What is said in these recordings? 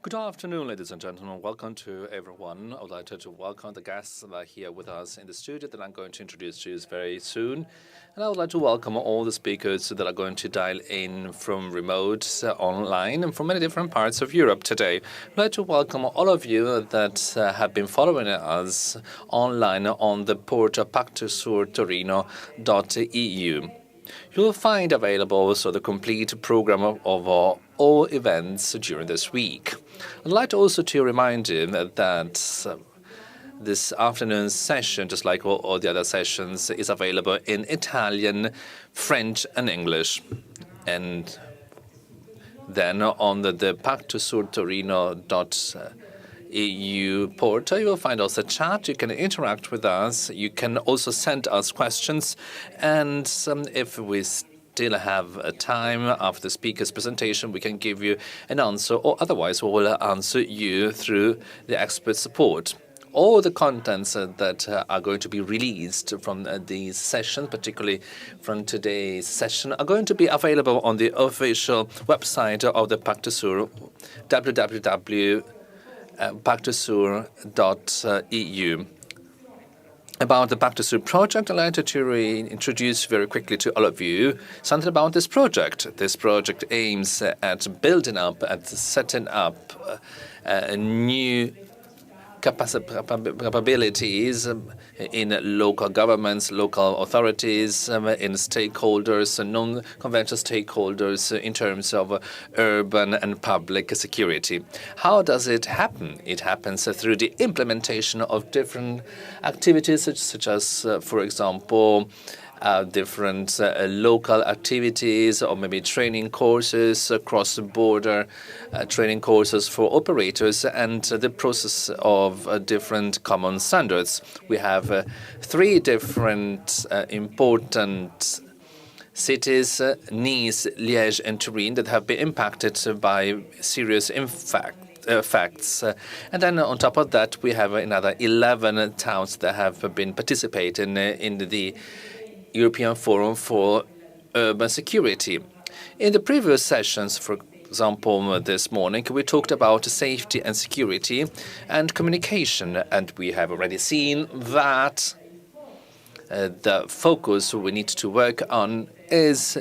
Good afternoon, ladies and gentlemen. Welcome to everyone. I would like to welcome the guests that are here with us in the studio that I'm going to introduce to you very soon. And I would like to welcome all the speakers that are going to dial in from remote, online, and from many different parts of Europe today. I'd like to welcome all of you that have been following us online on the portal participatory.eu. You'll find available also the complete program of all events during this week. I'd like also to remind you that this afternoon's session, just like all the other sessions, is available in Italian, French, and English. And then on the pactosurtorino.eu portal, you will find also a chat. You can interact with us. You can also send us questions. And if we still have a time after the speaker's presentation, we can give you an answer, or otherwise we will answer you through the expert support. All the contents that are going to be released from these sessions, particularly from today's session, are going to be available on the official website of the Pactosur, www.pactosur.eu. About the Pactosur project, I'd like to introduce very quickly to all of you something about this project. This project aims at building up, at setting up new capabilities in local governments, local authorities, in stakeholders, non-conventional stakeholders in terms of urban and public security. How does it happen? It happens through the implementation of different activities, such as, for example, different local activities, or maybe training courses, cross-border training courses for operators, and the process of different common standards. We have three different important cities, Nice, Liège, and Turin, that have been impacted by serious facts. And then on top of that, we have another 11 towns that have been participating in the European Forum for Urban Security. In the previous sessions, for example, this morning, we talked about safety and security and communication, and we have already seen that the focus we need to work on is,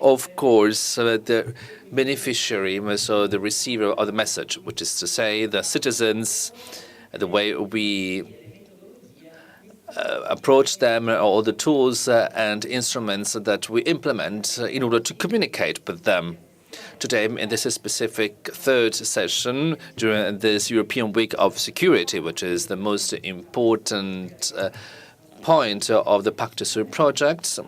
of course, the beneficiary, so the receiver of the message, which is to say the citizens, the way we approach them, all the tools and instruments that we implement in order to communicate with them. Today, in this specific third session during this European Week of Security, which is the most important point of the Pactosur project,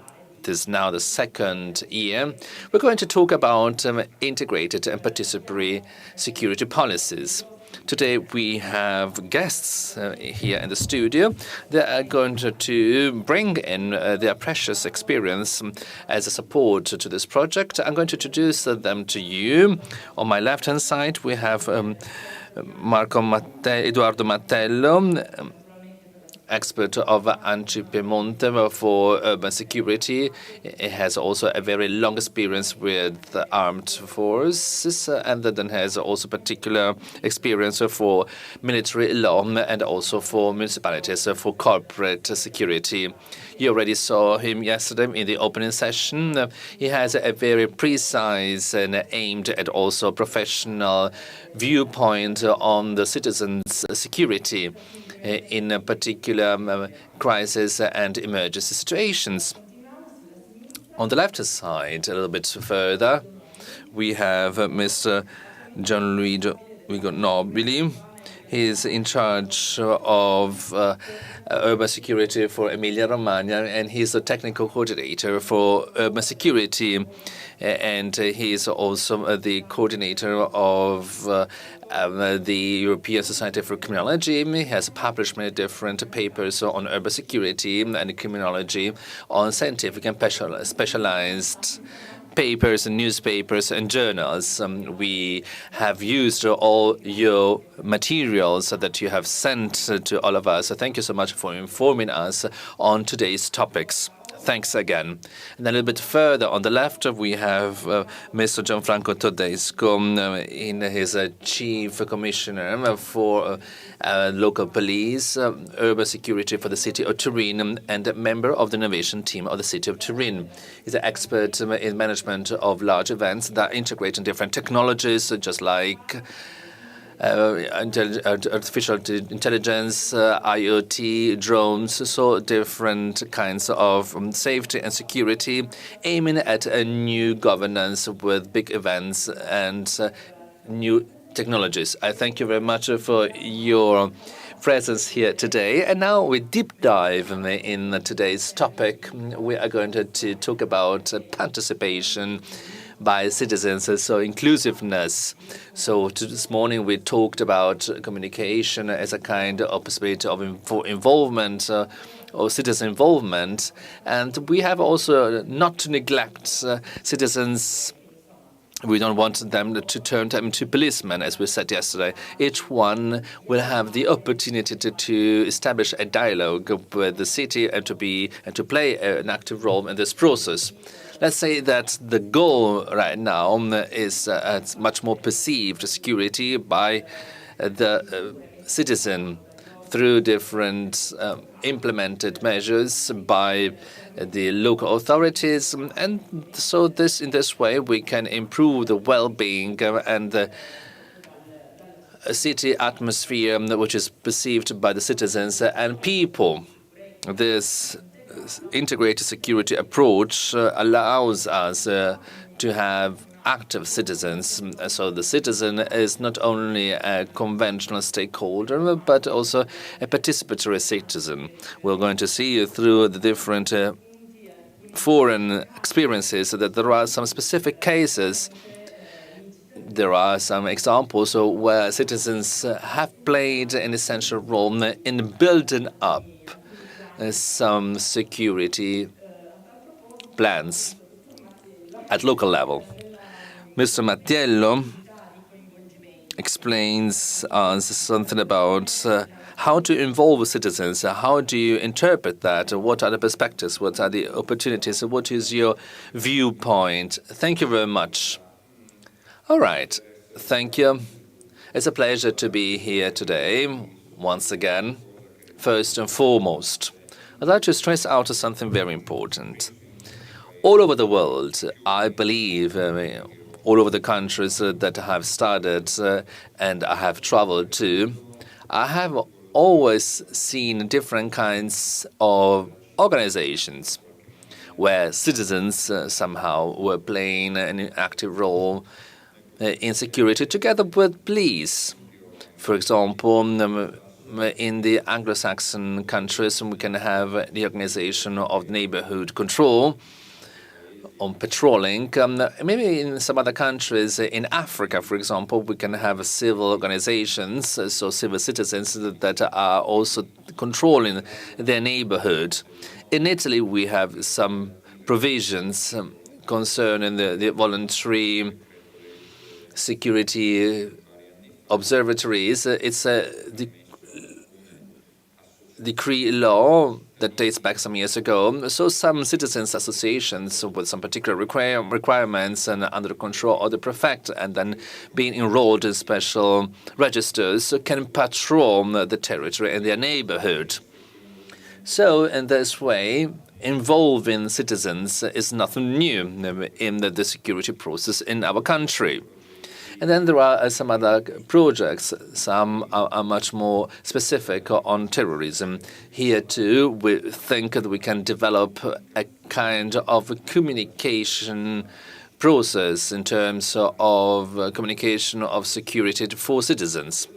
this is now the second year, we're going to talk about integrated and participatory security policies. Today we have guests here in the studio that are going to bring in their precious experience as a support to this project. I'm going to introduce them to you. On my left-hand side, we have Eduardo Mattello, expert of ANCI Piemonte for urban security. He has also a very long experience with the armed forces, and then has also particular experience for military law and also for municipalities, for corporate security. You already saw him yesterday in the opening session. He has a very precise and aimed at also professional viewpoint on the citizens' security in particular crisis and emergency situations. On the left side, a little bit further, we have Mr. Gianluigi Nobili. He is in charge of urban security for Emilia-Romagna, and he's the technical coordinator for urban security. And he is also the coordinator of the European Society for Criminology. He has published many different papers on urban security and criminology, on scientific and specialized papers and newspapers and journals. We have used all your materials that you have sent to all of us. So thank you so much for informing us on today's topics. Thanks again. And a little bit further on the left, we have Mr. Gianfranco Todesco in his Chief Commissioner for local police, urban security for the city of Turin, and a member of the innovation team of the city of Turin. He's an expert in management of large events that integrate in different technologies, just like artificial intelligence, IoT, drones, so different kinds of safety and security, aiming at a new governance with big events and new technologies. I thank you very much for your presence here today. And now we deep dive in today's topic. We are going to talk about participation by citizens, so inclusiveness. So this morning we talked about communication as a kind of possibility of involvement or citizen involvement, and we have also not to neglect citizens. We don't want them to turn them into policemen, as we said yesterday. Each one will have the opportunity to establish a dialogue with the city and to play an active role in this process. Let's say that the goal right now is much more perceived security by the citizen through different implemented measures by the local authorities, and so in this way we can improve the well-being and the city atmosphere which is perceived by the citizens and people. This integrated security approach allows us to have active citizens. So the citizen is not only a conventional stakeholder, but also a participatory citizen. We're going to see through the different foreign experiences that there are some specific cases. There are some examples where citizens have played an essential role in building up some security plans at local level. Mr. Mattiello explains us something about how to involve citizens. How do you interpret that? What are the perspectives? What are the opportunities? What is your viewpoint? Thank you very much. All right. Thank you. It's a pleasure to be here today, once again. First and foremost, I'd like to stress out something very important. All over the world, I believe, all over the countries that I have studied and I have traveled to, I have always seen different kinds of organizations where citizens somehow were playing an active role in security together with police. For example, in the Anglo-Saxon countries, we can have the organization of neighborhood control on patrolling. Maybe in some other countries, in Africa, for example, we can have civil organizations, so civil citizens that are also controlling their neighborhood. In Italy, we have some provisions concerning the voluntary security observatories. It's a decree law that dates back some years ago. So some citizens' associations with some particular requirements and under the control of the prefect and then being enrolled in special registers can patrol the territory in their neighborhood. So in this way, involving citizens is nothing new in the security process in our country. And then there are some other projects. Some are much more specific on terrorism. Here, too, we think that we can develop a kind of communication process in terms of communication of security for citizens.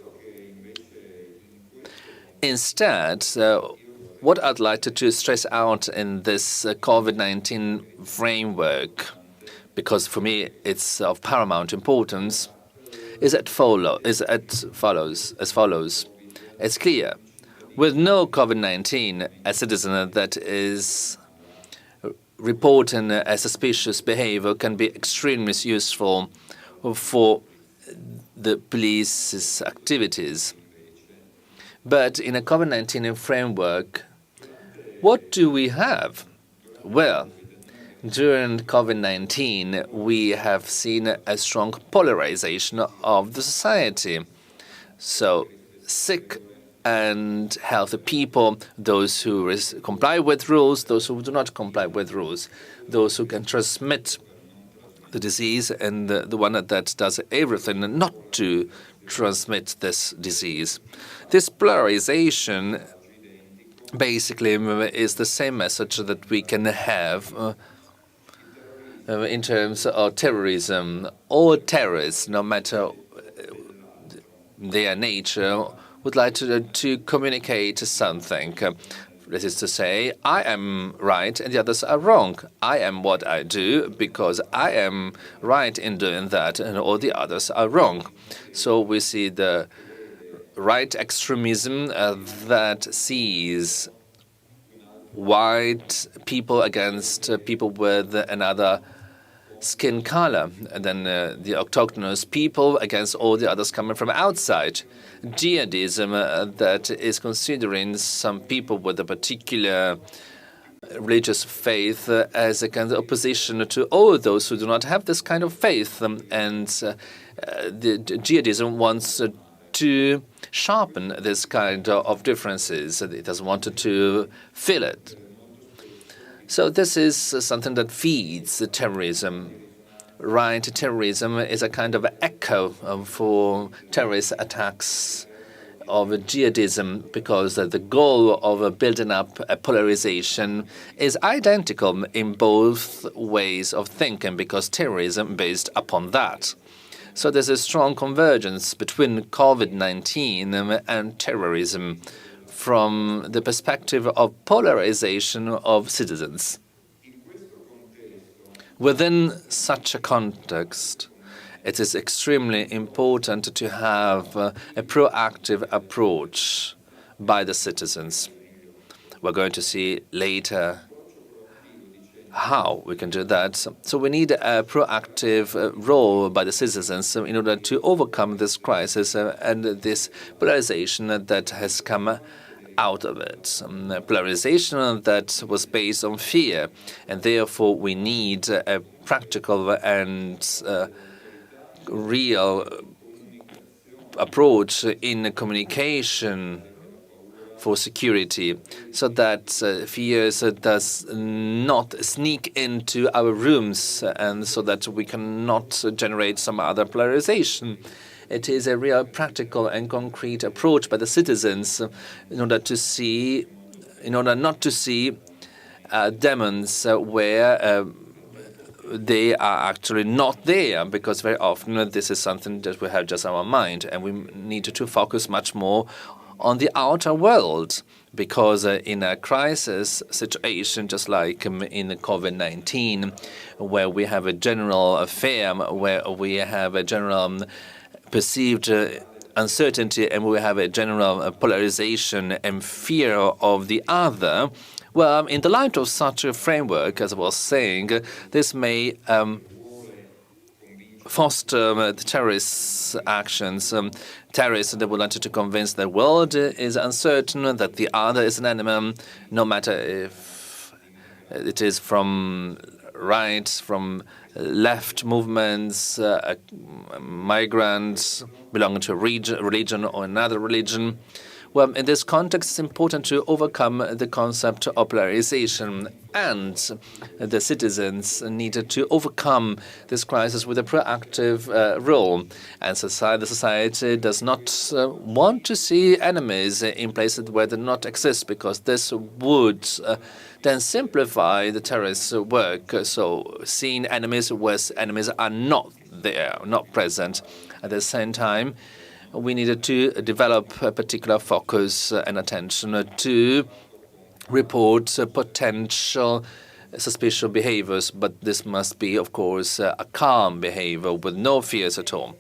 Instead, what I'd like to stress out in this COVID-19 framework, because for me it's of paramount importance, is as follows. It's clear. With no COVID-19, a citizen that is reporting a suspicious behavior can be extremely useful for the police's activities. But in a COVID-19 framework, what do we have? Well, during COVID-19, we have seen a strong polarization of the society. So sick and healthy people, those who comply with rules, those who do not comply with rules, those who can transmit the disease, and the one that does everything not to transmit this disease. This polarization basically is the same message that we can have in terms of terrorism. All terrorists, no matter their nature, would like to communicate something. This is to say, I am right and the others are wrong. I am what I do because I am right in doing that, and all the others are wrong. So we see the right extremism that sees white people against people with another skin color, and then the autochthonous people against all the others coming from outside. Jihadism that is considering some people with a particular religious faith as a kind of opposition to all those who do not have this kind of faith. And the jihadism wants to sharpen this kind of differences. It doesn't want to fill it. So this is something that feeds the terrorism. Right, terrorism is a kind of echo for terrorist attacks of jihadism, because the goal of building up a polarization is identical in both ways of thinking, because terrorism based upon that. So there's a strong convergence between COVID-19 and terrorism from the perspective of polarization of citizens. Within such a context, it is extremely important to have a proactive approach by the citizens. We're going to see later how we can do that. So we need a proactive role by the citizens in order to overcome this crisis and this polarization that has come out of it. Polarization that was based on fear, and therefore we need a practical and real approach in communication for security, so that fears does not sneak into our rooms, and so that we cannot generate some other polarization. It is a real practical and concrete approach by the citizens in order not to see demons where they are actually not there, because very often this is something that we have just in our mind, and we need to focus much more on the outer world, because in a crisis situation, just like in COVID-19, where we have a general affair, where we have a general perceived uncertainty, and we have a general polarization and fear of the other. Well, in the light of such a framework, as I was saying, this may foster the terrorist actions. Terrorists that would like to convince the world is uncertain, that the other is an enemy, no matter if it is from right, from left movements, migrants belonging to a religion or another religion. Well, in this context, it's important to overcome the concept of polarization, and the citizens needed to overcome this crisis with a proactive role. And the society does not want to see enemies in places where they do not exist, because this would then simplify the terrorist work. So seeing enemies where enemies are not there, not present. At the same time, we needed to develop a particular focus and attention to report potential suspicious behaviors, but this must be, of course, a calm behavior with no fears at all.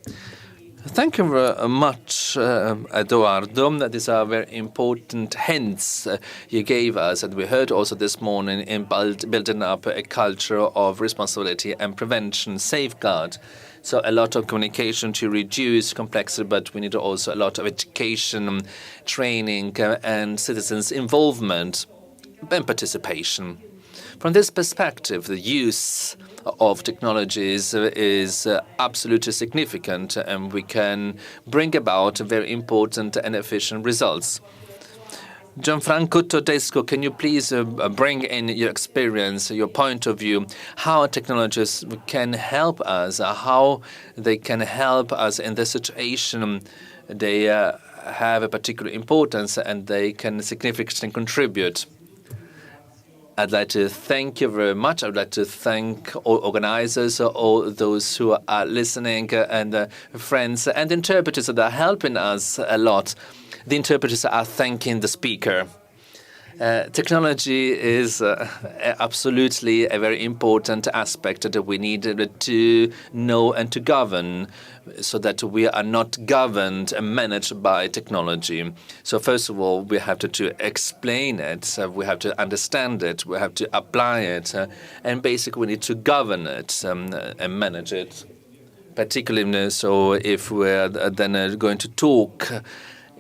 Thank you very much, Eduardo. These are very important hints you gave us, and we heard also this morning in building up a culture of responsibility and prevention, safeguard. So a lot of communication to reduce complexity, but we need also a lot of education, training, and citizens' involvement and participation. From this perspective, the use of technologies is absolutely significant, and we can bring about very important and efficient results. Gianfranco Todesco, can you please bring in your experience, your point of view, how technologies can help us, how they can help us in this situation? They have a particular importance and they can significantly contribute. I'd like to thank you very much. I'd like to thank all organizers, all those who are listening, and friends and interpreters that are helping us a lot. The interpreters are thanking the speaker. Technology is absolutely a very important aspect that we need to know and to govern, so that we are not governed and managed by technology. So first of all, we have to explain it, we have to understand it, we have to apply it, and basically we need to govern it and manage it. Particularly so if we're then going to talk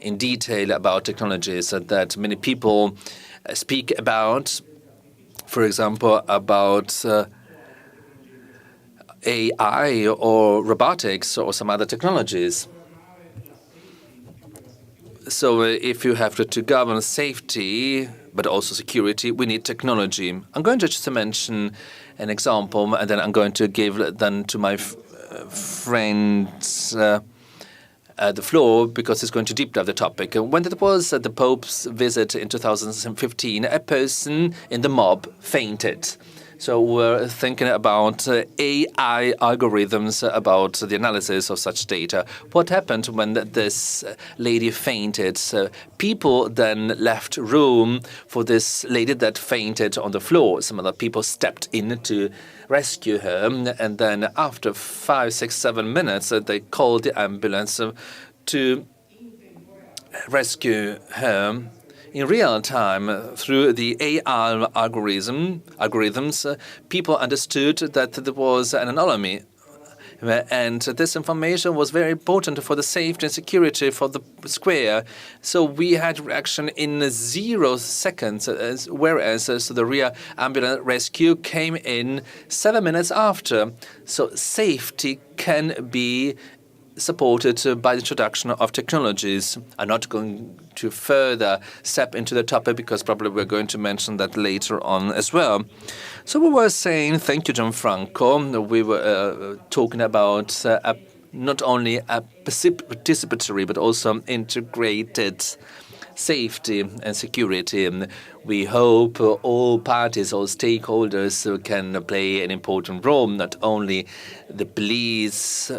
in detail about technologies that many people speak about, for example, about AI or robotics or some other technologies. So if you have to govern safety, but also security, we need technology. I'm going to just mention an example, and then I'm going to give them to my friends the floor, because it's going to deep dive the topic. When it was the Pope's visit in 2015, a person in the mob fainted. So we're thinking about AI algorithms about the analysis of such data. What happened when this lady fainted? People then left room for this lady that fainted on the floor. Some other people stepped in to rescue her, and then after 5, 6, 7 minutes, they called the ambulance to rescue her. In real time, through the AI algorithms, people understood that there was an anomaly. And this information was very important for the safety and security for the square. So we had reaction in 0 seconds, whereas so the rear ambulance rescue came in 7 minutes after. So safety can be supported by the introduction of technologies. I'm not going to further step into the topic because probably we're going to mention that later on as well. So we were saying, thank you, Gianfranco, we were talking about not only a participatory but also integrated safety and security. We hope all parties, all stakeholders can play an important role, not only the police,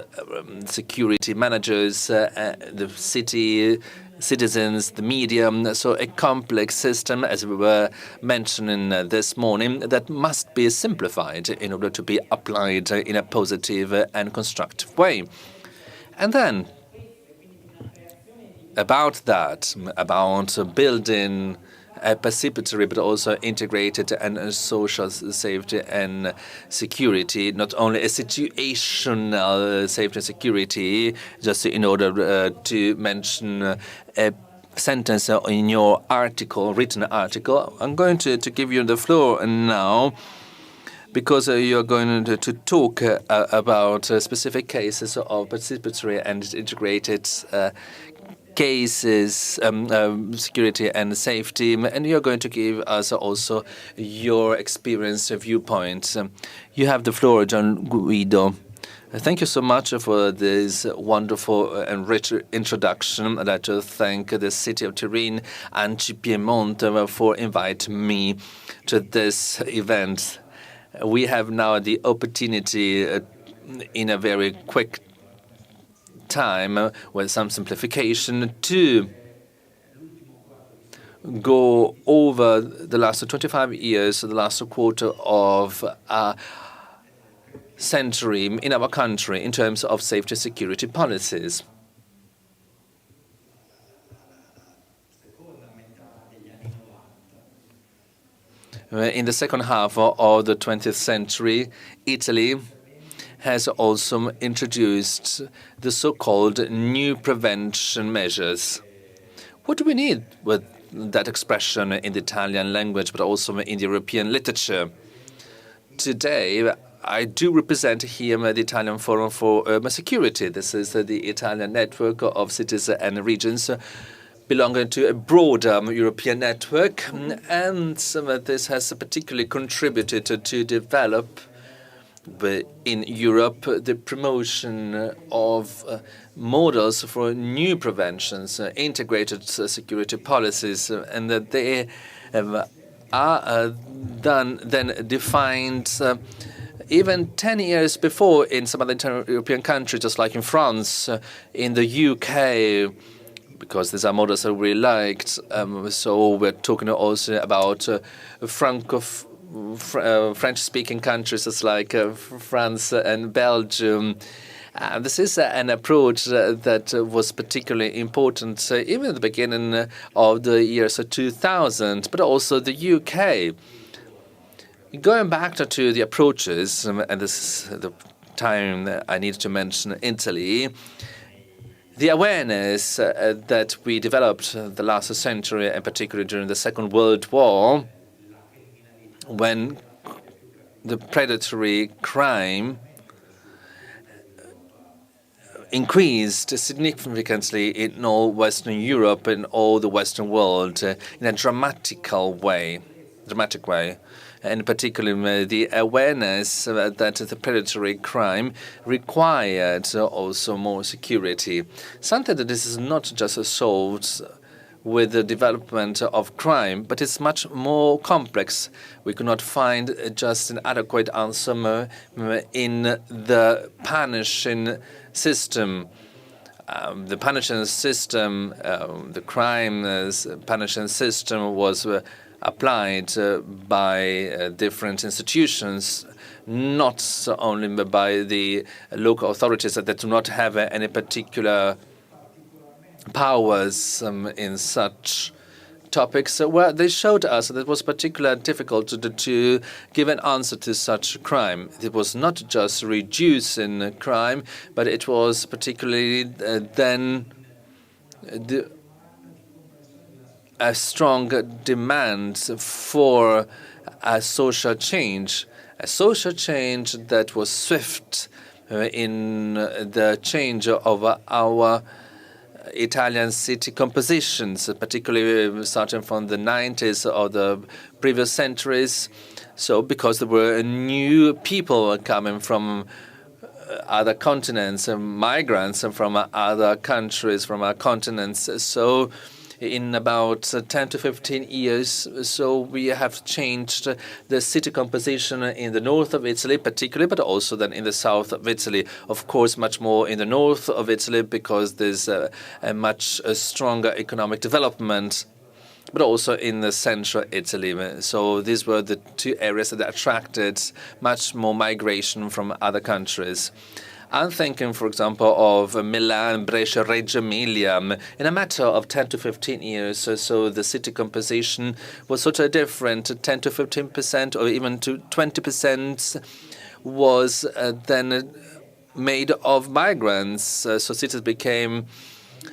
security managers, the city, citizens, the media. So a complex system, as we were mentioning this morning, that must be simplified in order to be applied in a positive and constructive way. And then, about that, about building a participatory but also integrated and social safety and security, not only a situational safety and security, just in order to mention a sentence in your article, written article. I'm going to give you the floor now, because you're going to talk about specific cases of participatory and integrated cases, security and safety, and you're going to give us also your experience viewpoint. You have the floor, John Guido. Thank you so much for this wonderful and rich introduction. I'd like to thank the city of Turin and Piemonte for inviting me to this event. We have now the opportunity in a very quick time with some simplification to go over the last 25 years, the last quarter of a century in our country in terms of safety and security policies. In the second half of the 20th century, Italy has also introduced the so-called new prevention measures. What do we need with that expression in the Italian language, but also in the European literature. Today, I do represent here the Italian Forum for Urban Security. This is the Italian network of cities and regions belonging to a broader European network, and this has particularly contributed to develop in Europe the promotion of models for new preventions, integrated security policies, and that they are then defined even 10 years before in some other European countries, just like in France, in the UK, because these are models that we liked. So we're talking also about French-speaking countries, just like France and Belgium. This is an approach that was particularly important even at the beginning of the years 2000, but also the UK. Going back to the approaches, and this is the time that I need to mention Italy, the awareness that we developed the last century, and particularly during the Second World War, when the predatory crime increased significantly in all Western Europe and all the Western world in a dramatic way. And particularly the awareness that the predatory crime required also more security. Something that this is not just solved with the development of crime, but it's much more complex. We could not find just an adequate answer in the punishing system. The punishing system, the crime punishing system was applied by different institutions, not only by the local authorities that do not have any particular powers in such topics. Well, they showed us that it was particularly difficult to give an answer to such crime. It was not just reducing crime, but it was particularly then a strong demand for a social change that was swift in the change of our Italian city compositions, particularly starting from the 90s of the previous centuries. So because there were new people coming from other continents, migrants from other countries, from our continents. So in about 10 to 15 years, so we have changed the city composition in the north of Italy particularly, but also then in the south of Italy. Of course, much more in the north of Italy because there's a much stronger economic development, but also in the central Italy. So these were the two areas that attracted much more migration from other countries. I'm thinking, for example, of Milan, Brescia, Reggio Emilia. In a matter of 10 to 15 years, so the city composition was sort of different. 10 to 15% or even to 20% was then made of migrants. So cities became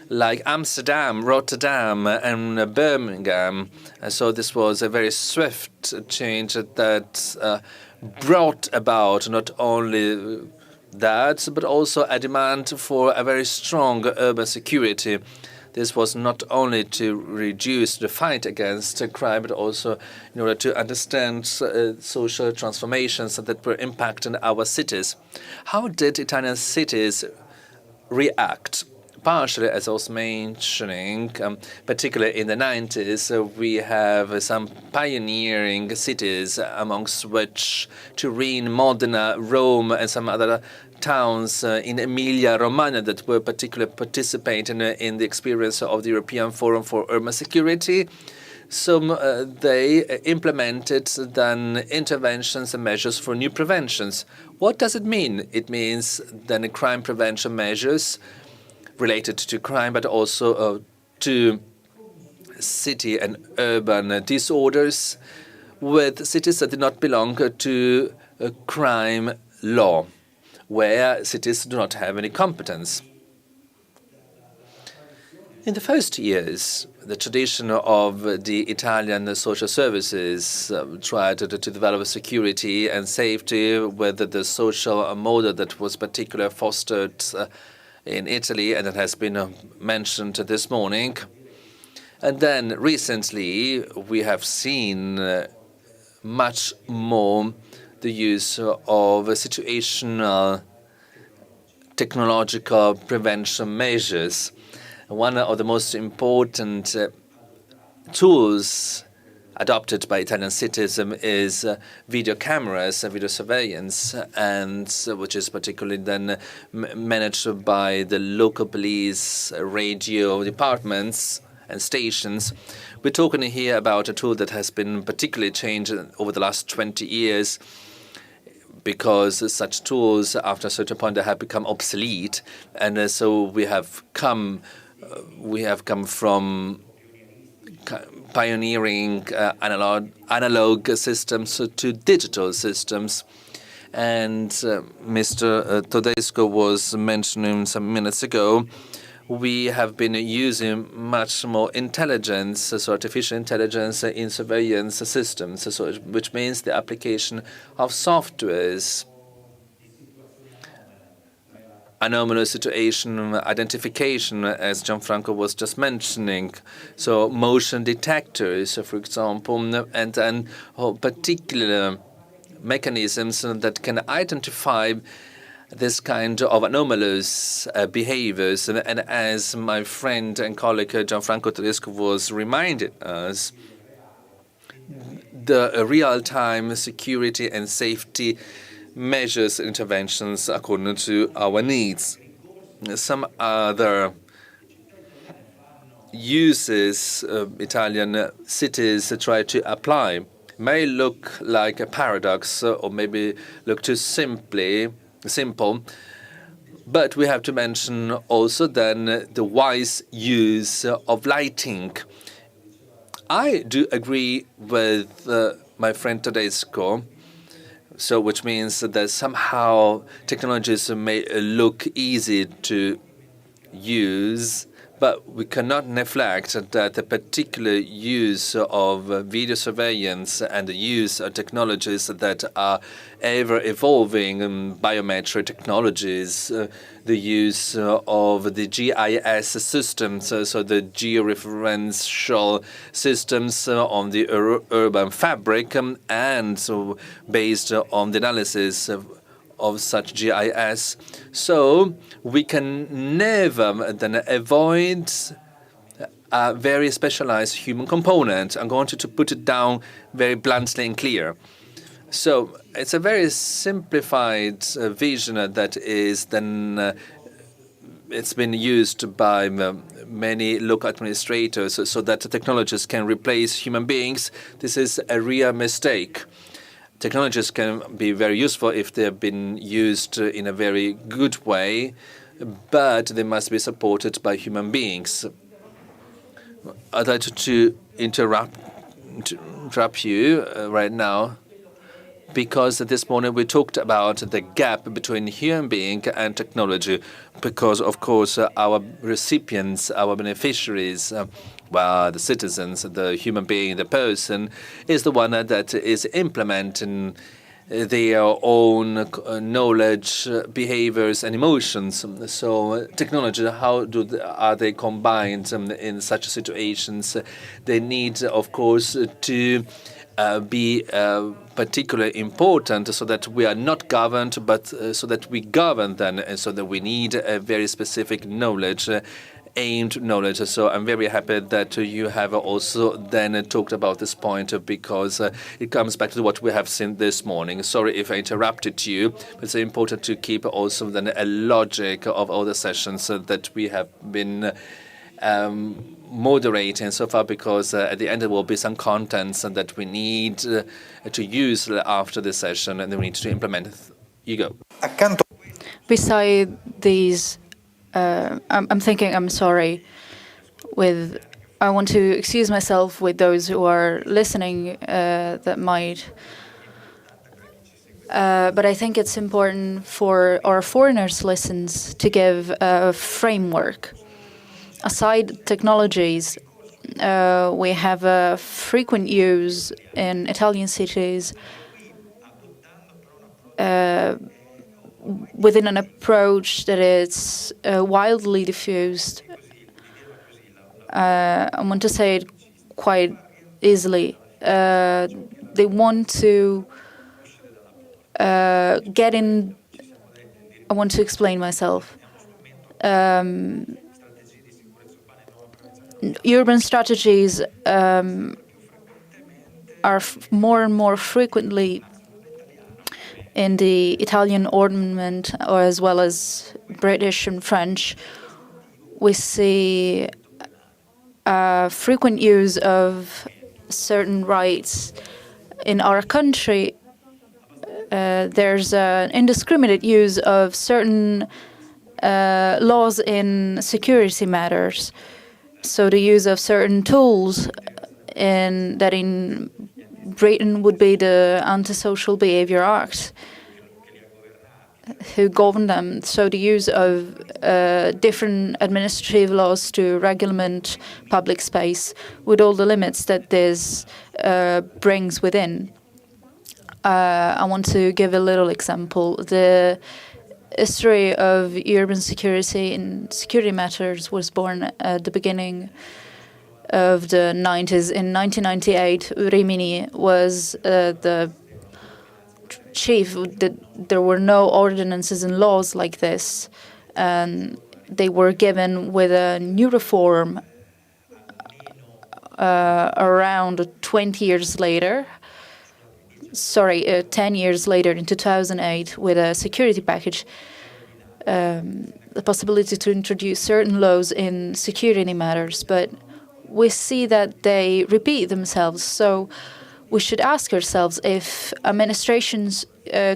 like Amsterdam, Rotterdam, and Birmingham. So this was a very swift change that brought about not only that, but also a demand for a very strong urban security. This was not only to reduce the fight against crime, but also in order to understand social transformations that were impacting our cities. How did Italian cities react? Partially, as I was mentioning, particularly in the 90s, we have some pioneering cities, amongst which Turin, Modena, Rome, and some other towns in Emilia-Romagna that were particularly participating in the experience of the European Forum for Urban Security. So they implemented then interventions and measures for new preventions. What does it mean? It means then crime prevention measures related to crime, but also to city and urban disorders with cities that did not belong to crime law, where cities do not have any competence. In the first years, the tradition of the Italian social services tried to develop security and safety with the social model that was particularly fostered in Italy, and that has been mentioned this morning. And then recently, we have seen much more the use of situational technological prevention measures. One of the most important tools adopted by Italian citizens is video cameras, video surveillance, and which is particularly then managed by the local police radio departments and stations. We're talking here about a tool that has been particularly changed over the last 20 years, because such tools, after a certain point, they have become obsolete, and so we have come from pioneering analog systems to digital systems. And Mr. Todesco was mentioning some minutes ago, we have been using much more intelligence, so artificial intelligence in surveillance systems, so which means the application of softwares, anomalous situation identification, as Gianfranco was just mentioning, so motion detectors, for example, and then particular mechanisms that can identify this kind of anomalous behaviors. And as my friend and colleague Gianfranco Tedesco was reminding us, the real-time security and safety measures, interventions according to our needs. Some other uses Italian cities try to apply may look like a paradox or maybe look too simple, but we have to mention also then the wise use of lighting. I do agree with my friend Tedesco, so which means that somehow technologies may look easy to use, but we cannot neglect that the particular use of video surveillance and the use of technologies that are ever evolving, biometric technologies, the use of the GIS systems, so the georeferential systems on the urban fabric, and so based on the analysis of such GIS. So we can never then avoid a very specialized human component. I'm going to put it down very bluntly and clear. So it's a very simplified vision that is then it's been used by many local administrators so that technologies can replace human beings. This is a real mistake. Technologies can be very useful if they've been used in a very good way, but they must be supported by human beings. I'd like to interrupt you right now, because this morning we talked about the gap between human being and technology, because, of course, our recipients, our beneficiaries, well, the citizens, the human being, the person, is the one that is implementing their own knowledge, behaviors, and emotions. So technology, how are they combined in such situations? They need, of course, to be particularly important, so that we are not governed, but so that we govern then, and so that we need a very specific knowledge, aimed knowledge. So I'm very happy that you have also then talked about this point, because it comes back to what we have seen this morning. Sorry if I interrupted you, but it's important to keep also then a logic of all the sessions that we have been moderating so far, because at the end there will be some contents that we need to use after the session, and then we need to implement. You go. Beside these, I'm thinking, I'm sorry, I want to excuse myself with those who are listening that might, but I think it's important for our foreigners listens to give a framework. Aside technologies, we have a frequent use in Italian cities within an approach that is wildly diffused. I want to say it quite easily. They want to get in. I want to explain myself. Urban strategies are more and more frequently in the Italian ornament, or as well as British and French. We see frequent use of certain rights. In our country, there's an indiscriminate use of certain laws in security matters. So the use of certain tools that in Britain would be the Antisocial Behaviour Act, who govern them. So the use of different administrative laws to regulate public space with all the limits that this brings within. I want to give a little example. The history of urban security and security matters was born at the beginning of the 90s. In 1998, Rimini was the chief. There were no ordinances and laws like this, and they were given with a new reform around 20 years later. 10 years later, in 2008, with a security package, the possibility to introduce certain laws in security matters. But we see that they repeat themselves. So we should ask ourselves if administrations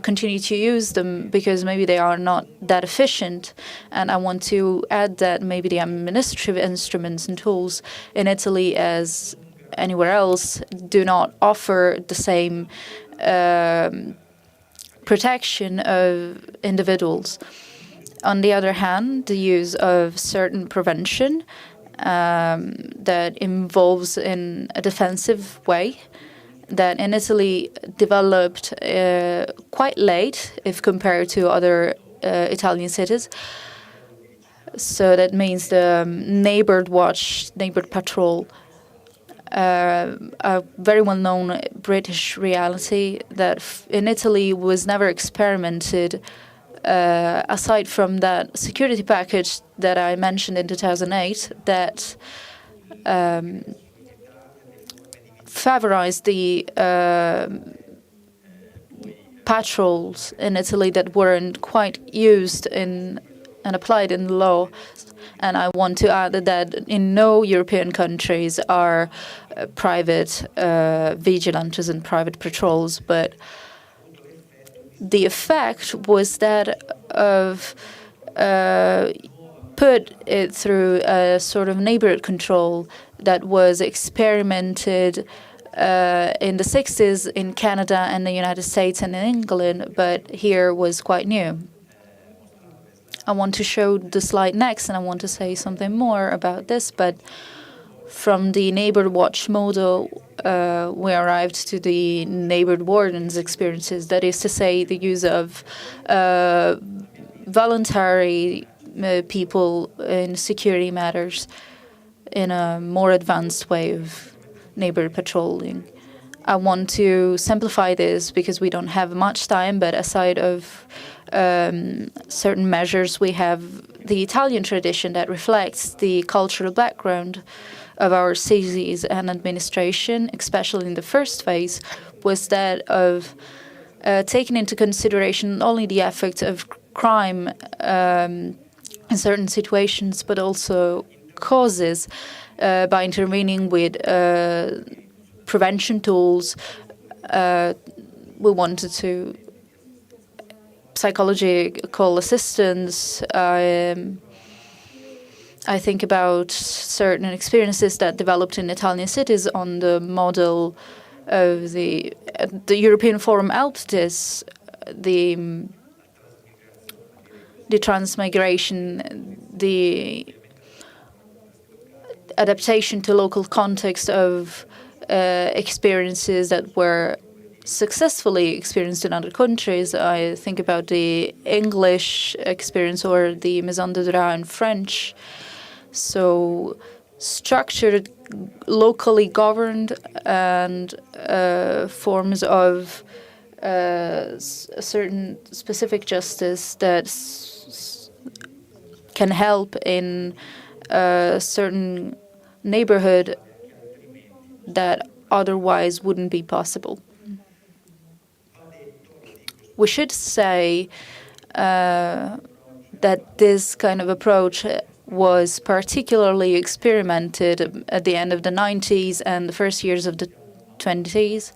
continue to use them because maybe they are not that efficient. And I want to add that maybe the administrative instruments and tools in Italy, as anywhere else, do not offer the same protection of individuals. On the other hand, the use of certain prevention that involves in a defensive way that in Italy developed quite late if compared to other Italian cities. So that means the neighbor watch, neighbor patrol, a very well-known British reality that in Italy was never experimented aside from that security package that I mentioned in 2008 that favorized the patrols in Italy that weren't quite used in and applied in the law. And I want to add that in no European countries are private vigilantes and private patrols, but the effect was that of put it through a sort of neighborhood control that was experimented in the 60s in Canada and the United States and in England, but here was quite new. I want to show the slide next, and I want to say something more about this, but from the neighbor watch model, we arrived to the neighbor wardens experiences, that is to say, the use of voluntary people in security matters in a more advanced way of neighbor patrolling. I want to simplify this because we don't have much time, but aside of certain measures, we have the Italian tradition that reflects the cultural background of our cities and administration, especially in the first phase, was that of taking into consideration not only the effect of crime in certain situations, but also causes by intervening with prevention tools. We wanted to psychological assistance. I think about certain experiences that developed in Italian cities on the model of the European Forum helped this, the transmigration, the adaptation to local context of experiences that were successfully experienced in other countries. I think about the English experience or the maison de droit in French. So structured, locally governed, and forms of a certain specific justice that can help in a certain neighborhood that otherwise wouldn't be possible. We should say that this kind of approach was particularly experimented at the end of the 90s and the first years of the 20s.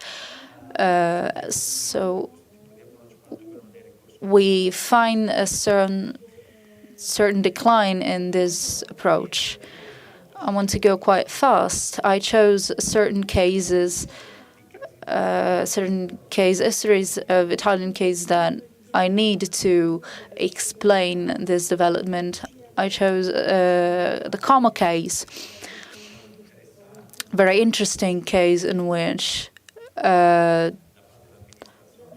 So we find a certain decline in this approach. I want to go quite fast. I chose certain cases, certain case histories of Italian cases that I need to explain this development. I chose the Como case, very interesting case in which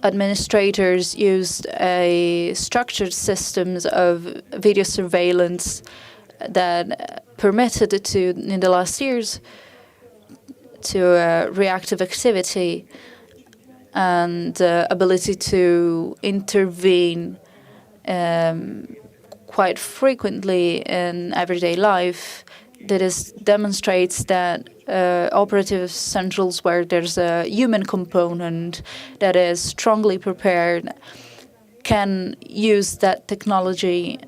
administrators used a structured systems of video surveillance that permitted to, in the last years, to reactive activity and ability to intervene quite frequently in everyday life. That is demonstrates that operative centrals where there's a human component that is strongly prepared can use that technology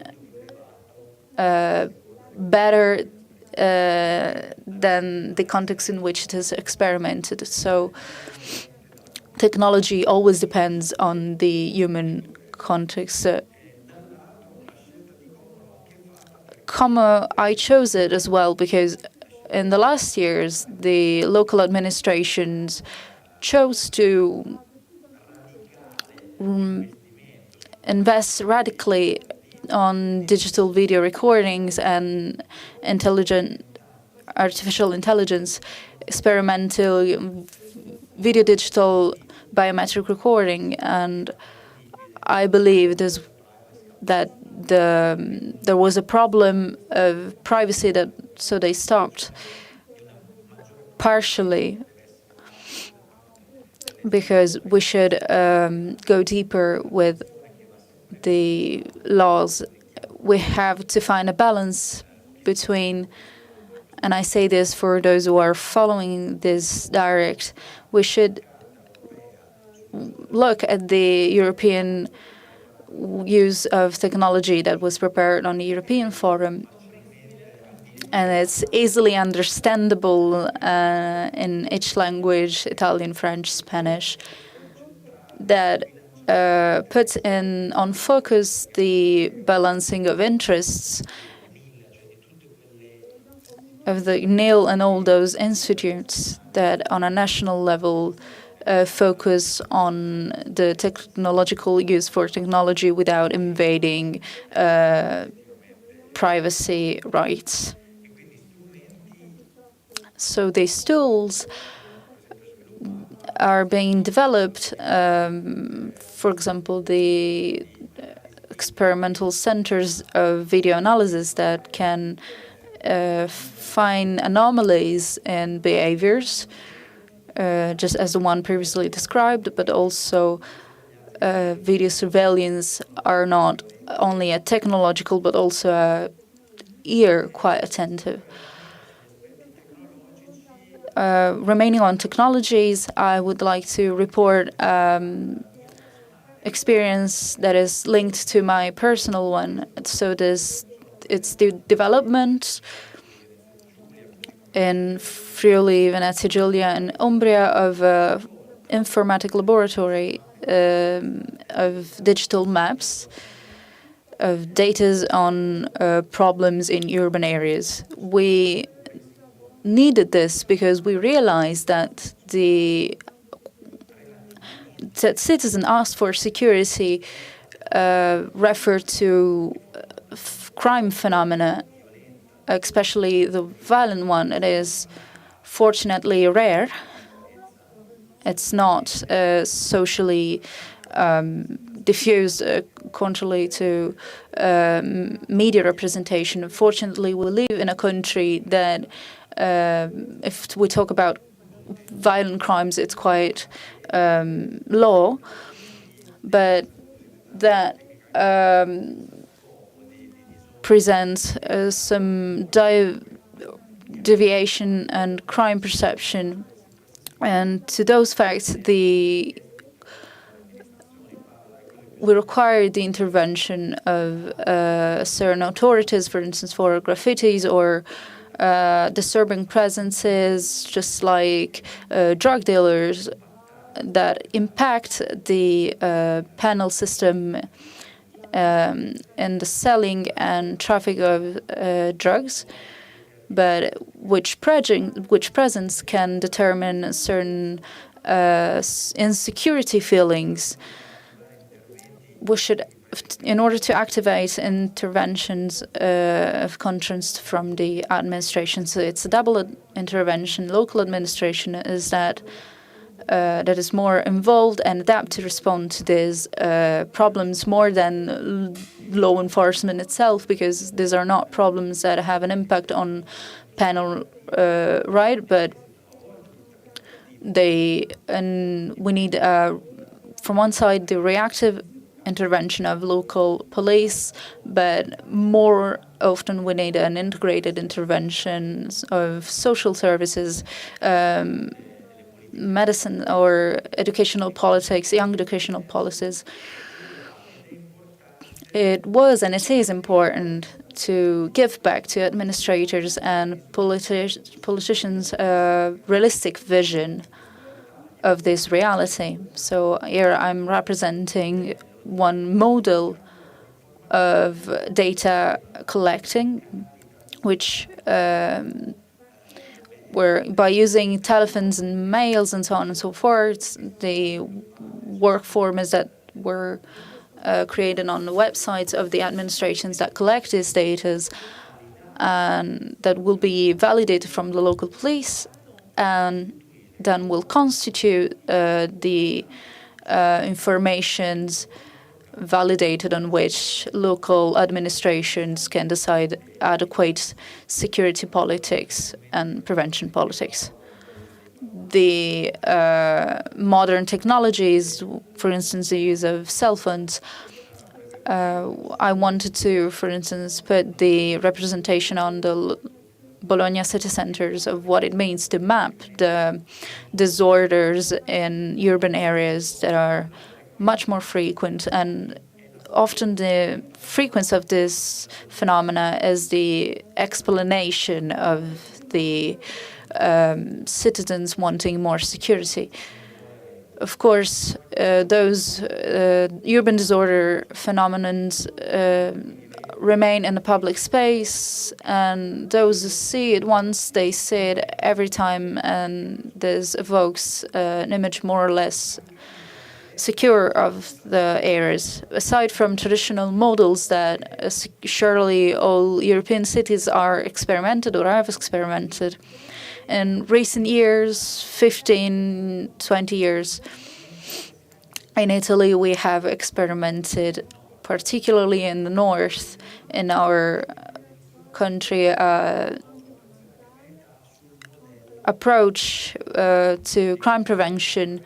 better than the context in which it is experimented. So technology always depends on the human context. I chose it as well because in the last years, the local administrations chose to invest radically on digital video recordings and artificial intelligence, experimental video digital biometric recording, and I believe that there was a problem of privacy so they stopped partially because we should go deeper with the laws. We have to find a balance between, and I say this for those who are following this direct, we should look at the European use of technology that was prepared on the European Forum. And it's easily understandable in each language, Italian, French, Spanish, that puts on focus the balancing of interests of the NIL and all those institutes that on a national level focus on the technological use for technology without invading privacy rights. So these tools are being developed, for example, the experimental centers of video analysis that can find anomalies in behaviors, just as the one previously described, but also video surveillance are not only a technological but also a ear quite attentive. Remaining on technologies, I would like to report experience that is linked to my personal one. So it's the development in Friuli, Venezia Giulia, and Umbria of informatic laboratory of digital maps of data on problems in urban areas. We needed this because we realized that citizens asked for security refer to crime phenomena especially the violent one, it is fortunately rare. It's not socially diffused, contrary to media representation. Unfortunately, we live in a country that, if we talk about violent crimes, it's quite low, but that presents some deviation and crime perception. And to those facts, we require the intervention of certain authorities, for instance, for graffitis or disturbing presences, just like drug dealers, that impact the penal system in the selling and traffic of drugs, but which presence can determine certain insecurity feelings. We should, in order to activate interventions of conscience from the administration, so it's a double intervention. Local administration is that is more involved and adapt to respond to these problems more than law enforcement itself, because these are not problems that have an impact on penal right, but we need from one side the reactive intervention of local police, but more often we need an integrated intervention of social services, medicine or educational politics, young educational policies. It was and it is important to give back to administrators and politicians a realistic vision of this reality. So here I'm representing one model of data collecting, which where by using telephones and mails and so on and so forth, the work formats that were created on the websites of the administrations that collect this data, and that will be validated from the local police, and then will constitute the informations validated on which local administrations can decide adequate security politics and prevention politics. The modern technologies, for instance, the use of cell phones, I wanted to, for instance, put the representation on the Bologna city centers of what it means to map the disorders in urban areas that are much more frequent, and often the frequency of this phenomena is the explanation of the citizens wanting more security. Of course, those urban disorder phenomena remain in the public space, and those who see it once, they see it every time, and this evokes an image more or less secure of the areas. Aside from traditional models that surely all European cities are experimented or have experimented, in recent years, 15, 20 years, in Italy we have experimented, particularly in the north, in our country, approach to crime prevention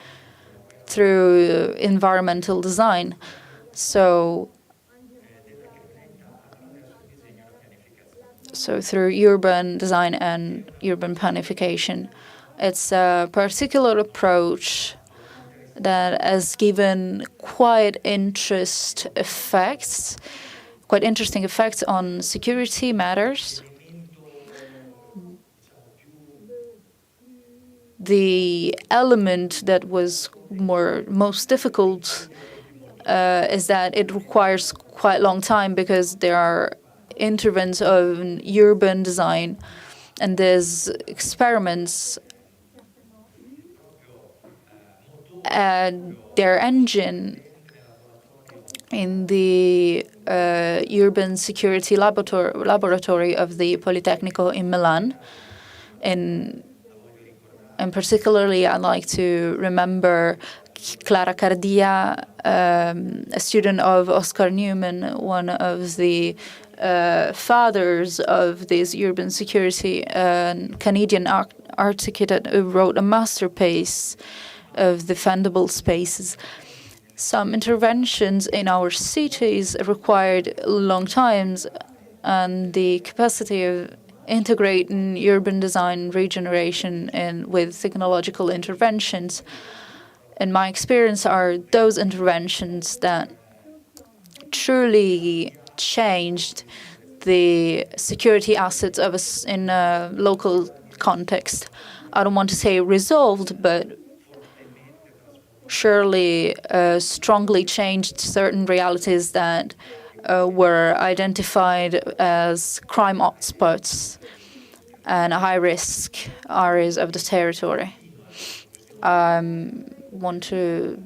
through environmental design. So through urban design and urban planification. It's a particular approach that has given quite interesting effects on security matters. The element that was most difficult is that it requires quite a long time, because there are interventions of urban design, and there's experiments. Their engine in the urban security laboratory of the Politecnico in Milan. And particularly, I'd like to remember Clara Cardia, a student of Oscar Newman, one of the fathers of this urban security, Canadian architect who wrote a masterpiece of defendable spaces. Some interventions in our cities required long times, and the capacity of integrating urban design regeneration and with technological interventions, in my experience, are those interventions that truly changed the security assets of us in a local context. I don't want to say resolved, but surely strongly changed certain realities that were identified as crime hotspots and high-risk areas of the territory. I want to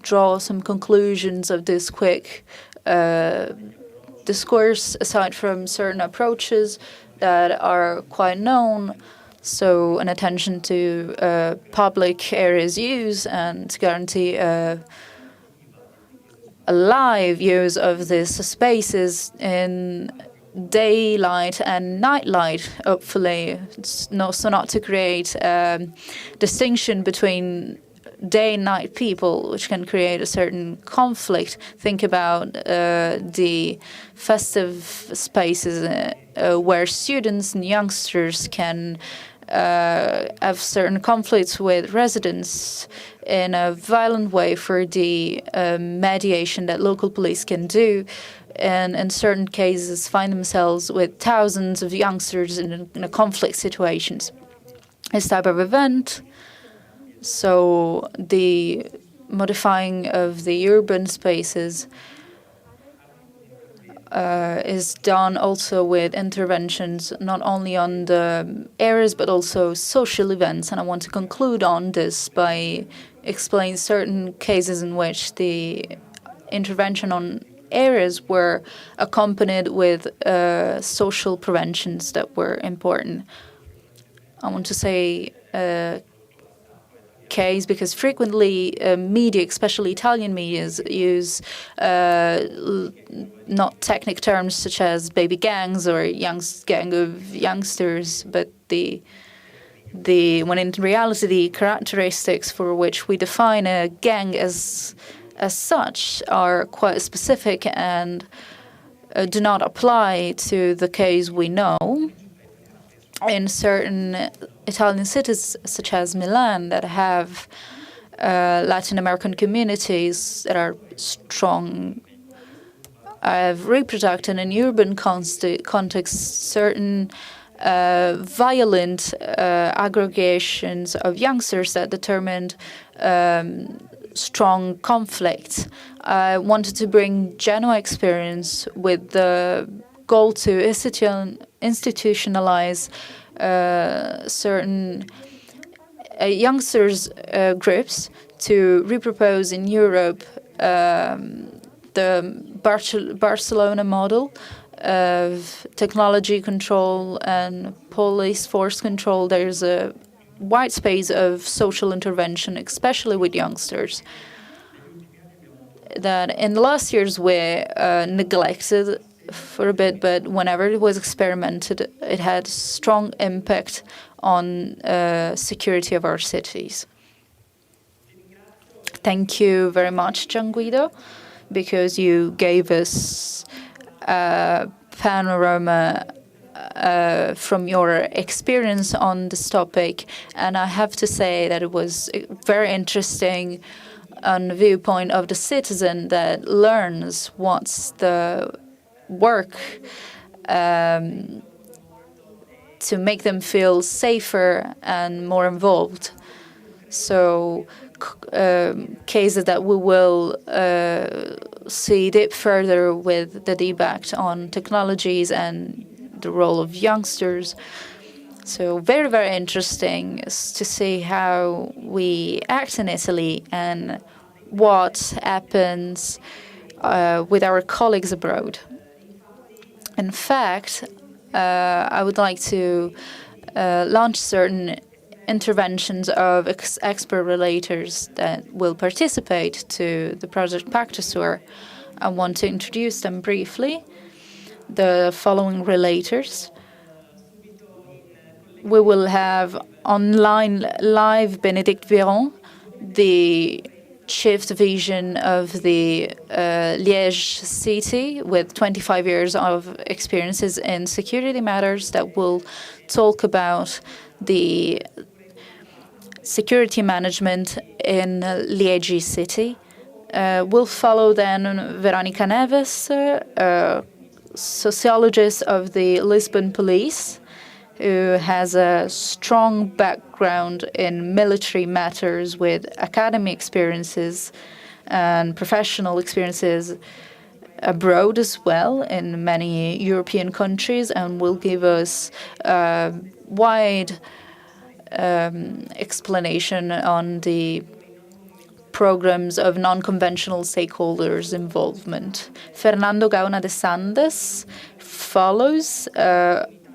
draw some conclusions of this quick discourse, aside from certain approaches that are quite known. So an attention to public areas use and to guarantee a live use of these spaces in daylight and nightlight, hopefully, so not to create a distinction between day and night people, which can create a certain conflict. Think about the festive spaces where students and youngsters can have certain conflicts with residents in a violent way for the mediation that local police can do, and in certain cases find themselves with thousands of youngsters in a conflict situations. This type of event, so the modifying of the urban spaces is done also with interventions not only on the areas but also social events. And I want to conclude on this by explaining certain cases in which the intervention on areas were accompanied with social preventions that were important. I want to say case because frequently media, especially Italian media, use not technical terms such as baby gangs or gang of youngsters, but when in reality the characteristics for which we define a gang as such are quite specific and do not apply to the case we know. In certain Italian cities, such as Milan, that have Latin American communities that are strong, have reproduced in an urban context certain violent aggregations of youngsters that determined strong conflict. I wanted to bring Genoa experience with the goal to institutionalize certain youngsters groups to repropose in Europe the Barcelona model of technology control and police force control. There's a wide space of social intervention, especially with youngsters, that in the last years were neglected for a bit, but whenever it was experimented, it had strong impact on security of our cities. Thank you very much, Gianguido, because you gave us a panorama from your experience on this topic. And I have to say that it was very interesting on the viewpoint of the citizen that learns what's the work to make them feel safer and more involved. So cases that we will see deep further with the debate on technologies and the role of youngsters. So very, very interesting to see how we act in Italy and what happens with our colleagues abroad. In fact, I would like to launch certain interventions of expert relators that will participate to the project Pactusur. I want to introduce them briefly. The following relators. We will have online live Bénédicte Véron, the chief division of the Liège city with 25 years of experiences in security matters that will talk about the security management in Liège city. We'll follow then Veronica Neves, sociologist of the Lisbon police, who has a strong background in military matters with academy experiences and professional experiences abroad as well in many European countries, and will give us a wide explanation on the programs of non-conventional stakeholders' involvement. Fernando Gauna de Sandes follows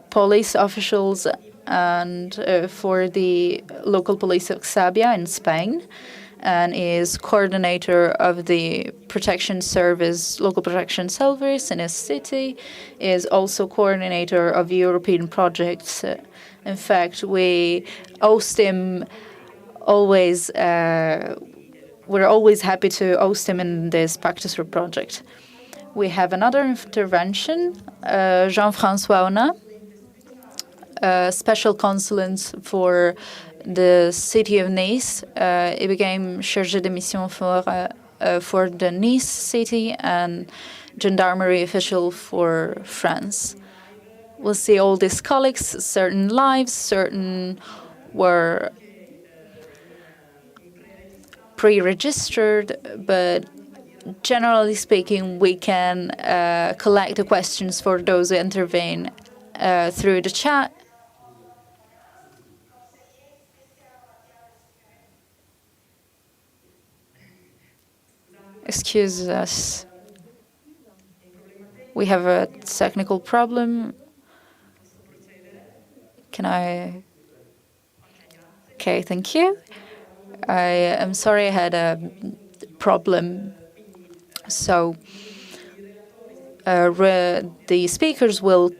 police officials and for the local police of Xabia in Spain, and is coordinator of the protection service, local protection service in his city, is also coordinator of European projects. In fact, we host him always. We're always happy to host him in this Pactusur project. We have another intervention, Jean-François Ona, special consulate for the city of Nice. He became chargé de mission for the Nice city and gendarmerie official for France. We'll see all these colleagues, certain lives, certain were pre-registered, but generally speaking, we can collect the questions for those who intervene through the chat. Excuse us. We have a technical problem. Can I? Okay, thank you. I am sorry I had a problem. So the speakers will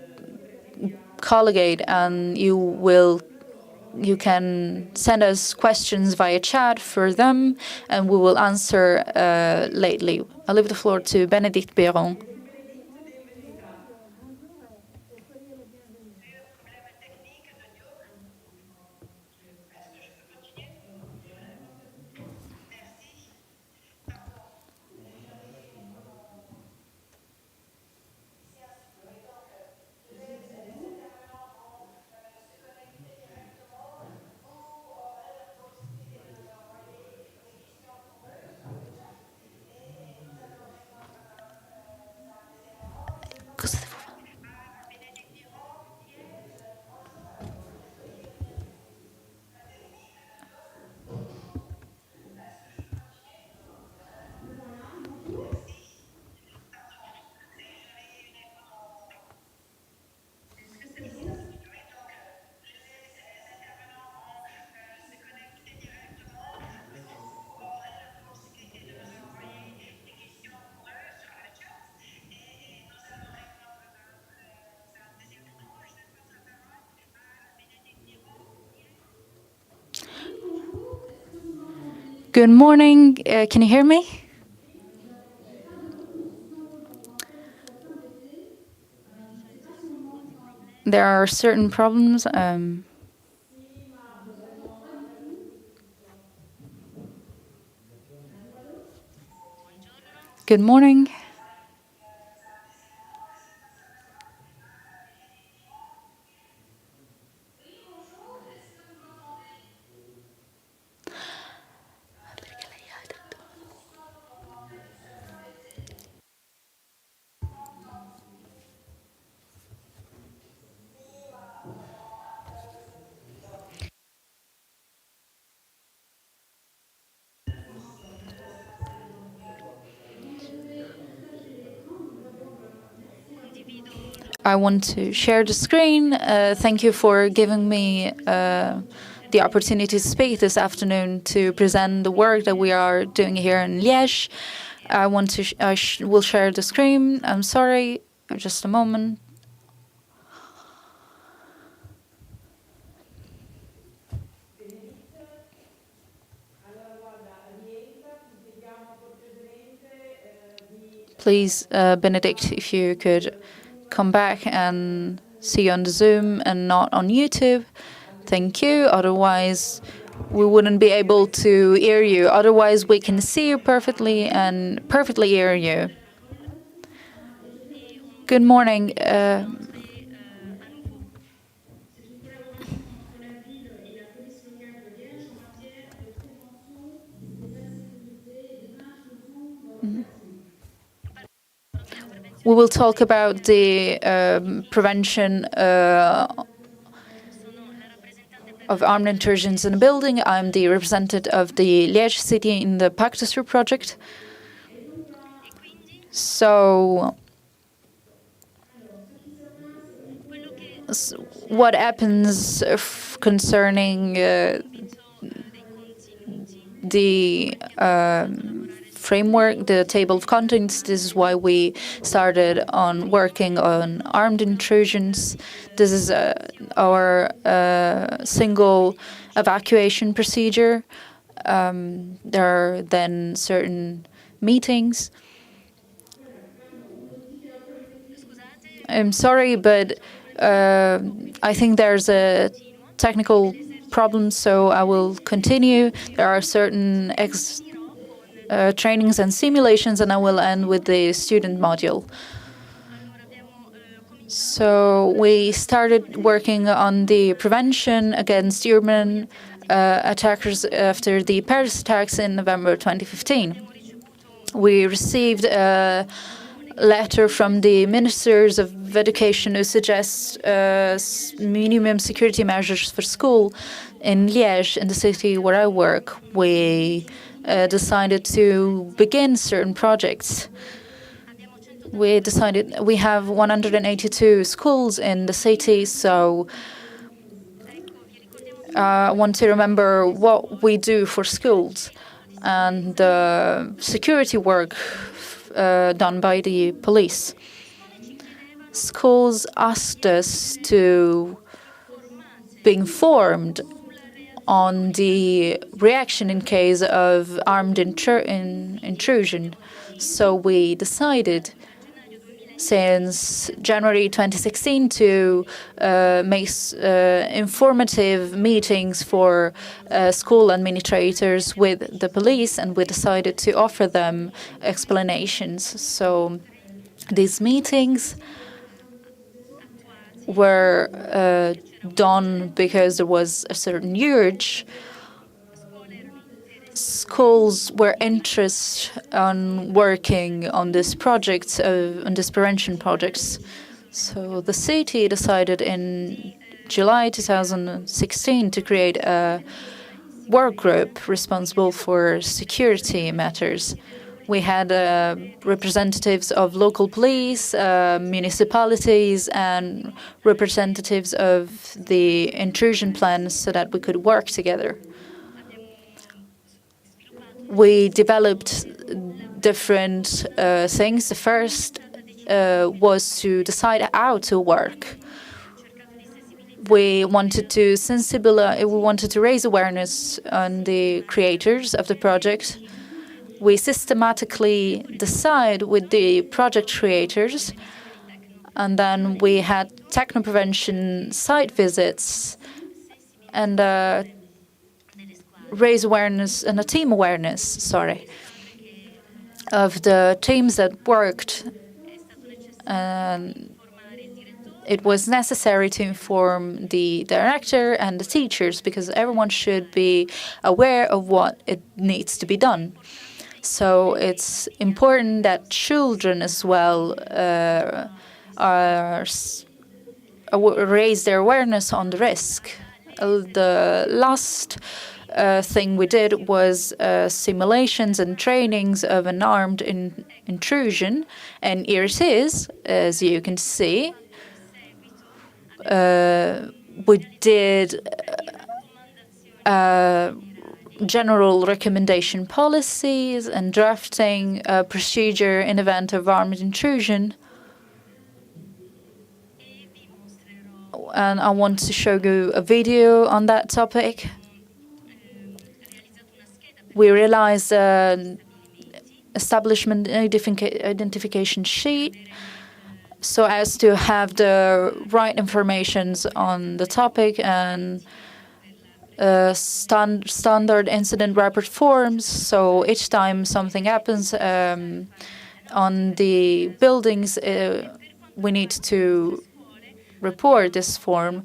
collegiate, and you can send us questions via chat for them, and we will answer lately. I'll leave the floor to Bénédicte Béron. Good morning. Can you hear me? There are certain problems. Good morning. I want to share the screen. Thank you for giving me the opportunity to speak this afternoon to present the work that we are doing here in Liège. I want to will share the screen. I'm sorry, just a moment. Please, Benedict, if you could come back and see on the Zoom and not on YouTube. Thank you. Otherwise, we wouldn't be able to hear you. Otherwise, we can see you perfectly and perfectly hear you. Good morning. We will talk about the prevention of armed incursions in a building. I'm the representative of the Liège city in the participatory project. So, what happens concerning the framework, the table of contents? This is why we started on working on armed intrusions. This is our single evacuation procedure. There are then certain meetings. I'm sorry, but I think there's a technical problem, so I will continue. There are certain trainings and simulations, and I will end with the student module. So we started working on the prevention against urban attackers after the Paris attacks in November 2015. We received a letter from the ministers of education who suggest minimum security measures for school in Liège, in the city where I work. We decided to begin certain projects. We decided we have 182 schools in the city, so I want to remember what we do for schools and the security work done by the police. Schools asked us to be informed on the reaction in case of armed intrusion. So we decided since January 2016 to make informative meetings for school administrators with the police, and we decided to offer them explanations. So these meetings were done because there was a certain urge. Schools were interested on working on this project, on this prevention projects. So the city decided in July 2016 to create a work group responsible for security matters. We had representatives of local police, municipalities, and representatives of the intrusion plans so that we could work together. We developed different things. The first was to decide how to work. We wanted to we wanted to raise awareness on the creators of the project. We systematically decide with the project creators, and then we had techno-prevention site visits and raise awareness and a team awareness, of the teams that worked. It was necessary to inform the director and the teachers because everyone should be aware of what it needs to be done. So it's important that children as well raise their awareness on the risk. The last thing we did was simulations and trainings of an armed intrusion, and here it is, as you can see. we did general recommendation policies and drafting a procedure in event of armed intrusion. And I want to show you a video on that topic. We realized an establishment identification sheet so as to have the right informations on the topic and standard incident report forms. So each time something happens on the buildings, we need to report this form.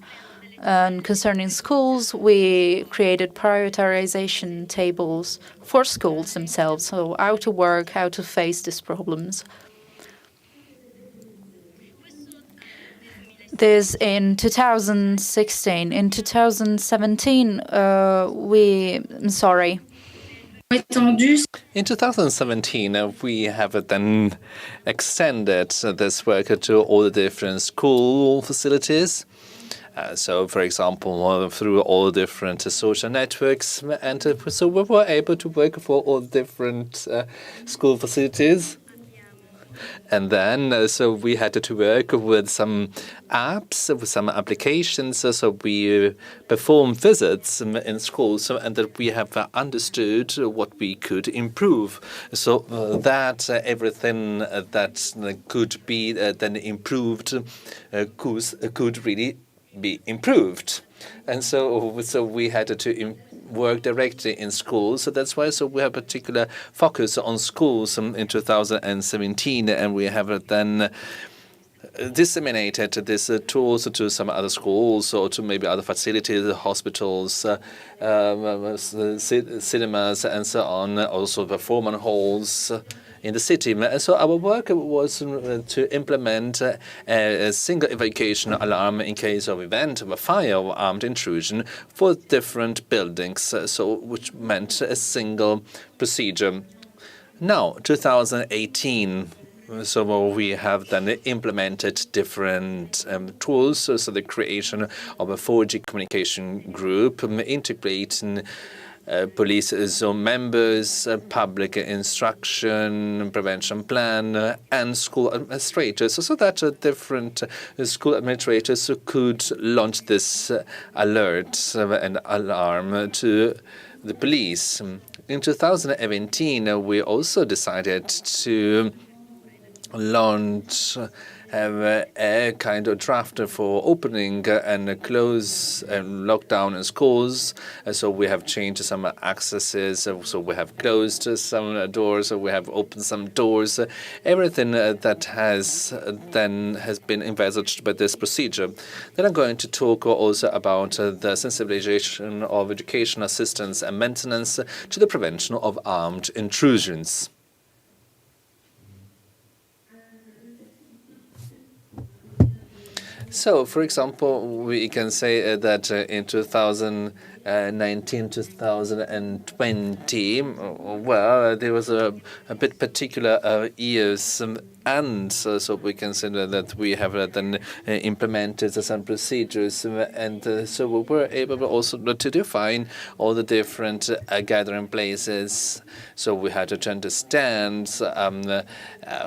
And concerning schools, we created prioritization tables for schools themselves, so how to work, how to face these problems. This in 2016. In 2017, sorry. In 2017, we have then extended this work to all the different school facilities. So, for example, through all different social networks, and so we were able to work for all different school facilities. And then, so we had to work with some apps, with some applications. So we perform visits in schools, and that we have understood what we could improve, so that everything that could be then improved could really be improved. And so we had to work directly in schools. So that's why we have particular focus on schools in 2017, and we have then disseminated these tools to some other schools or to maybe other facilities, hospitals, cinemas, and so on, also performance halls in the city. So our work was to implement a single evacuation alarm in case of event of a fire or armed intrusion for different buildings, so which meant a single procedure. Now, 2018, so we have then implemented different tools, so the creation of a 4G communication group, integrating police zone members, public instruction, prevention plan, and school administrators, so that different school administrators could launch this alert and alarm to the police. In 2018, we also decided to launch a kind of draft for opening and close and lockdown in schools. So we have changed some accesses. So we have closed some doors. So we have opened some doors. Everything that has been envisaged by this procedure. Then I'm going to talk also about the sensibilization of education assistance and maintenance to the prevention of armed intrusions. So, for example, we can say that in 2019, 2020, well, there was a bit particular years, and so we consider that we have then implemented some procedures, and so we were able also to define all the different gathering places. So we had to understand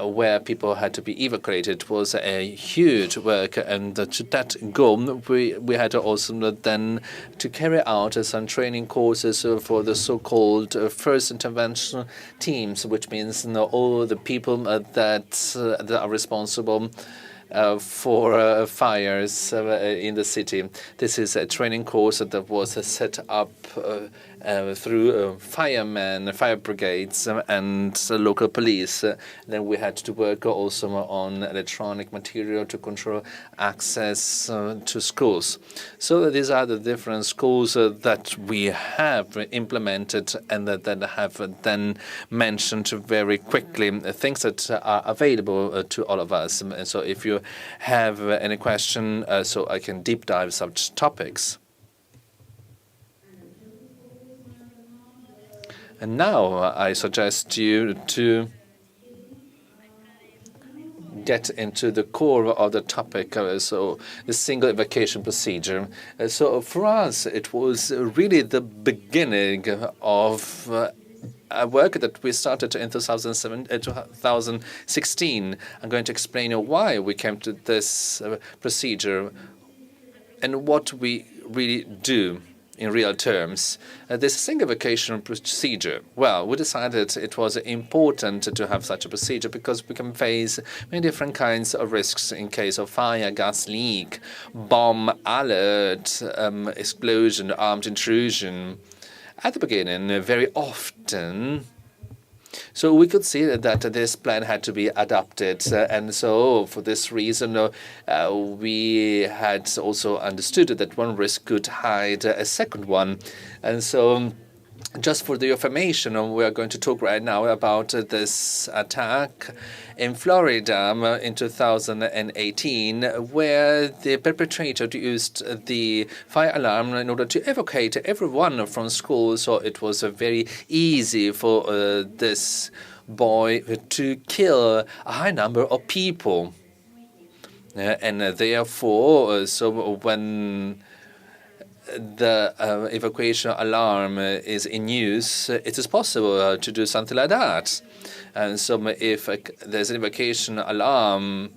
where people had to be evacuated. It was a huge work, and to that goal, we had to also then to carry out some training courses for the so-called first intervention teams, which means all the people that are responsible for fires in the city. This is a training course that was set up through firemen, fire brigades, and local police. Then we had to work also on electronic material to control access to schools. So these are the different schools that we have implemented and that have then mentioned very quickly, things that are available to all of us. And so if you have any question, so I can deep dive such topics. And now I suggest you to get into the core of the topic, so the single evacuation procedure. So for us, it was really the beginning of a work that we started in 2016. I'm going to explain why we came to this procedure and what we really do in real terms. This single evacuation procedure, well, we decided it was important to have such a procedure because we can face many different kinds of risks in case of fire, gas leak, bomb alert, explosion, armed intrusion. At the beginning, very often, so we could see that this plan had to be adapted. And so for this reason, we had also understood that one risk could hide a second one. And so just for the information, we are going to talk right now about this attack in Florida in 2018, where the perpetrator used the fire alarm in order to evacuate everyone from school. So it was very easy for this boy to kill a high number of people. And therefore, so when the evacuation alarm is in use, it is possible to do something like that. And so if there's an evacuation alarm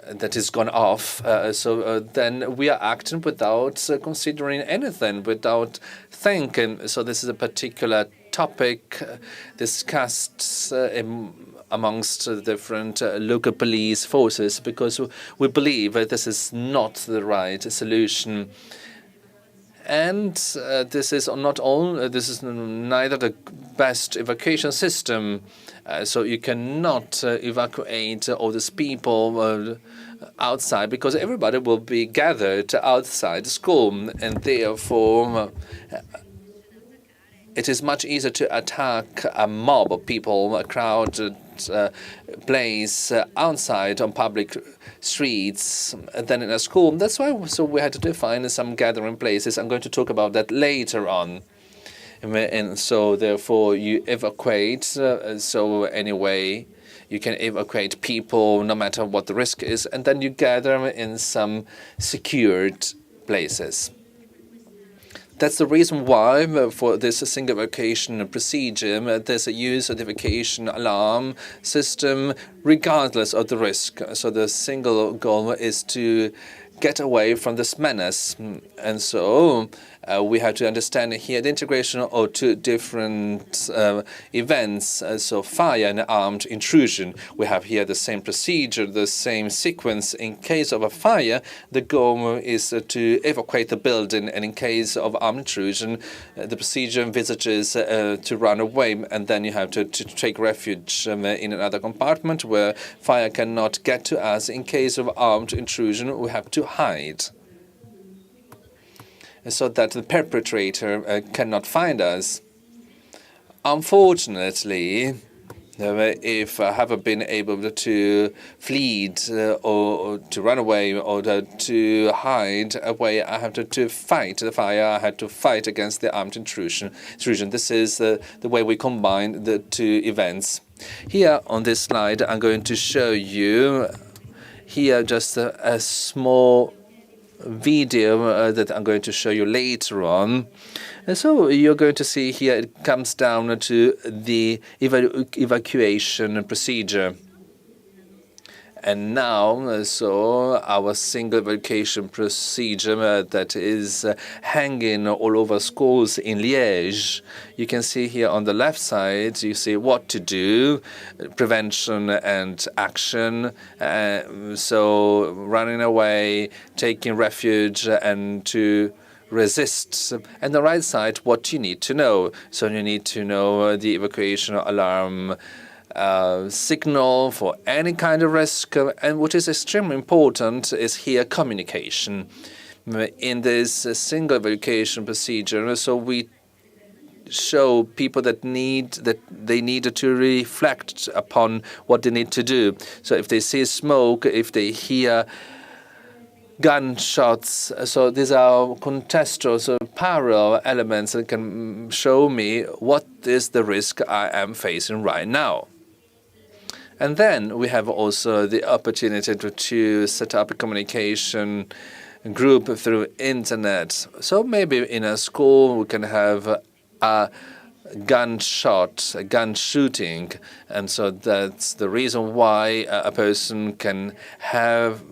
that is gone off, then we are acting without considering anything, without thinking. So this is a particular topic discussed amongst the different local police forces, because we believe that this is not the right solution. And this is neither the best evacuation system. So you cannot evacuate all these people outside, because everybody will be gathered outside the school, and therefore it is much easier to attack a mob of people, a crowded place outside on public streets than in a school. That's why we had to define some gathering places. I'm going to talk about that later on. And so therefore you evacuate. So anyway, you can evacuate people no matter what the risk is, and then you gather in some secured places. That's the reason why, for this single evacuation procedure, there's a use of the evacuation alarm system regardless of the risk. So the single goal is to get away from this menace. And so we have to understand here the integration of two different events, so fire and armed intrusion. We have here the same procedure, the same sequence. In case of a fire, the goal is to evacuate the building, and in case of armed intrusion, the procedure envisages to run away, and then you have to take refuge in another compartment where fire cannot get to us. In case of armed intrusion, we have to hide, so that the perpetrator cannot find us. Unfortunately, if I haven't been able to flee or to run away or to hide away, I have to fight the fire. I had to fight against the armed intrusion. This is the way we combine the two events. Here on this slide, I'm going to show you here just a small video that I'm going to show you later on. And so you're going to see here it comes down to the evacuation procedure. And now, so our single evacuation procedure that is hanging all over schools in Liège. You can see here on the left side, you see what to do, prevention and action. So running away, taking refuge, and to resist. And the right side, what you need to know. So you need to know the evacuation alarm signal for any kind of risk, and what is extremely important is here communication. In this single evacuation procedure, so we show people that they need to reflect upon what they need to do. So if they see smoke, if they hear gunshots, so these are contextual, so parallel elements that can show me what is the risk I am facing right now. And then we have also the opportunity to set up a communication group through internet. So maybe in a school we can have a gun shooting, and so that's the reason why a person can have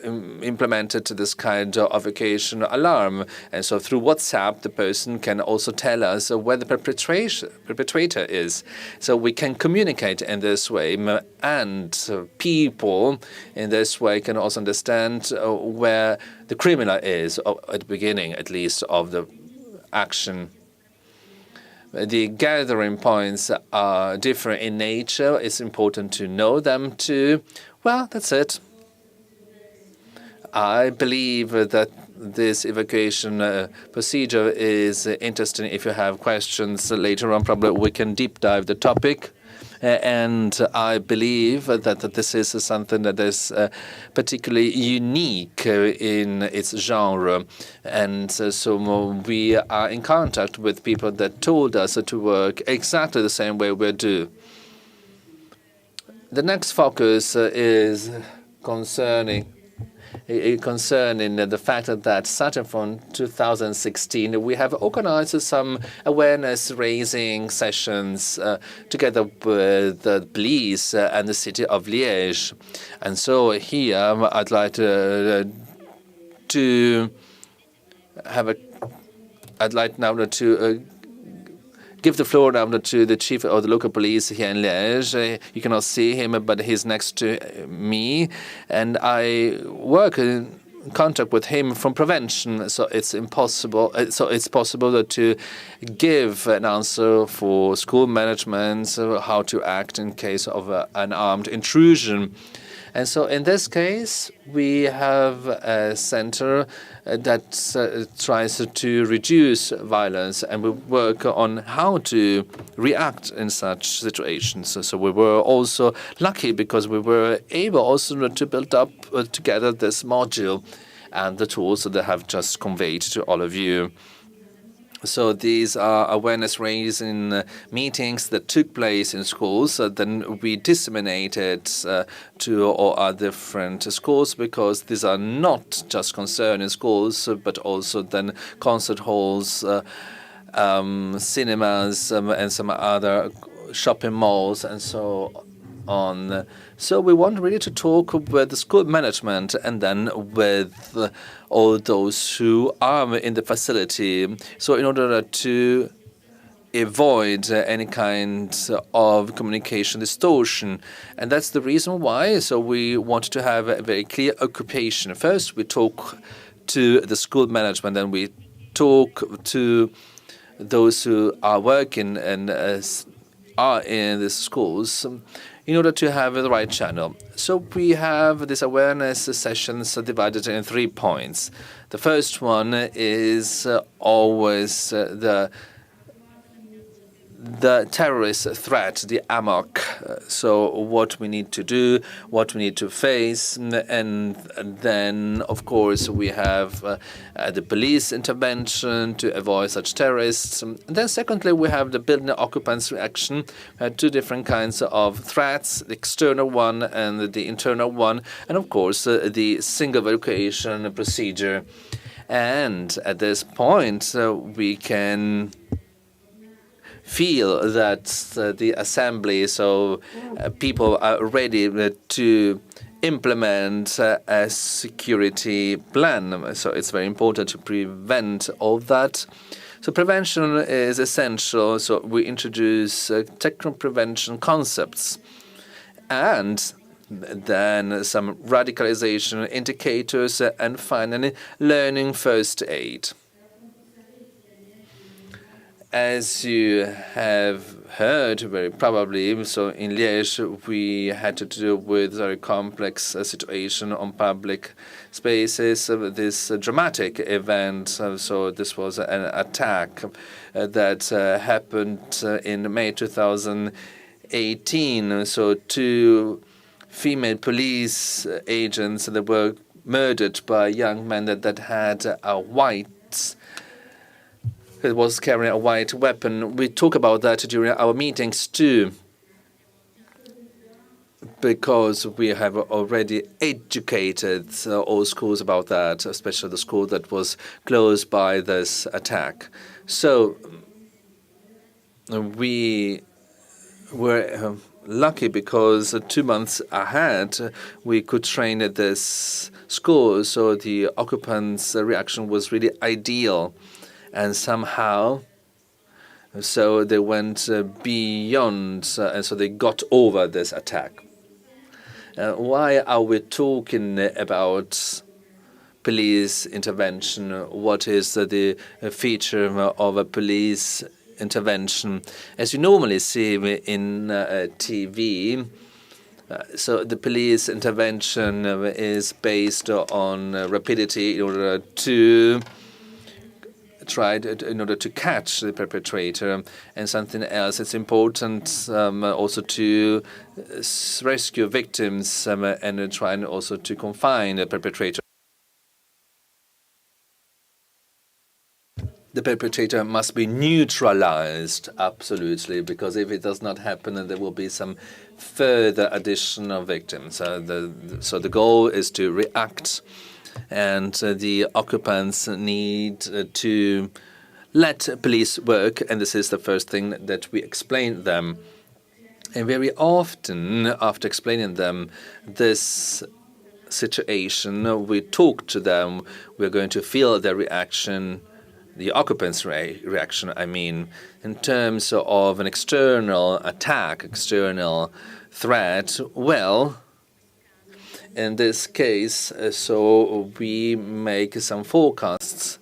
implemented this kind of evacuation alarm. And so through WhatsApp, the person can also tell us where the perpetrator is. So we can communicate in this way, and people in this way can also understand where the criminal is, at the beginning at least of the action. The gathering points are different in nature. It's important to know them too. Well, that's it. I believe that this evacuation procedure is interesting. If you have questions later on, probably we can deep dive the topic. And I believe that this is something that is particularly unique in its genre. And so we are in contact with people that told us to work exactly the same way we do. The next focus is concerning the fact that starting from 2016, we have organized some awareness-raising sessions together with the police and the city of Liège. And so here, I'd like to give the floor now to the chief of the local police here in Liège. You cannot see him, but he's next to me, and I work in contact with him from prevention. So it's impossible. So it's possible to give an answer for school management, how to act in case of an armed intrusion. And so in this case, we have a center that tries to reduce violence, and we work on how to react in such situations. So we were also lucky because we were able also to build up together this module and the tools that I have just conveyed to all of you. So these are awareness-raising meetings that took place in schools. Then we disseminated to all our different schools, because these are not just concerning schools, but also then concert halls, cinemas, and some other shopping malls, and so on. So we want really to talk with the school management and then with all those who are in the facility. So in order to avoid any kind of communication distortion. And that's the reason why. So we want to have a very clear occupation. First, we talk to the school management, then we talk to those who are working and are in the schools, in order to have the right channel. So we have these awareness sessions divided in 3 points. The first one is always the terrorist threat, the amok. So what we need to do, what we need to face, and then of course we have the police intervention to avoid such terrorists. And then secondly, we have the building occupants reaction. Two different kinds of threats: the external one and the internal one, and of course the single evacuation procedure. And at this point, we can feel that the assembly, so people are ready to implement a security plan. So it's very important to prevent all that. So prevention is essential. So we introduce technical prevention concepts, and then some radicalization indicators, and finally learning first aid. As you have heard, very probably, so in Liège, we had to deal with a very complex situation on public spaces. This dramatic event, so this was an attack that happened in May 2018. So 2 female police agents that were murdered by young men that had a white. It was carrying a white weapon. We talk about that during our meetings too. because we have already educated all schools about that, especially the school that was closed by this attack. So we were lucky because 2 months ahead we could train at this school, so the occupants' reaction was really ideal, and somehow so they went beyond, and so they got over this attack. Why are we talking about police intervention? What is the feature of a police intervention? As you normally see in TV, so the police intervention is based on rapidity in order to in order to catch the perpetrator, and something else. It's important also to rescue victims and try and also to confine the perpetrator. The perpetrator must be neutralized, absolutely, because if it does not happen, then there will be some further additional victims. So the goal is to react, and the occupants need to let police work, and this is the first thing that we explain them. And very often, after explaining them this situation, we talk to them, we're going to feel their reaction, the occupants' reaction, I mean, in terms of an external attack, external threat. Well, in this case, so we make some forecasts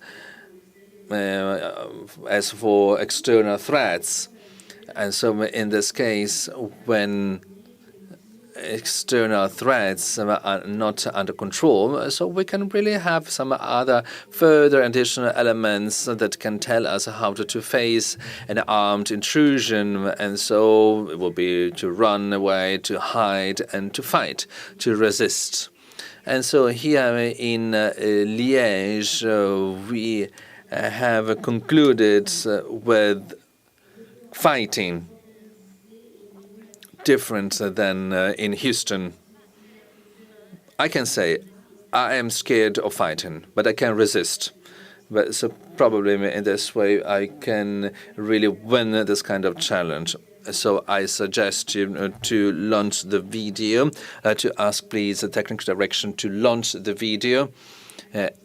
as for external threats. And so in this case, when external threats are not under control, so we can really have some other further additional elements that can tell us how to face an armed intrusion. And so it will be to run away, to hide, and to fight, to resist. And so here in Liège, we have concluded with fighting, different than in Houston. I can say I am scared of fighting, but I can resist. But so probably in this way I can really win this kind of challenge. So I suggest you to launch the video, to ask please the technical direction to launch the video.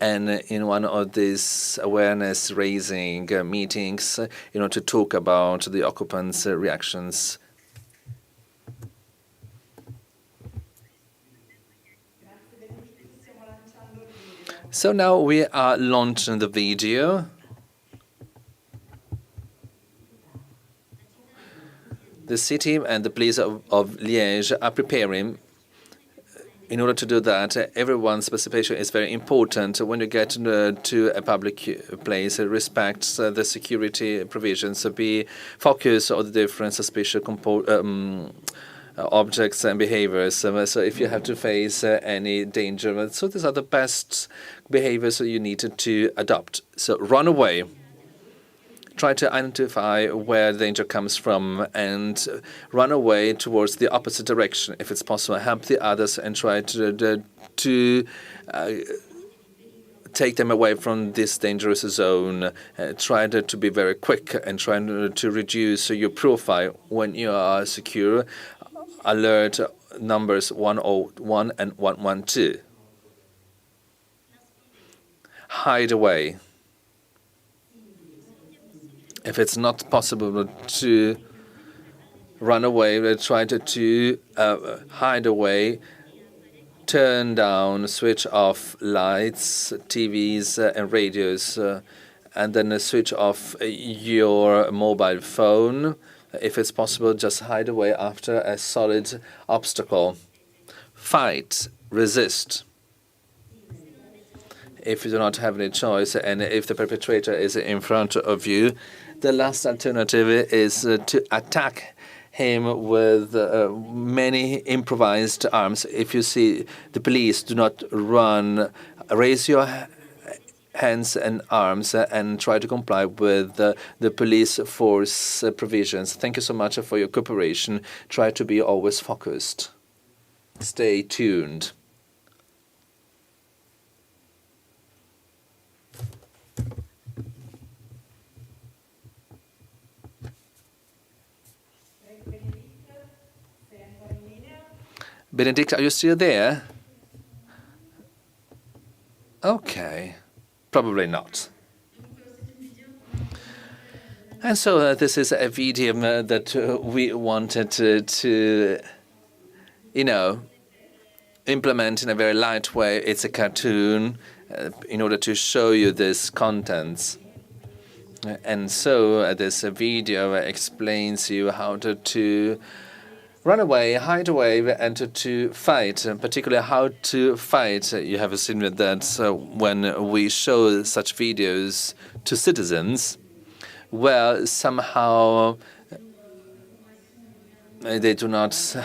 And in one of these awareness raising meetings, to talk about the occupants' reactions. So now we are launching the video. The city and the police of Liège are preparing. In order to do that, everyone's participation is very important. When you get to a public place, respect the security provisions, be focused on the different suspicious objects and behaviors. So if you have to face any danger, so these are the best behaviors you need to adopt. So run away. Try to identify where the danger comes from and run away towards the opposite direction if it's possible. Help the others and try to take them away from this dangerous zone. Try to be very quick and try to reduce your profile when you are secure. Alert numbers 101 and 112. Hide away. If it's not possible to run away, try to hide away, turn down, switch off lights, TVs and radios, and then switch off your mobile phone. If it's possible, just hide away after a solid obstacle. Fight, resist. If you do not have any choice, and if the perpetrator is in front of you, the last alternative is to attack him with many improvised arms. If you see the police, do not run. Raise your hands and arms and try to comply with the police force provisions. Thank you so much for your cooperation. Try to be always focused. Stay tuned. Benedict, are you still there? Okay, probably not. And so this is a video that we wanted to, implement in a very light way. It's a cartoon in order to show you this contents. And so this video explains you how to run away, hide away, and to fight, particularly how to fight. You have seen that when we show such videos to citizens, well, somehow they do not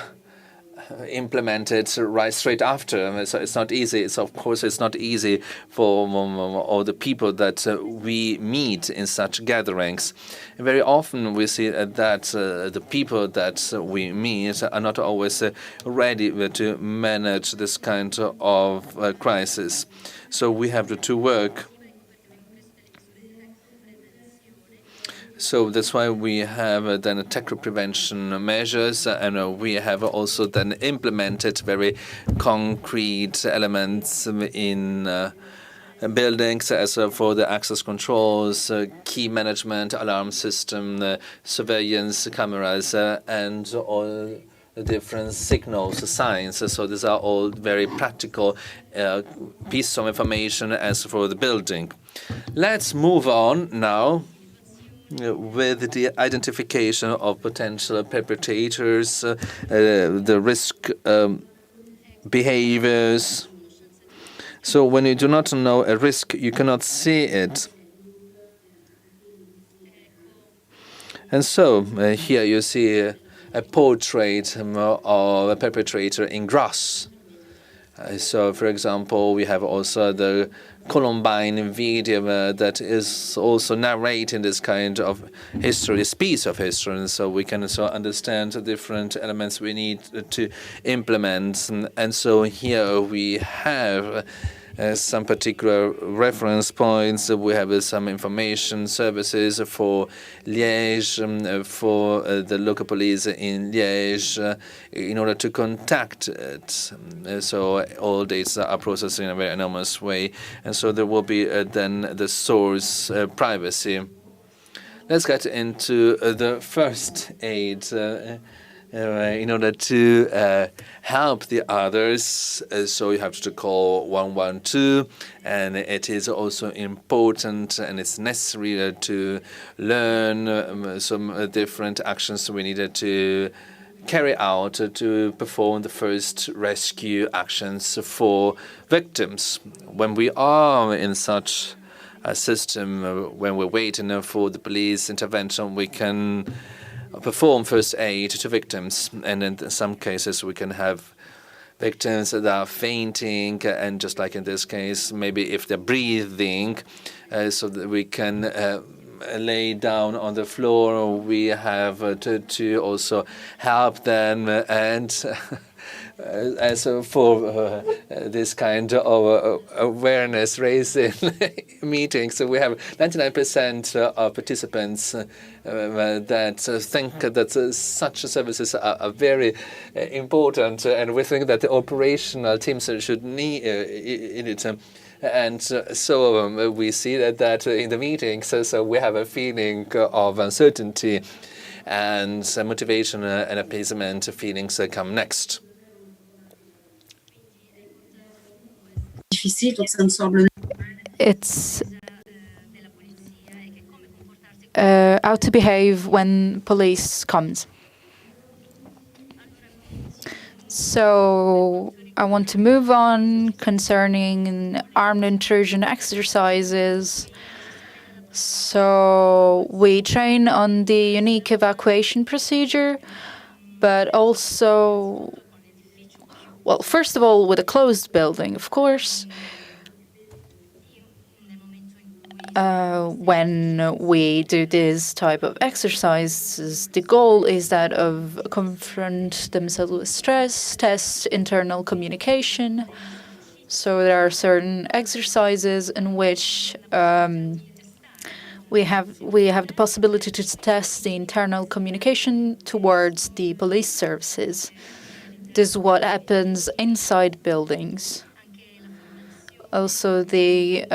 implement it right straight after. So it's not easy. So of course it's not easy for all the people that we meet in such gatherings. And very often we see that the people that we meet are not always ready to manage this kind of crisis. So we have to work. So that's why we have then attack prevention measures, and we have also then implemented very concrete elements in buildings as for the access controls, key management, alarm system, surveillance cameras, and all the different signals, signs. So these are all very practical pieces of information as for the building. Let's move on now with the identification of potential perpetrators, the risk behaviors. So when you do not know a risk, you cannot see it. And so here you see a portrait of a perpetrator in grass. So, for example, we have also the Columbine video that is also narrating this kind of history, this piece of history, and so we can also understand the different elements we need to implement. And so here we have some particular reference points. We have some information services for Liège, for the local police in Liège, in order to contact it. So all data are processed in a very anonymous way, and so there will be then the source privacy. Let's get into the first aid. In order to help the others, so you have to call 112, and it is also important and it's necessary to learn some different actions we needed to carry out to perform the first rescue actions for victims. When we are in such a system, when we're waiting for the police intervention, we can perform first aid to victims, and in some cases we can have victims that are fainting, and just like in this case, maybe if they're breathing, so that we can lay down on the floor. We have to also help them, and as for this kind of awareness raising meetings, so we have 99% of participants that think that such services are very important, and we think that the operational teams should need in it. And so we see that in the meetings, so we have a feeling of uncertainty, and motivation and appeasement feelings come next. It's how to behave when police comes. So I want to move on concerning armed intrusion exercises. So we train on the unique evacuation procedure, but also, well, first of all, with a closed building, of course. when we do this type of exercises, the goal is that of confront themselves with stress, test internal communication. So there are certain exercises in which we have the possibility to test the internal communication towards the police services. This is what happens inside buildings. Also, the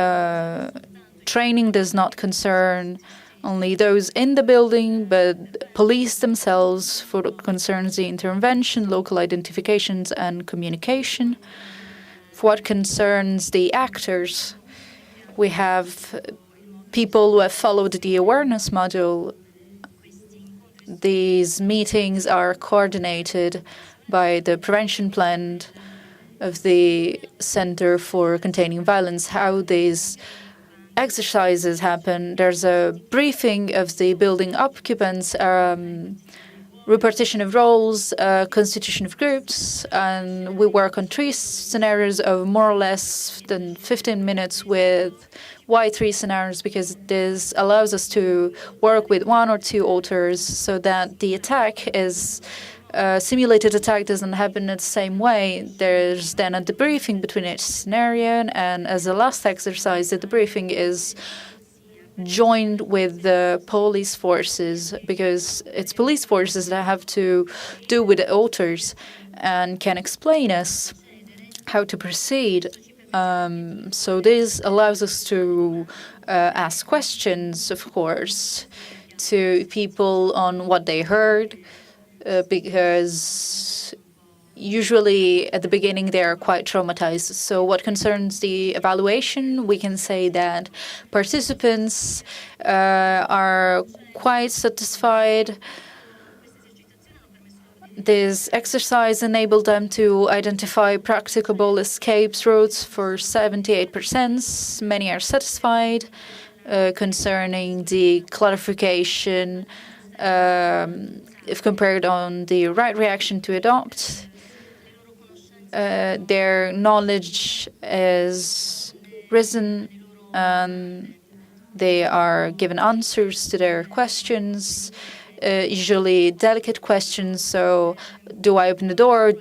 training does not concern only those in the building, but police themselves for what concerns the intervention, local identifications, and communication. For what concerns the actors, we have people who have followed the awareness module. These meetings are coordinated by the prevention plan of the Center for Containing Violence. How these exercises happen, there's a briefing of the building occupants, repartition of roles, constitution of groups, and we work on 3 scenarios of more or less than 15 minutes with why 3 scenarios, because this allows us to work with 1 or 2 authors so that the attack is simulated attack doesn't happen in the same way. There's then a debriefing between each scenario, and as a last exercise, the debriefing is joined with the police forces, because it's police forces that have to do with the authors and can explain us how to proceed. So this allows us to ask questions, of course, to people on what they heard, because usually at the beginning they are quite traumatized. So what concerns the evaluation, we can say that participants are quite satisfied. This exercise enabled them to identify practicable escape routes for 78%. Many are satisfied concerning the clarification if compared on the right reaction to adopt. Their knowledge is risen and they are given answers to their questions, usually delicate questions. So, do I open the door?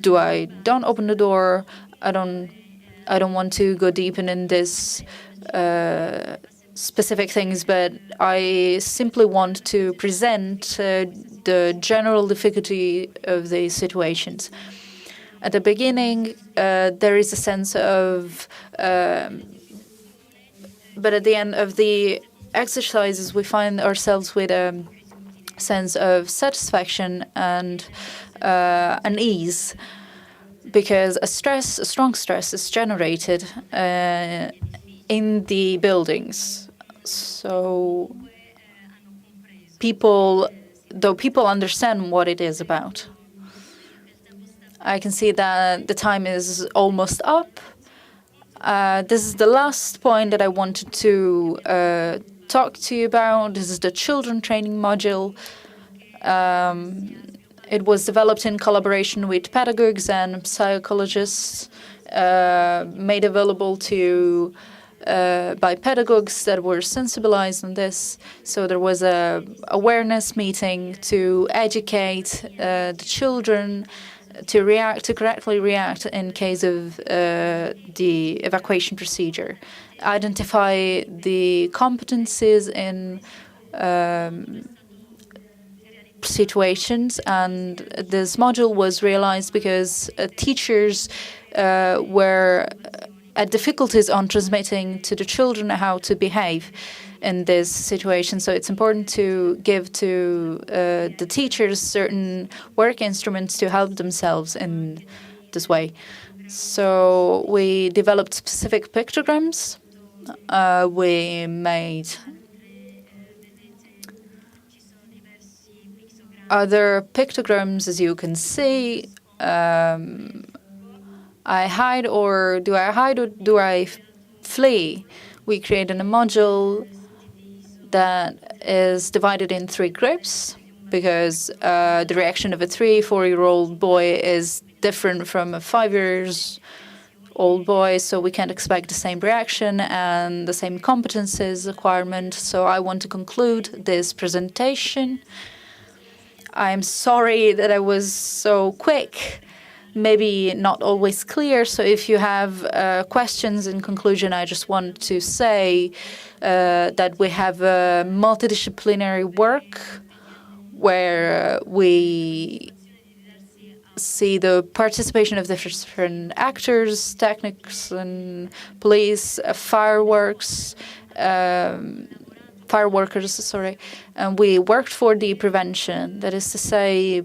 Do I don't open the door? I don't want to go deep in this specific things, but I simply want to present the general difficulty of the situations. At the beginning, there is a sense of, but at the end of the exercises, we find ourselves with a sense of satisfaction and unease, because a strong stress is generated in the buildings. So people understand what it is about. I can see that the time is almost up. This is the last point that I wanted to talk to you about. This is the children training module. It was developed in collaboration with pedagogues and psychologists, made available to by pedagogues that were sensibilized on this. So there was a awareness meeting to educate the children to correctly react in case of the evacuation procedure, identify the competencies in situations. And this module was realized because teachers were at difficulties on transmitting to the children how to behave in this situation. So it's important to give to the teachers certain work instruments to help themselves in this way. So we developed specific pictograms. We made other pictograms, as you can see. I hide, or do I hide, or do I flee? We created a module that is divided in 3 groups, because the reaction of a 3-4-year-old boy is different from a 5-year-old old boys, so we can't expect the same reaction and the same competences requirement. So I want to conclude this presentation. I'm sorry that I was so quick, maybe not always clear. So if you have questions in conclusion, I just want to say that we have a multidisciplinary work where we see the participation of different actors, technics and police, fireworkers, sorry. And we worked for the prevention. That is to say,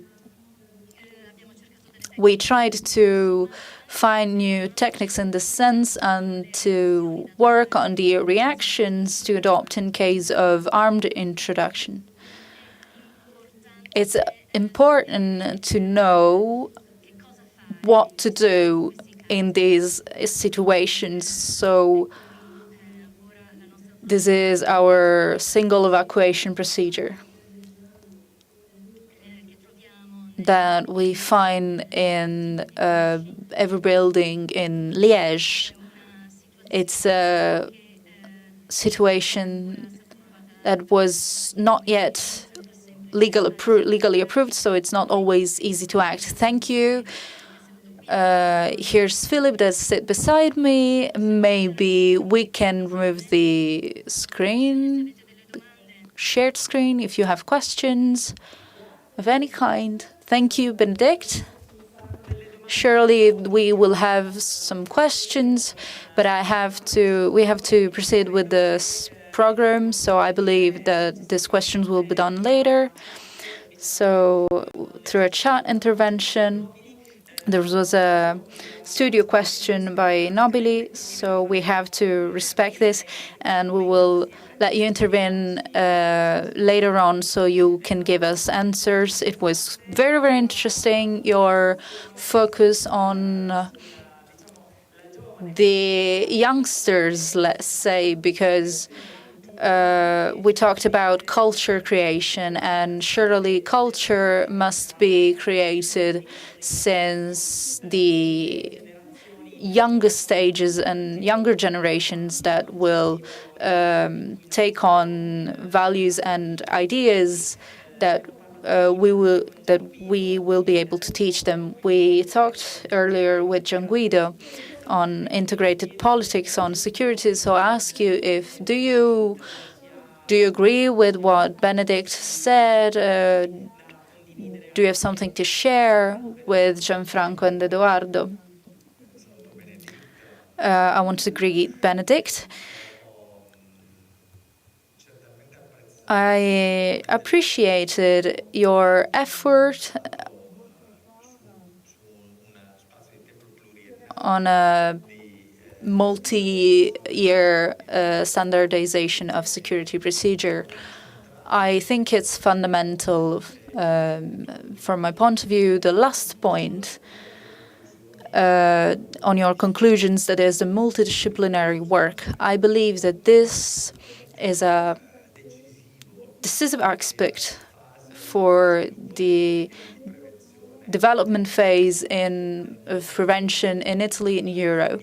we tried to find new techniques in this sense and to work on the reactions to adopt in case of armed introduction. It's important to know what to do in these situations. So this is our single evacuation procedure that we find in every building in Liège. It's a situation that was not yet legally approved, so it's not always easy to act. Thank you. Here's Philip that sit beside me. Maybe we can remove the screen, the shared screen, if you have questions of any kind. Thank you, Benedict. Surely we will have some questions, but we have to proceed with this program, so I believe that these questions will be done later. So through a chat intervention, there was a studio question by Nobili, so we have to respect this, and we will let you intervene later on so you can give us answers. It was very, very interesting, your focus on the youngsters, let's say, because we talked about culture creation, and surely culture must be created since the younger stages and younger generations that will take on values and ideas that we will be able to teach them. We talked earlier with Gian Guido on integrated politics, on security. So I ask you, do you agree with what Benedict said? Do you have something to share with Gianfranco and Eduardo? I want to greet Benedict. I appreciated your effort on a multi-year standardization of security procedure. I think it's fundamental from my point of view. The last point on your conclusions, that is the multidisciplinary work. I believe that this is a decisive aspect for the development phase of prevention in Italy and Europe.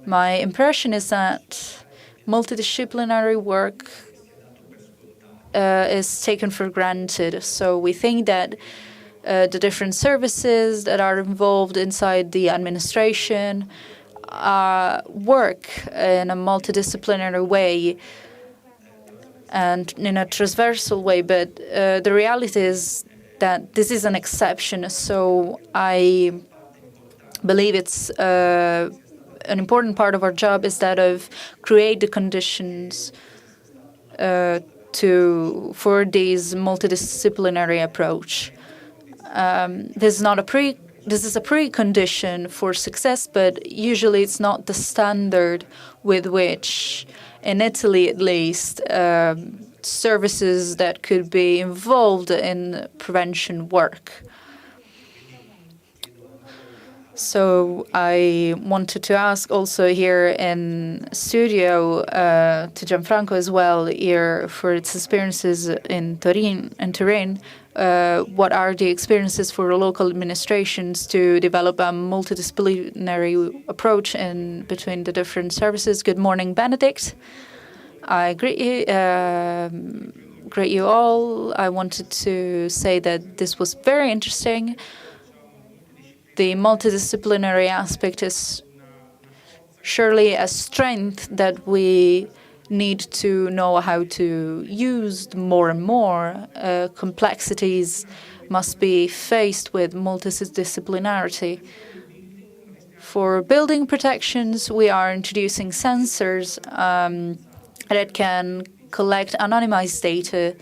My impression is that multidisciplinary work is taken for granted. So we think that the different services that are involved inside the administration work in a multidisciplinary way and in a transversal way, but the reality is that this is an exception. So I believe it's an important part of our job is that of create the conditions for this multidisciplinary approach. This is a precondition for success, but usually it's not the standard with which, in Italy at least, services that could be involved in prevention work. So I wanted to ask also here in studio to Gianfranco as well here for its experiences in Turin. What are the experiences for local administrations to develop a multidisciplinary approach in between the different services? Good morning, Benedict. I greet you all. I wanted to say that this was very interesting. The multidisciplinary aspect is surely a strength that we need to know how to use more and more. Complexities must be faced with multidisciplinarity. For building protections, we are introducing sensors that can collect anonymized data.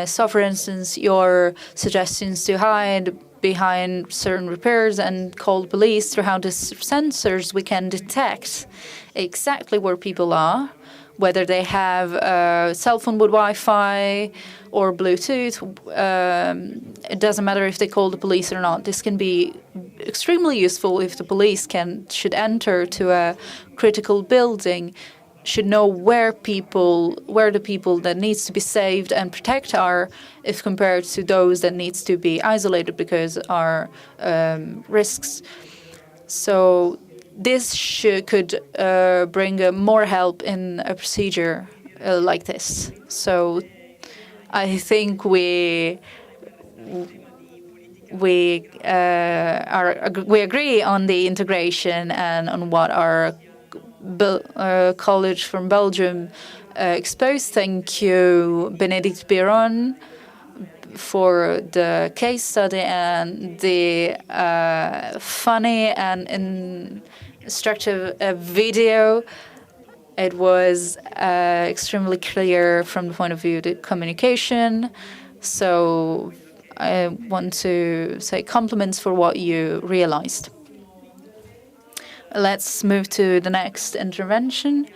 So, for instance, your suggestions to hide behind certain repairs and call police through how the sensors we can detect exactly where people are, whether they have a cell phone with Wi-Fi or Bluetooth. It doesn't matter if they call the police or not. This can be extremely useful if the police should enter to a critical building, should know where the people that needs to be saved and protect are, if compared to those that needs to be isolated because are risks. So this could bring more help in a procedure like this. So I think we agree on the integration and on what our college from Belgium exposed. Thank you, Benedict Biron, for the case study and the funny and instructive video. It was extremely clear from the point of view of the communication. So I want to say compliments for what you realized. Let's move to the next intervention.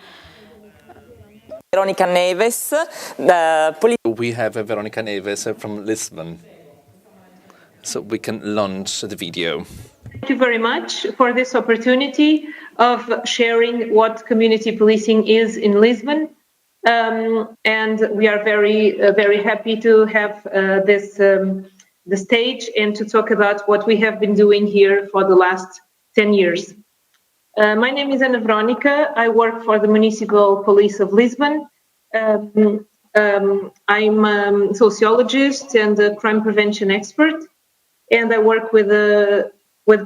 Veronica Neves. We have Veronica Neves from Lisbon, so we can launch the video. Thank you very much for this opportunity of sharing what community policing is in Lisbon. And we are very happy to have the stage and to talk about what we have been doing here for the last 10 years. My name is Ana Veronica. I work for the Municipal Police of Lisbon. I'm a sociologist and a crime prevention expert, and I work with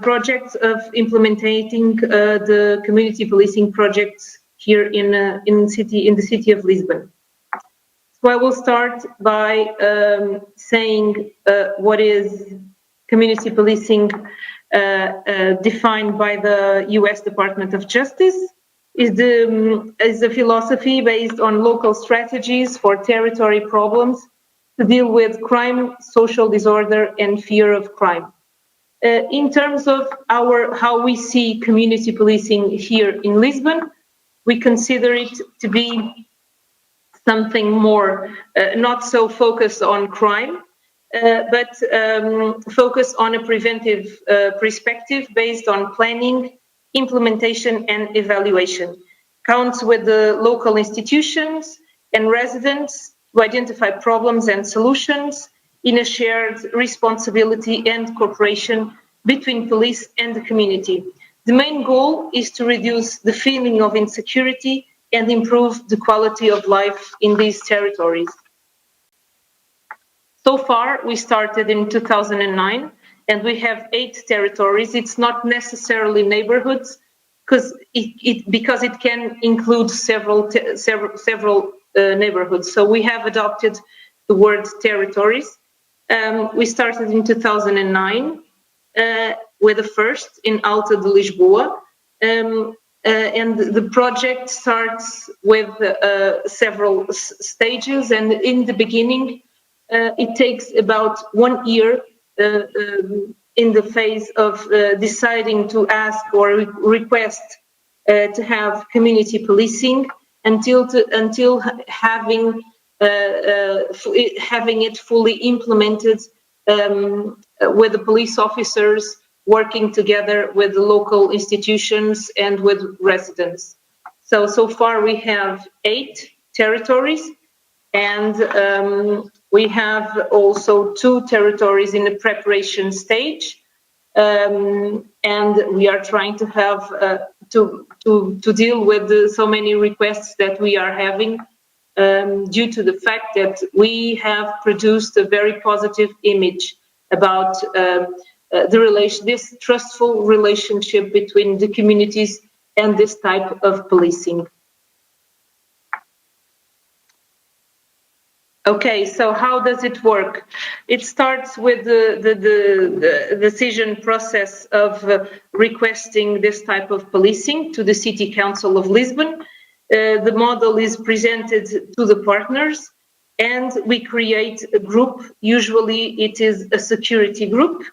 projects of implementing the community policing projects here in the city of Lisbon. So I will start by saying what is community policing defined by the U.S. Department of Justice. Is a philosophy based on local strategies for territory problems to deal with crime, social disorder, and fear of crime. In terms of how we see community policing here in Lisbon, we consider it to be something more not so focused on crime, but focus on a preventive perspective based on planning, implementation, and evaluation. Counts with the local institutions and residents to identify problems and solutions in a shared responsibility and cooperation between police and the community. The main goal is to reduce the feeling of insecurity and improve the quality of life in these territories. So far, we started in 2009, and we have 8 territories. It's not necessarily neighborhoods, because it can include several neighborhoods. So we have adopted the word territories. We started in 2009 with the first in Alta de Lisboa. And the project starts with several stages, and in the beginning, it takes about 1 year in the phase of deciding to ask or request to have community policing until having it fully implemented with the police officers working together with the local institutions and with residents. So far we have 8 territories, and we have also 2 territories in the preparation stage. And we are trying to have to deal with so many requests that we are having, due to the fact that we have produced a very positive image about this trustful relationship between the communities and this type of policing. Okay, so how does it work? It starts with the decision process of requesting this type of policing to the City Council of Lisbon. The model is presented to the partners, and we create a group. Usually it is a security group.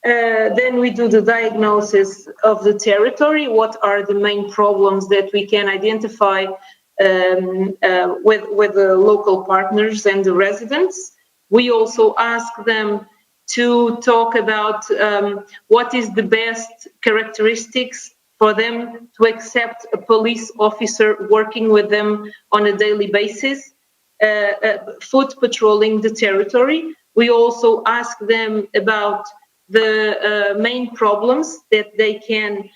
Then we do the diagnosis of the territory. What are the main problems that we can identify with the local partners and the residents? We also ask them to talk about what is the best characteristics for them to accept a police officer working with them on a daily basis, foot patrolling the territory. We also ask them about the main problems that they can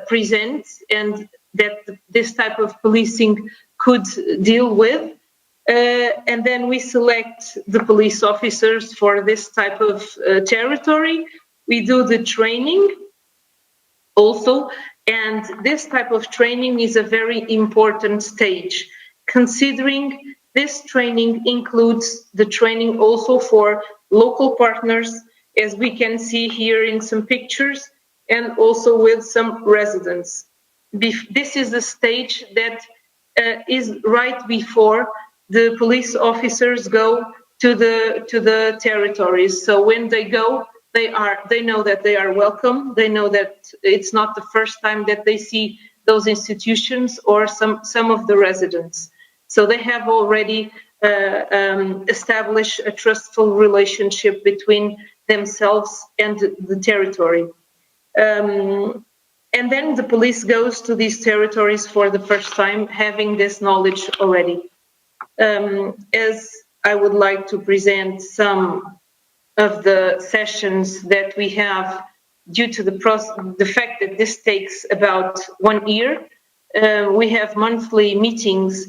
present and that this type of policing could deal with. And then we select the police officers for this type of territory. We do the training also, and this type of training is a very important stage, considering this training includes the training also for local partners, as we can see here in some pictures, and also with some residents. This is the stage that is right before the police officers go to the territories. So when they go, they know that they are welcome. They know that it's not the first time that they see those institutions or some of the residents. So they have already established a trustful relationship between themselves and the territory. And then the police goes to these territories for the first time, having this knowledge already. As I would like to present some of the sessions that we have, due to the fact that this takes about 1 year. We have monthly meetings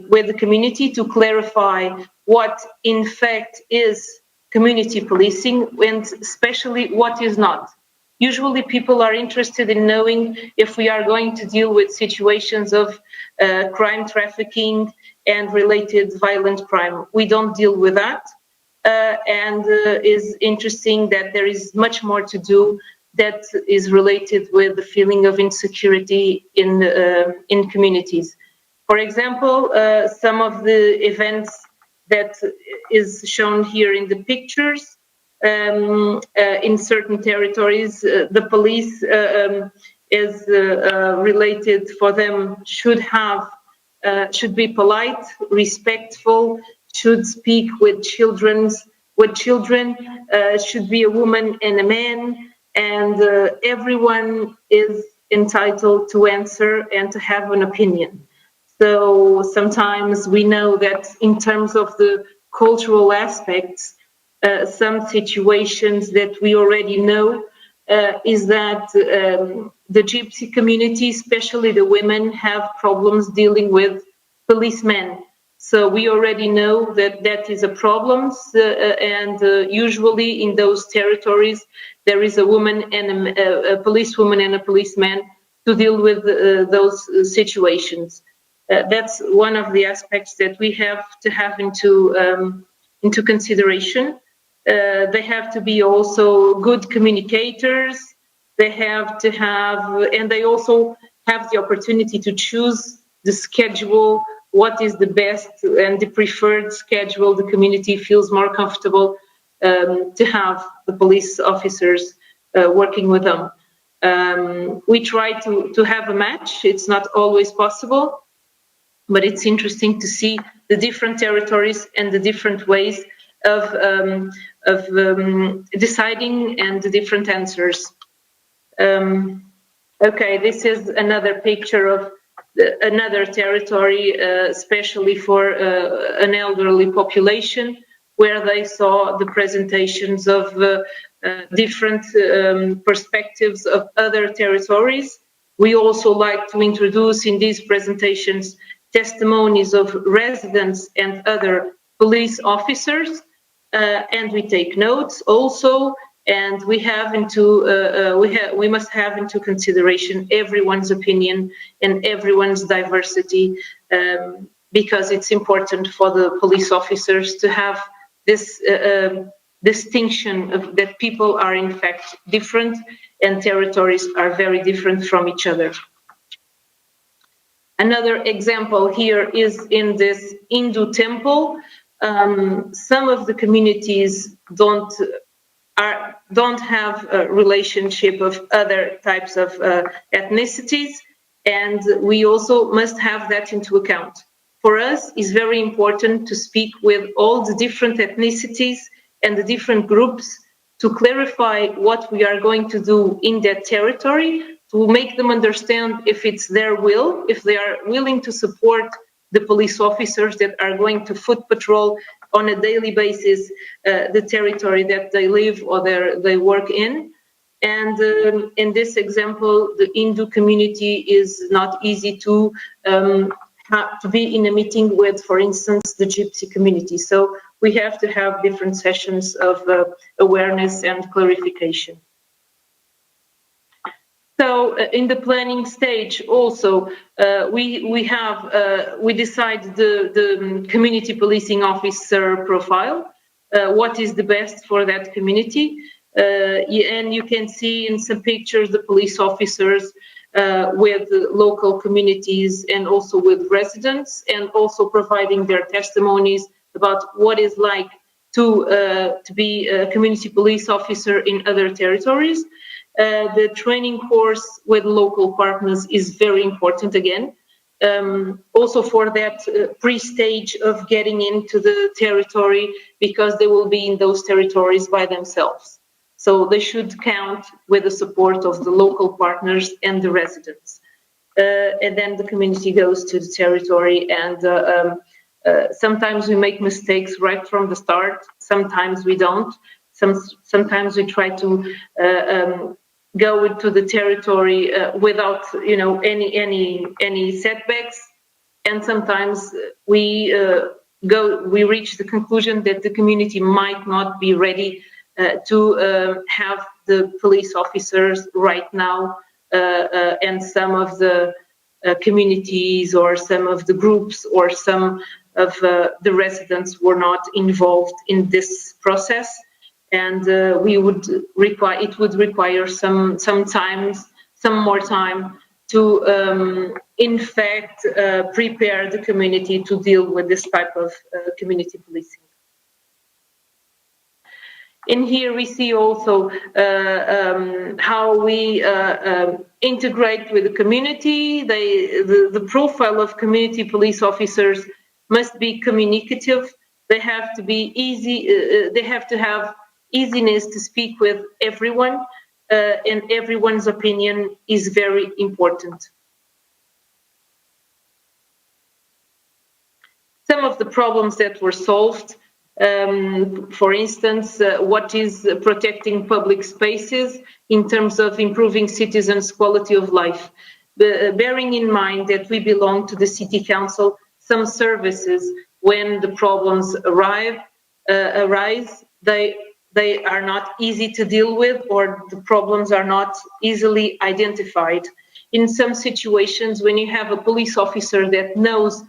with the community to clarify what in fact is community policing, and especially what is not. Usually people are interested in knowing if we are going to deal with situations of crime trafficking and related violent crime. We don't deal with that. And is interesting that there is much more to do that is related with the feeling of insecurity in communities. For example, some of the events that is shown here in the pictures, in certain territories, the police is related for them should be polite, respectful, should speak with children, should be a woman and a man, and everyone is entitled to answer and to have an opinion. So sometimes we know that in terms of the cultural aspects, some situations that we already know is that the gypsy community, especially the women, have problems dealing with policemen. So we already know that that is a problem, and usually in those territories there is a woman and a policewoman and a policeman to deal with those situations. That's one of the aspects that we have to have into consideration. They have to be also good communicators. They have to have, and they also have the opportunity to choose the schedule, what is the best and the preferred schedule the community feels more comfortable to have the police officers working with them. We try to have a match. It's not always possible, but it's interesting to see the different territories and the different ways of deciding and the different answers. Okay, this is another picture of another territory, especially for an elderly population, where they saw the presentations of different perspectives of other territories. We also like to introduce in these presentations testimonies of residents and other police officers, and we take notes also, and we must have into consideration everyone's opinion and everyone's diversity, because it's important for the police officers to have this distinction of that people are in fact different and territories are very different from each other. Another example here is in this Hindu temple. Some of the communities don't have a relationship of other types of ethnicities, and we also must have that into account. For us, it's very important to speak with all the different ethnicities and the different groups to clarify what we are going to do in that territory, to make them understand if it's their will, if they are willing to support the police officers that are going to foot patrol on a daily basis the territory that they live or they work in. And in this example, the Hindu community is not easy to be in a meeting with, for instance, the Gypsy community. So we have to have different sessions of awareness and clarification. So in the planning stage also, we decide the community policing officer profile, what is the best for that community. And you can see in some pictures the police officers with local communities and also with residents, and also providing their testimonies about what it's like to be a community police officer in other territories. The training course with local partners is very important again. Also for that pre-stage of getting into the territory, because they will be in those territories by themselves. So they should count with the support of the local partners and the residents. And then the community goes to the territory, and sometimes we make mistakes right from the start. Sometimes we don't. Sometimes we try to go into the territory without, any setbacks, and sometimes we reach the conclusion that the community might not be ready to have the police officers right now, and some of the communities or some of the groups or some of the residents were not involved in this process. And it would require some more time to, in fact, prepare the community to deal with this type of community policing. In here we see also how we integrate with the community. The profile of community police officers must be communicative. They have to be easy. They have to have easiness to speak with everyone, and everyone's opinion is very important. Some of the problems that were solved, for instance, what is protecting public spaces in terms of improving citizens' quality of life. Bearing in mind that we belong to the city council, some services, when the problems arise, they are not easy to deal with, or the problems are not easily identified. In some situations, when you have a police officer that knows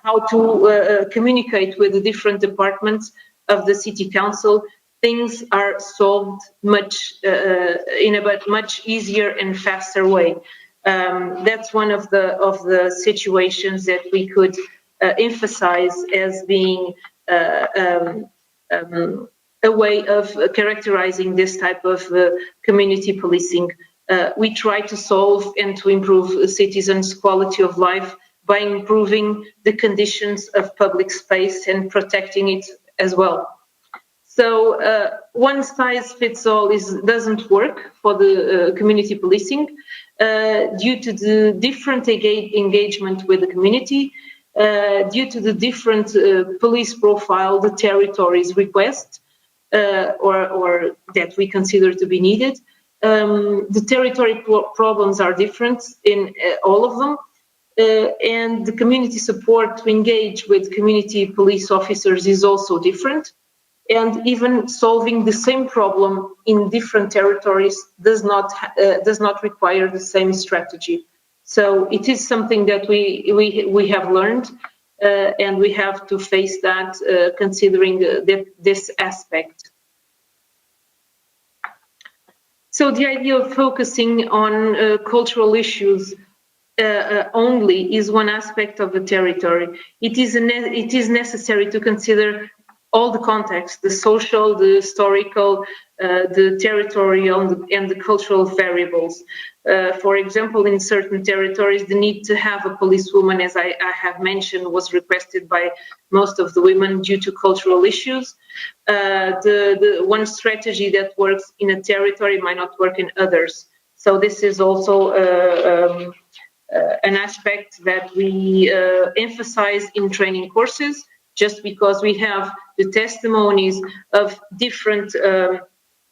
how to communicate with the different departments of the city council, things are solved in a much easier and faster way. That's one of the situations that we could emphasize as being a way of characterizing this type of community policing. We try to solve and to improve citizens' quality of life by improving the conditions of public space and protecting it as well. So one size fits all doesn't work for the community policing due to the different engagement with the community, due to the different police profile the territories request or that we consider to be needed. The territory problems are different in all of them. And the community support to engage with community police officers is also different. And even solving the same problem in different territories does not require the same strategy. So it is something that we have learned, and we have to face that considering this aspect. So the idea of focusing on cultural issues only is one aspect of the territory. It is necessary to consider all the context, the social, the historical, the territorial, and the cultural variables. For example, in certain territories, the need to have a policewoman, as I have mentioned, was requested by most of the women due to cultural issues. The one strategy that works in a territory might not work in others. So this is also an aspect that we emphasize in training courses. Just because we have the testimonies of different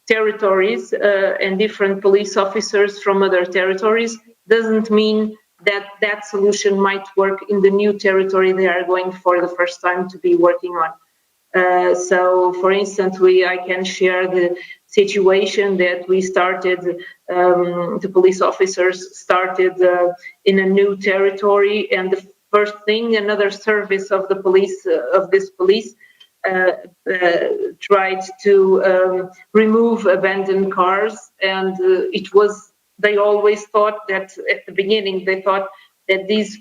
territories and different police officers from other territories doesn't mean that that solution might work in the new territory they are going for the first time to be working on. So, for instance, I can share the situation that we started, the police officers started in a new territory, and the first thing, another service of the police, of this police, tried to remove abandoned cars, and they always thought that at the beginning, they thought that these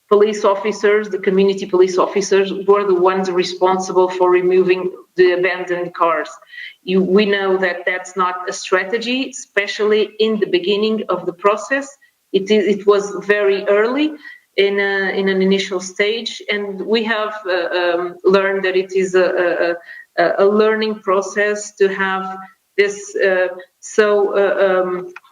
police officers, the community police officers, were the ones responsible for removing the abandoned cars. We know that that's not a strategy, especially in the beginning of the process. It was very early in an initial stage, and we have learned that it is a learning process to have this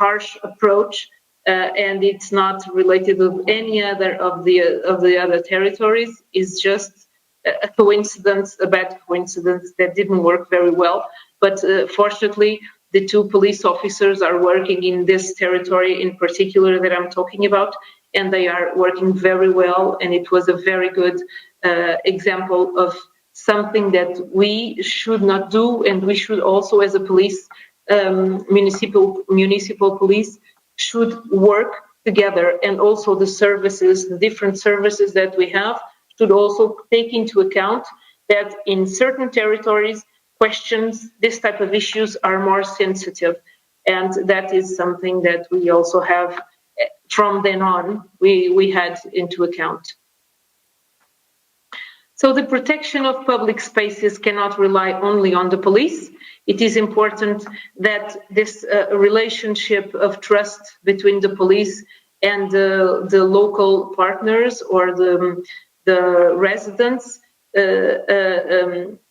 harsh approach. And it's not related to any other of the other territories. It's just a coincidence, a bad coincidence that didn't work very well. But fortunately, the two police officers are working in this territory in particular that I'm talking about, and they are working very well. And it was a very good example of something that we should not do, and we should also, as a police, municipal police, should work together, and also the services, the different services that we have, should also take into account that in certain territories, questions, this type of issues are more sensitive. And that is something that we also have, from then on, we had into account. So the protection of public spaces cannot rely only on the police. It is important that this relationship of trust between the police and the local partners or the residents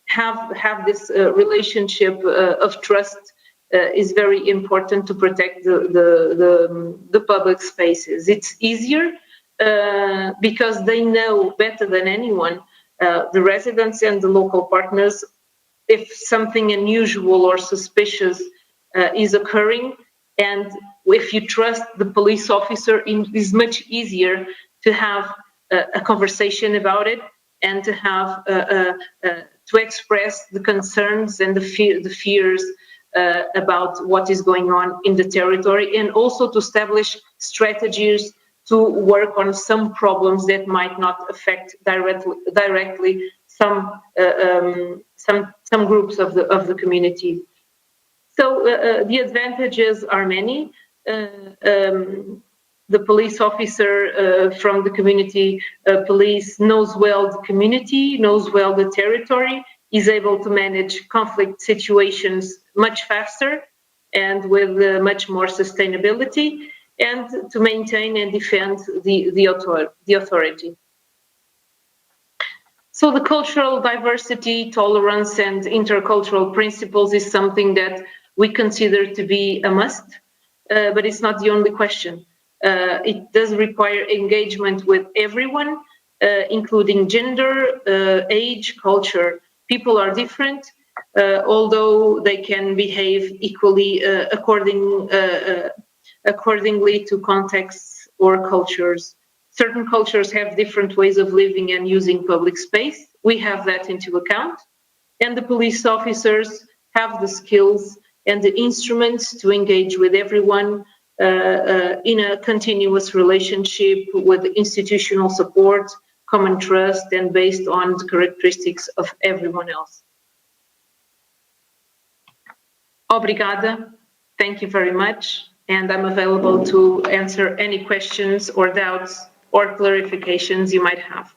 have this relationship of trust is very important to protect the public spaces. It's easier because they know better than anyone, the residents and the local partners, if something unusual or suspicious is occurring. And if you trust the police officer, it is much easier to have a conversation about it and to have to express the concerns and the fears about what is going on in the territory, and also to establish strategies to work on some problems that might not affect directly some groups of the community. So the advantages are many. The police officer from the community police knows well the community, knows well the territory, is able to manage conflict situations much faster and with much more sustainability, and to maintain and defend the authority. So the cultural diversity, tolerance, and intercultural principles is something that we consider to be a must, but it's not the only question. It does require engagement with everyone, including gender, age, culture. People are different, although they can behave equally accordingly to contexts or cultures. Certain cultures have different ways of living and using public space. We have that into account. And the police officers have the skills and the instruments to engage with everyone in a continuous relationship with institutional support, common trust, and based on the characteristics of everyone else. Obrigada. Thank you very much. And I'm available to answer any questions or doubts or clarifications you might have.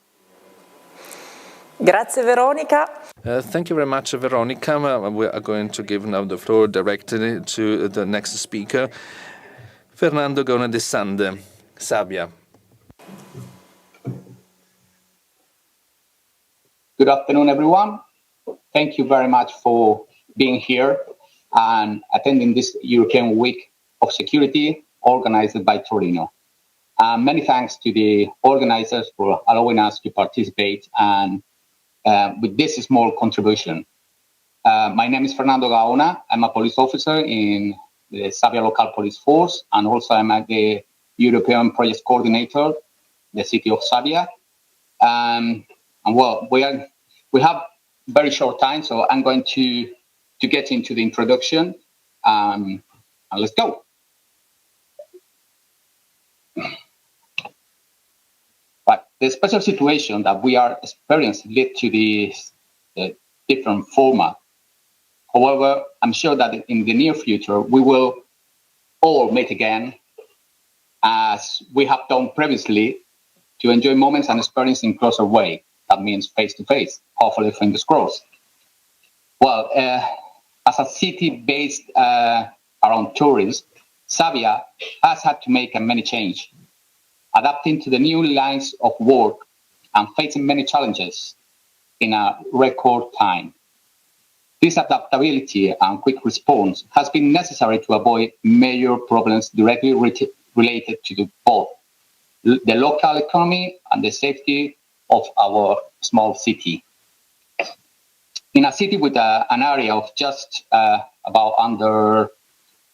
Grazie Veronica. Thank you very much, Veronica. We are going to give now the floor directly to the next speaker, Fernando Gaona de Sande, Sabia. Good afternoon, everyone. Thank you very much for being here and attending this European Week of Security organized by Torino. Many thanks to the organizers for allowing us to participate and with this small contribution. My name is Fernando Gaona. I'm a police officer in the Sabia Local Police Force, and also I'm the European Project Coordinator, the city of Sabia. And well, we have very short time, so I'm going to get into the introduction, and let's go. But the special situation that we are experiencing led to this different format. However, I'm sure that in the near future, we will all meet again, as we have done previously, to enjoy moments and experience in closer way. That means face-to-face, hopefully fingers crossed. Well, as a city based around tourists, Sabia has had to make many changes, adapting to the new lines of work and facing many challenges in a record time. This adaptability and quick response has been necessary to avoid major problems directly related to both the local economy and the safety of our small city. In a city with an area of just about under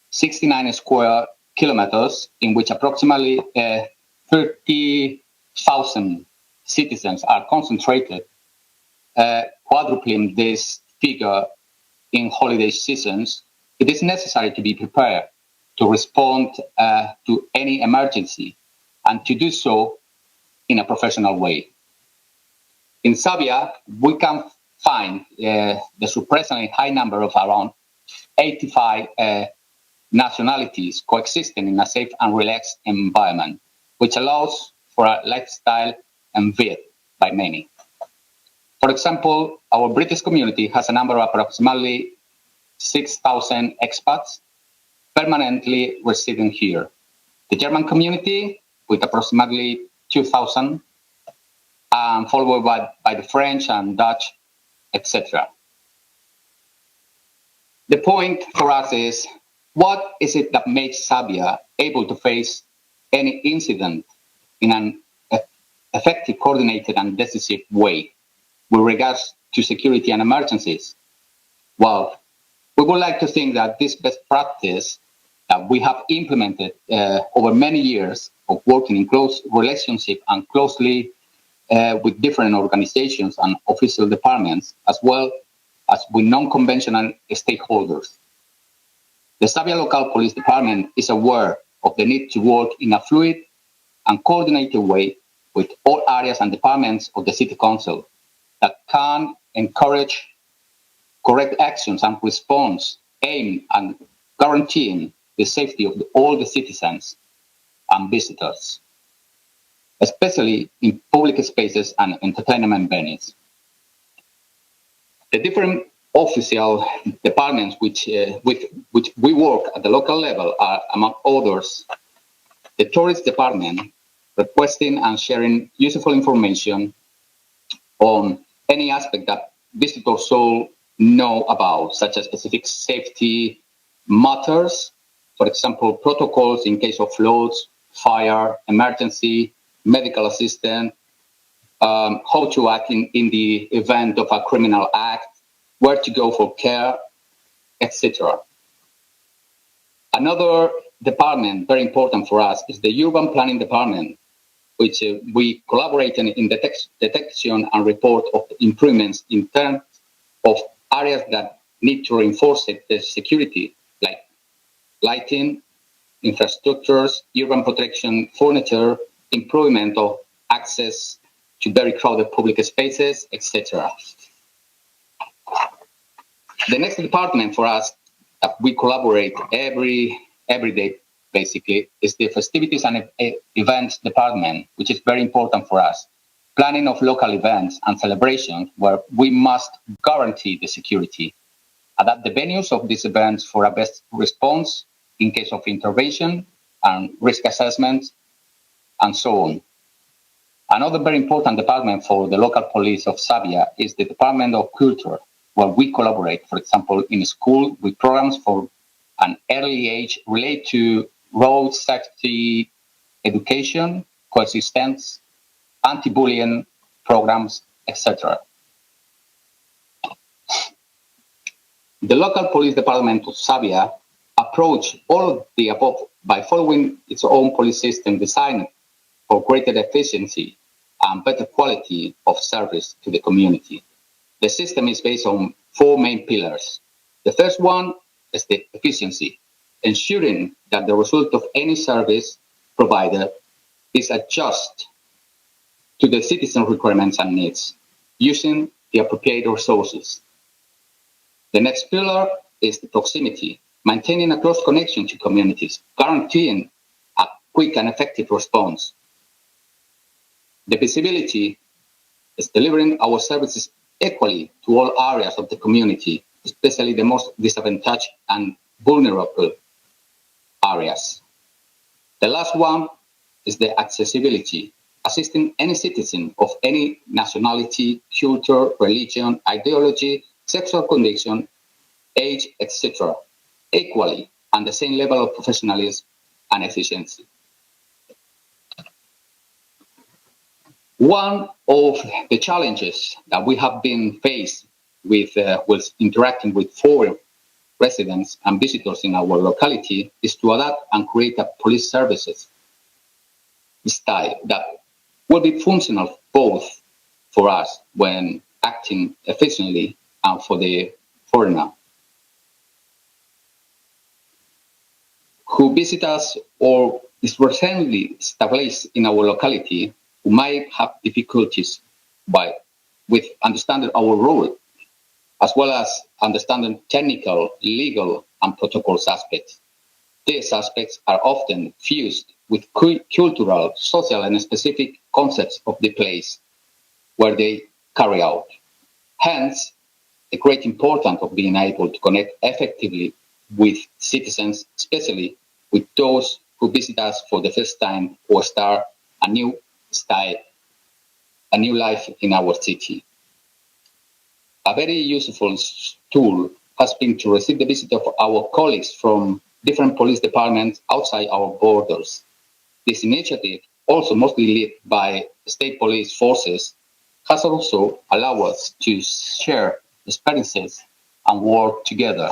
69 square kilometers, in which approximately 30,000 citizens are concentrated, quadrupling this figure in holiday seasons, it is necessary to be prepared to respond to any emergency and to do so in a professional way. In Sabia, we can find the surprisingly high number of around 85 nationalities coexisting in a safe and relaxed environment, which allows for a lifestyle envied by many. For example, our British community has a number of approximately 6,000 expats permanently residing here. The German community with approximately 2,000, followed by the French and Dutch, etc. The point for us is, what is it that makes Sabia able to face any incident in an effective, coordinated, and decisive way with regards to security and emergencies? Well, we would like to think that this best practice that we have implemented over many years of working in close relationship and closely with different organizations and official departments, as well as with non-conventional stakeholders. The Sabia Local Police Department is aware of the need to work in a fluid and coordinated way with all areas and departments of the City Council that can encourage correct actions and response aimed at guaranteeing the safety of all the citizens and visitors, especially in public spaces and entertainment venues. The different official departments with which we work at the local level are, among others, the tourist department, requesting and sharing useful information on any aspect that visitors should know about, such as specific safety matters, for example, protocols in case of floods, fire, emergency, medical assistance, how to act in the event of a criminal act, where to go for care, etc. Another department very important for us is the urban planning department, which we collaborate in detection and report of improvements in terms of areas that need to reinforce the security, like lighting, infrastructures, urban protection, furniture, improvement of access to very crowded public spaces, etc. The next department for us that we collaborate every day, basically, is the festivities and events department, which is very important for us. Planning of local events and celebrations where we must guarantee the security, adapt the venues of these events for a best response in case of intervention and risk assessment, and so on. Another very important department for the local police of Sabia is the Department of Culture, where we collaborate, for example, in school with programs for an early age related to road safety education, coexistence, anti-bullying programs, etc. The local police department of Sabia approach all of the above by following its own police system designed for greater efficiency and better quality of service to the community. The system is based on four main pillars. The first one is the efficiency, ensuring that the result of any service provided is adjusted to the citizen requirements and needs, using the appropriate resources. The next pillar is the proximity, maintaining a close connection to communities, guaranteeing a quick and effective response. The visibility is delivering our services equally to all areas of the community, especially the most disadvantaged and vulnerable areas. The last one is the accessibility, assisting any citizen of any nationality, culture, religion, ideology, sexual condition, age, etc., equally and the same level of professionalism and efficiency. One of the challenges that we have been faced with interacting with foreign residents and visitors in our locality is to adapt and create a police services style that will be functional both for us when acting efficiently and for the foreigner who visit us or is recently established in our locality, who might have difficulties with understanding our role, as well as understanding technical, legal, and protocols aspects. These aspects are often fused with cultural, social, and specific concepts of the place where they carry out. Hence, the great importance of being able to connect effectively with citizens, especially with those who visit us for the first time or start a new style, a new life in our city. A very useful tool has been to receive the visit of our colleagues from different police departments outside our borders. This initiative, also mostly led by state police forces, has also allowed us to share experiences and work together.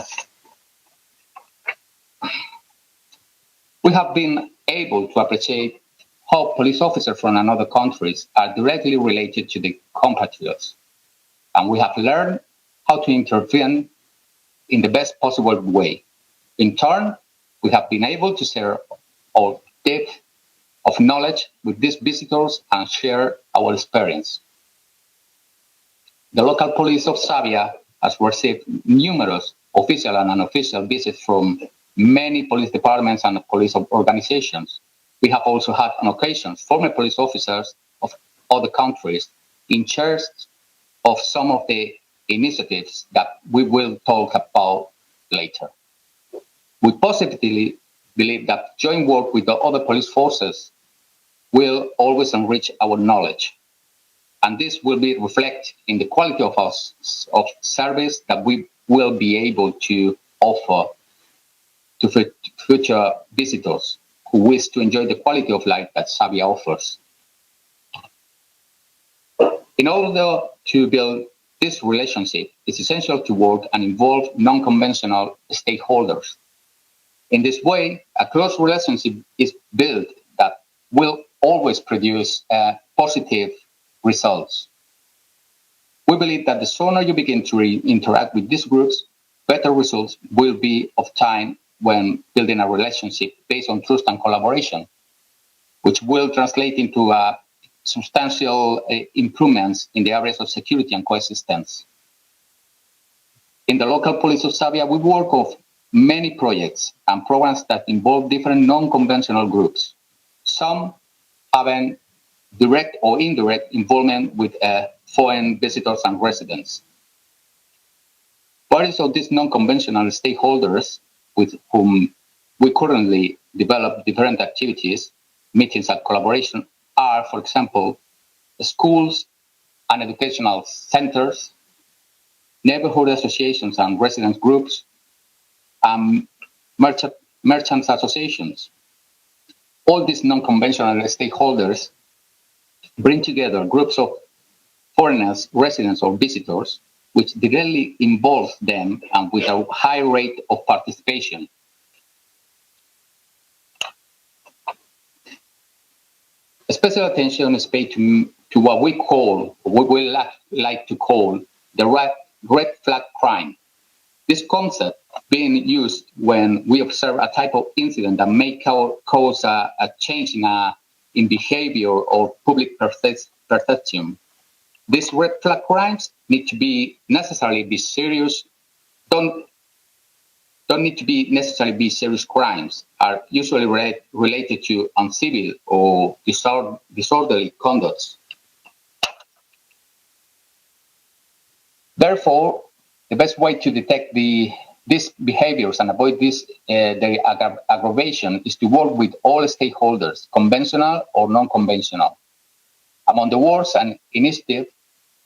We have been able to appreciate how police officers from other countries are directly related to the compatriots, and we have learned how to intervene in the best possible way. In turn, we have been able to share our depth of knowledge with these visitors and share our experience. The local police of Sabia has received numerous official and unofficial visits from many police departments and police organizations. We have also had on occasions former police officers of other countries in charge of some of the initiatives that we will talk about later. We positively believe that joint work with the other police forces will always enrich our knowledge. And this will be reflected in the quality of service that we will be able to offer to future visitors who wish to enjoy the quality of life that Sabia offers. In order to build this relationship, it's essential to work and involve non-conventional stakeholders. In this way, a close relationship is built that will always produce positive results. We believe that the sooner you begin to interact with these groups, better results will be obtained when building a relationship based on trust and collaboration, which will translate into substantial improvements in the areas of security and coexistence. In the local police of Sabia, we work on many projects and programs that involve different non-conventional groups, some having direct or indirect involvement with foreign visitors and residents. Various of these non-conventional stakeholders with whom we currently develop different activities, meetings and collaboration are, for example, schools and educational centers, neighborhood associations and resident groups, and merchants associations. All these non-conventional stakeholders bring together groups of foreigners, residents, or visitors, which directly involves them and with a high rate of participation. Special attention is paid to what we like to call the red flag crime. This concept being used when we observe a type of incident that may cause a change in behavior or public perception. These red flag crimes need to be necessarily be serious, don't need to be necessarily be serious crimes, are usually related to uncivil or disorderly conducts. Therefore, the best way to detect these behaviors and avoid their aggravation is to work with all stakeholders, conventional or non-conventional. Among the works and initiatives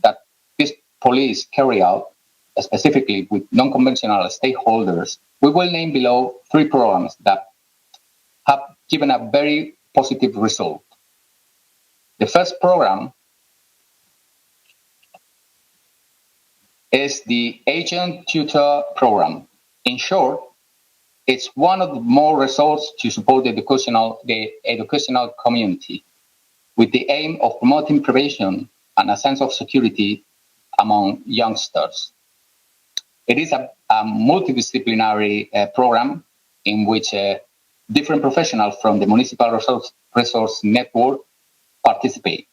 that this police carry out, specifically with non-conventional stakeholders, we will name below 3 programs that have given a very positive result. The first program is the Agent Tutor Program. In short, it's one of the more results to support the educational community with the aim of promoting prevention and a sense of security among youngsters. It is a multidisciplinary program in which different professionals from the Municipal Resource Network participate.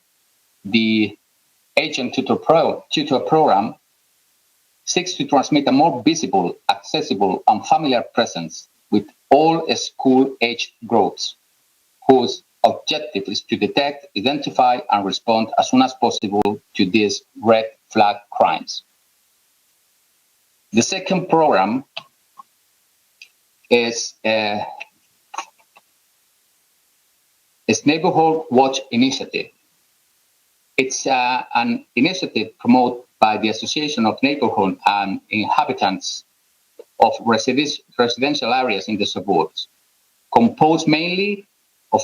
The Agent Tutor Program seeks to transmit a more visible, accessible, and familiar presence with all school-age groups, whose objective is to detect, identify, and respond as soon as possible to these red flag crimes. The second program is Neighborhood Watch Initiative. It's an initiative promoted by the Association of Neighborhood and Inhabitants of residential areas in the suburbs, composed mainly of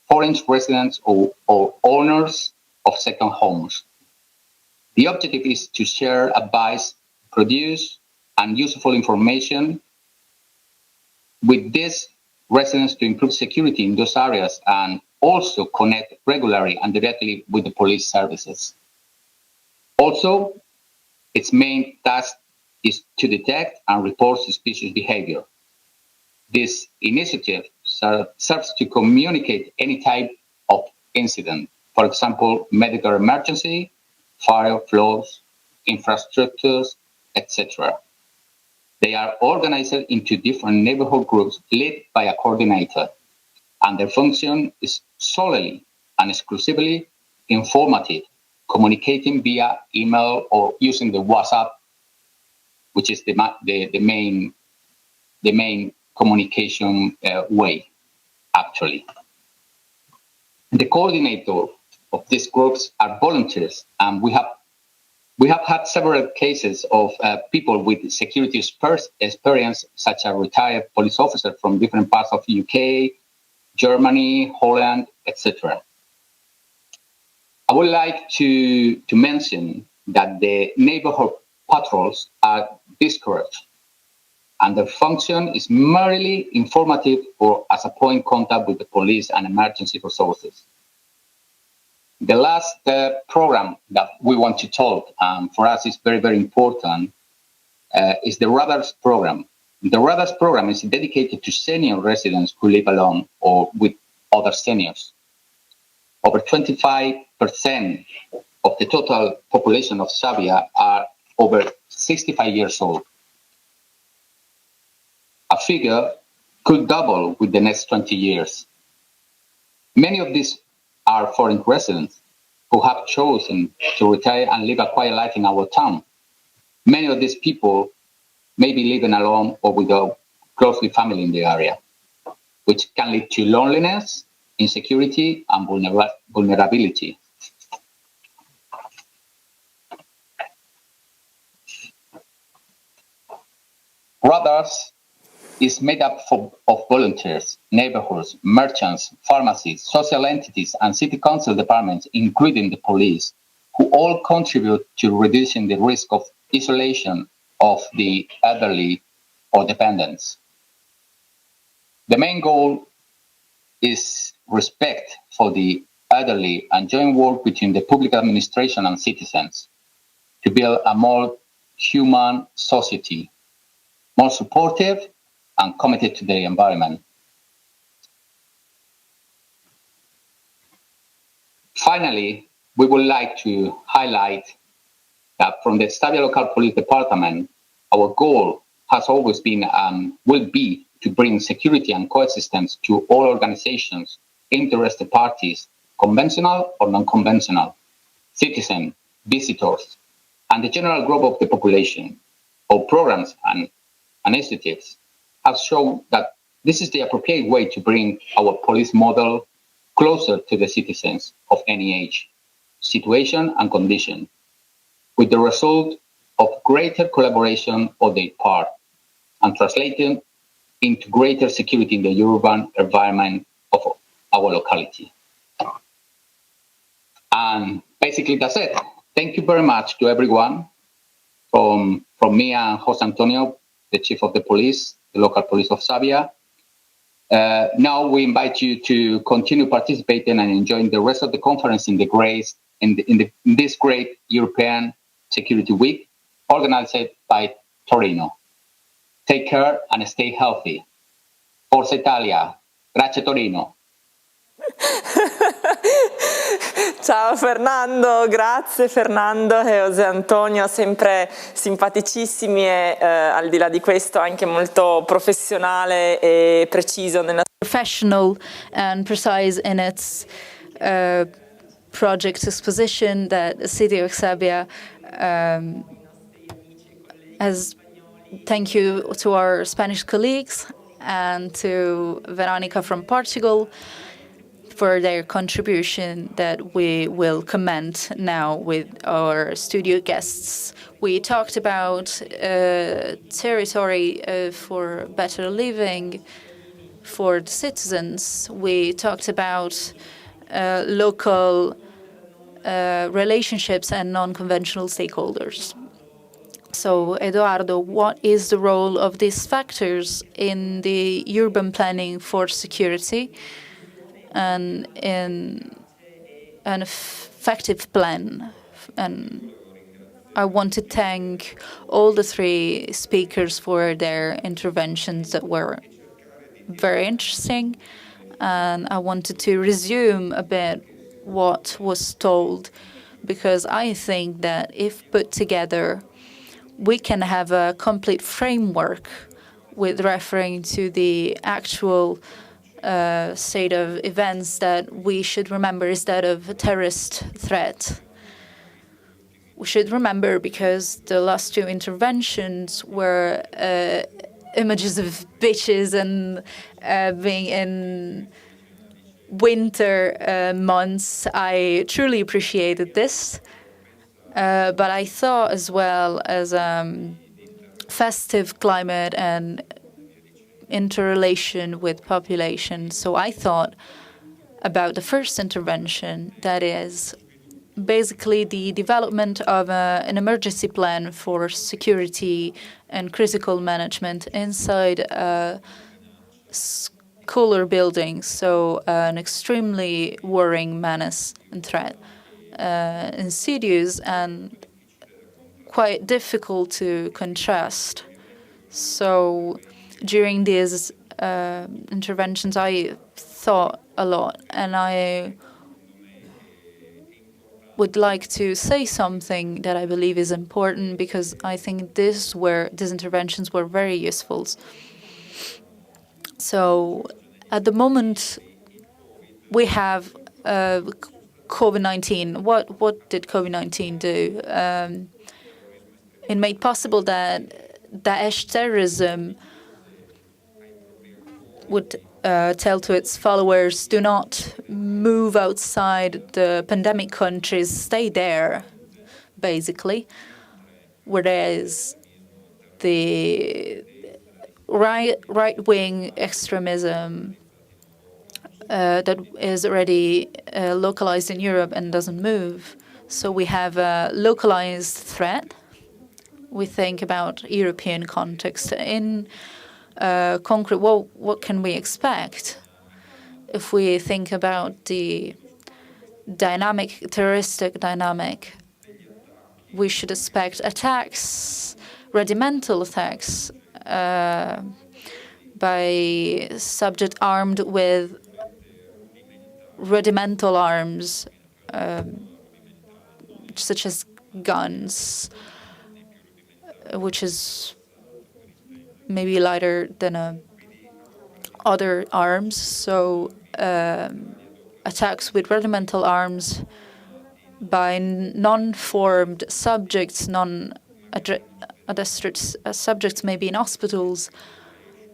foreign residents or owners of second homes. The objective is to share advice, produce and useful information with these residents to improve security in those areas and also connect regularly and directly with the police services. Also, its main task is to detect and report suspicious behavior. This initiative serves to communicate any type of incident, for example, medical emergency, fire, floods, infrastructures, etc. They are organized into different neighborhood groups led by a coordinator, and their function is solely and exclusively informative, communicating via email or using the WhatsApp, which is the main communication way, actually. The coordinator of these groups are volunteers, and we have had several cases of people with security experience, such as retired police officers from different parts of the UK, Germany, Holland, etc. I would like to mention that the neighborhood patrols are discouraged, and their function is merely informative or as a point contact with the police and emergency resources. The last program that we want to talk, for us is very, very important, is the Radars program. The Radars program is dedicated to senior residents who live alone or with other seniors. Over 25% of the total population of Sabia are over 65 years old. A figure could double with the next 20 years. Many of these are foreign residents who have chosen to retire and live a quiet life in our town. Many of these people may be living alone or without closely family in the area, which can lead to loneliness, insecurity, and vulnerability. Radars is made up of volunteers, neighborhoods, merchants, pharmacies, social entities, and city council departments, including the police, who all contribute to reducing the risk of isolation of the elderly or dependents. The main goal is respect for the elderly and joint work between the public administration and citizens to build a more human society, more supportive and committed to the environment. Finally, we would like to highlight that from the Stabia Local Police Department, our goal has always been and will be to bring security and coexistence to all organizations, interested parties, conventional or non-conventional, citizens, visitors, and the general group of the population. Our programs and initiatives have shown that this is the appropriate way to bring our police model closer to the citizens of any age, situation, and condition, with the result of greater collaboration on their part and translating into greater security in the urban environment of our locality. And basically that's it. Thank you very much to everyone from me and Jose Antonio, the chief of the police, the local police of Sabia. Now we invite you to continue participating and enjoying the rest of the conference in this great European Security Week, organized by Torino. Take care and stay healthy. Forza Italia. Grazie Torino. Ciao Fernando, grazie Fernando e José Antonio, sempre simpaticissimi e al di là di questo anche molto professionale e preciso nella Professional and precise in its project exposition that the city of Sabia has. Thank you to our Spanish colleagues and to Veronica from Portugal for their contribution that we will comment now with our studio guests. We talked about territory for better living for the citizens. We talked about local relationships and non-conventional stakeholders. So, Eduardo, what is the role of these factors in the urban planning for security and in an effective plan? And I want to thank all the three speakers for their interventions that were very interesting. And I wanted to resume a bit what was told, because I think that if put together, we can have a complete framework with referring to the actual state of events that we should remember is that of a terrorist threat. We should remember because the last two interventions were images of beaches and being in winter months, I truly appreciated this. But I thought as well as festive climate and interrelation with population. So I thought about the first intervention, that is basically the development of an emergency plan for security and critical management inside schooler buildings. So an extremely worrying menace and threat, insidious and quite difficult to contrast. So during these interventions, I thought a lot, and I would like to say something that I believe is important, because I think these interventions were very useful. So at the moment, we have COVID-19. What did COVID-19 do? It made possible that Daesh terrorism would tell to its followers, do not move outside the pandemic countries, stay there, basically. Whereas the right-wing extremism that is already localized in Europe and doesn't move. So we have a localized threat. We think about European context. In concrete, what can we expect if we think about the terroristic dynamic? We should expect attacks, regimental attacks by subject armed with regimental arms, such as guns, which is maybe lighter than other arms. So attacks with regimental arms by non-formed subjects, non-adjusted subjects, maybe in hospitals,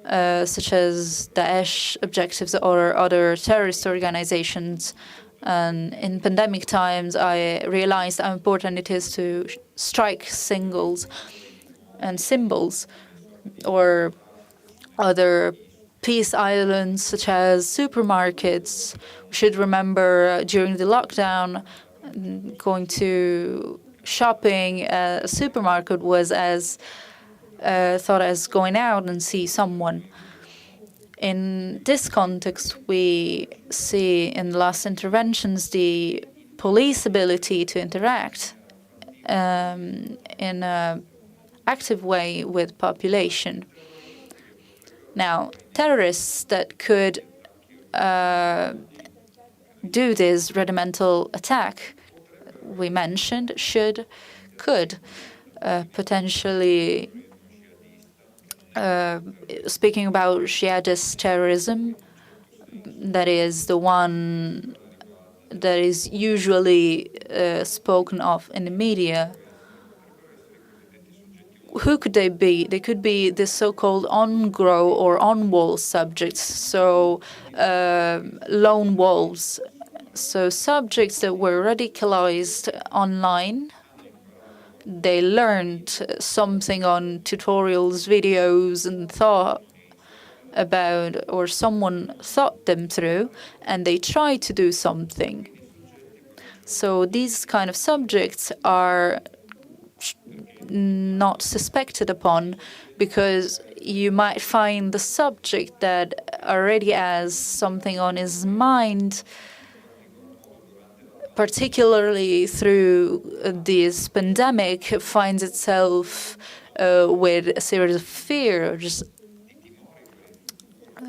such as Daesh objectives or other terrorist organizations. And in pandemic times, I realized how important it is to strike singles and symbols or other peace islands, such as supermarkets. We should remember during the lockdown, going to shopping at a supermarket was as thought as going out and see someone. In this context, we see in the last interventions the police ability to interact in an active way with population. Now, terrorists that could do this regimental attack we mentioned could potentially, speaking about jihadist terrorism, that is the one that is usually spoken of in the media. Who could they be? They could be the so-called on-grow or on-wall subjects, so lone wolves. So subjects that were radicalized online, they learned something on tutorials, videos, and thought about, or someone thought them through, and they tried to do something. So these kind of subjects are not suspected upon, because you might find the subject that already has something on his mind, particularly through this pandemic, finds itself with a series of fears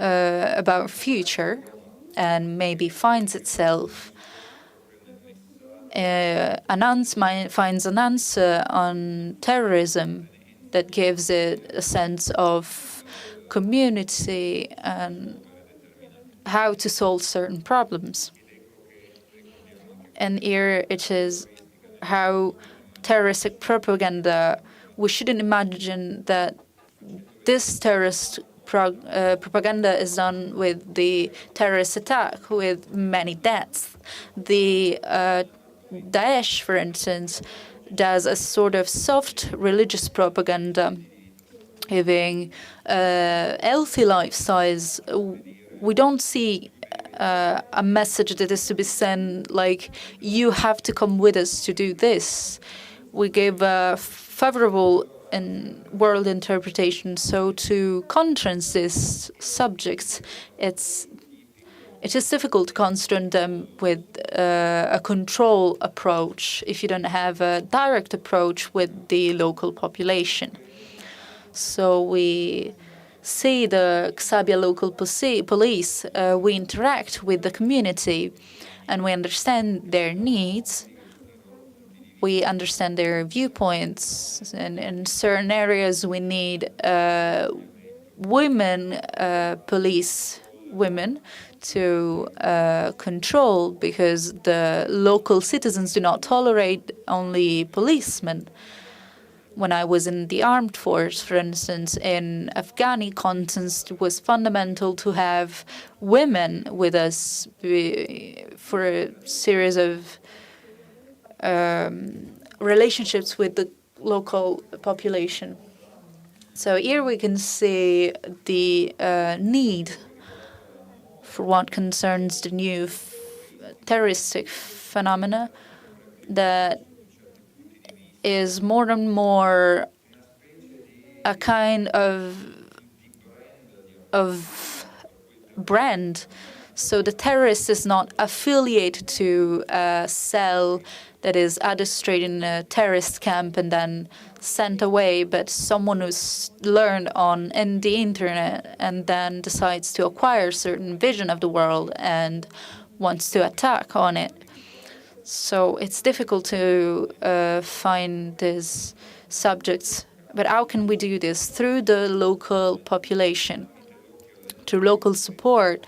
about future, and maybe finds itself finds an answer on terrorism that gives it a sense of community and how to solve certain problems. And here it is how terroristic propaganda, we shouldn't imagine that this terrorist propaganda is done with the terrorist attack, with many deaths. The Daesh, for instance, does a sort of soft religious propaganda, having healthy lifestyles. We don't see a message that is to be sent like, you have to come with us to do this. We give a favorable world interpretation. So to contrast these subjects, it is difficult to confront them with a control approach if you don't have a direct approach with the local population. So we see the Xabia local police, we interact with the community, and we understand their needs. We understand their viewpoints, and in certain areas we need police women to control, because the local citizens do not tolerate only policemen. When I was in the armed force, for instance, in Afghani context, it was fundamental to have women with us for a series of relationships with the local population. So here we can see the need for what concerns the new terroristic phenomena that is more and more a kind of brand. So the terrorist is not affiliated to a cell that is administrated in a terrorist camp and then sent away, but someone who's learned in the internet and then decides to acquire a certain vision of the world and wants to attack on it. So it's difficult to find these subjects. But how can we do this? Through the local population, through local support,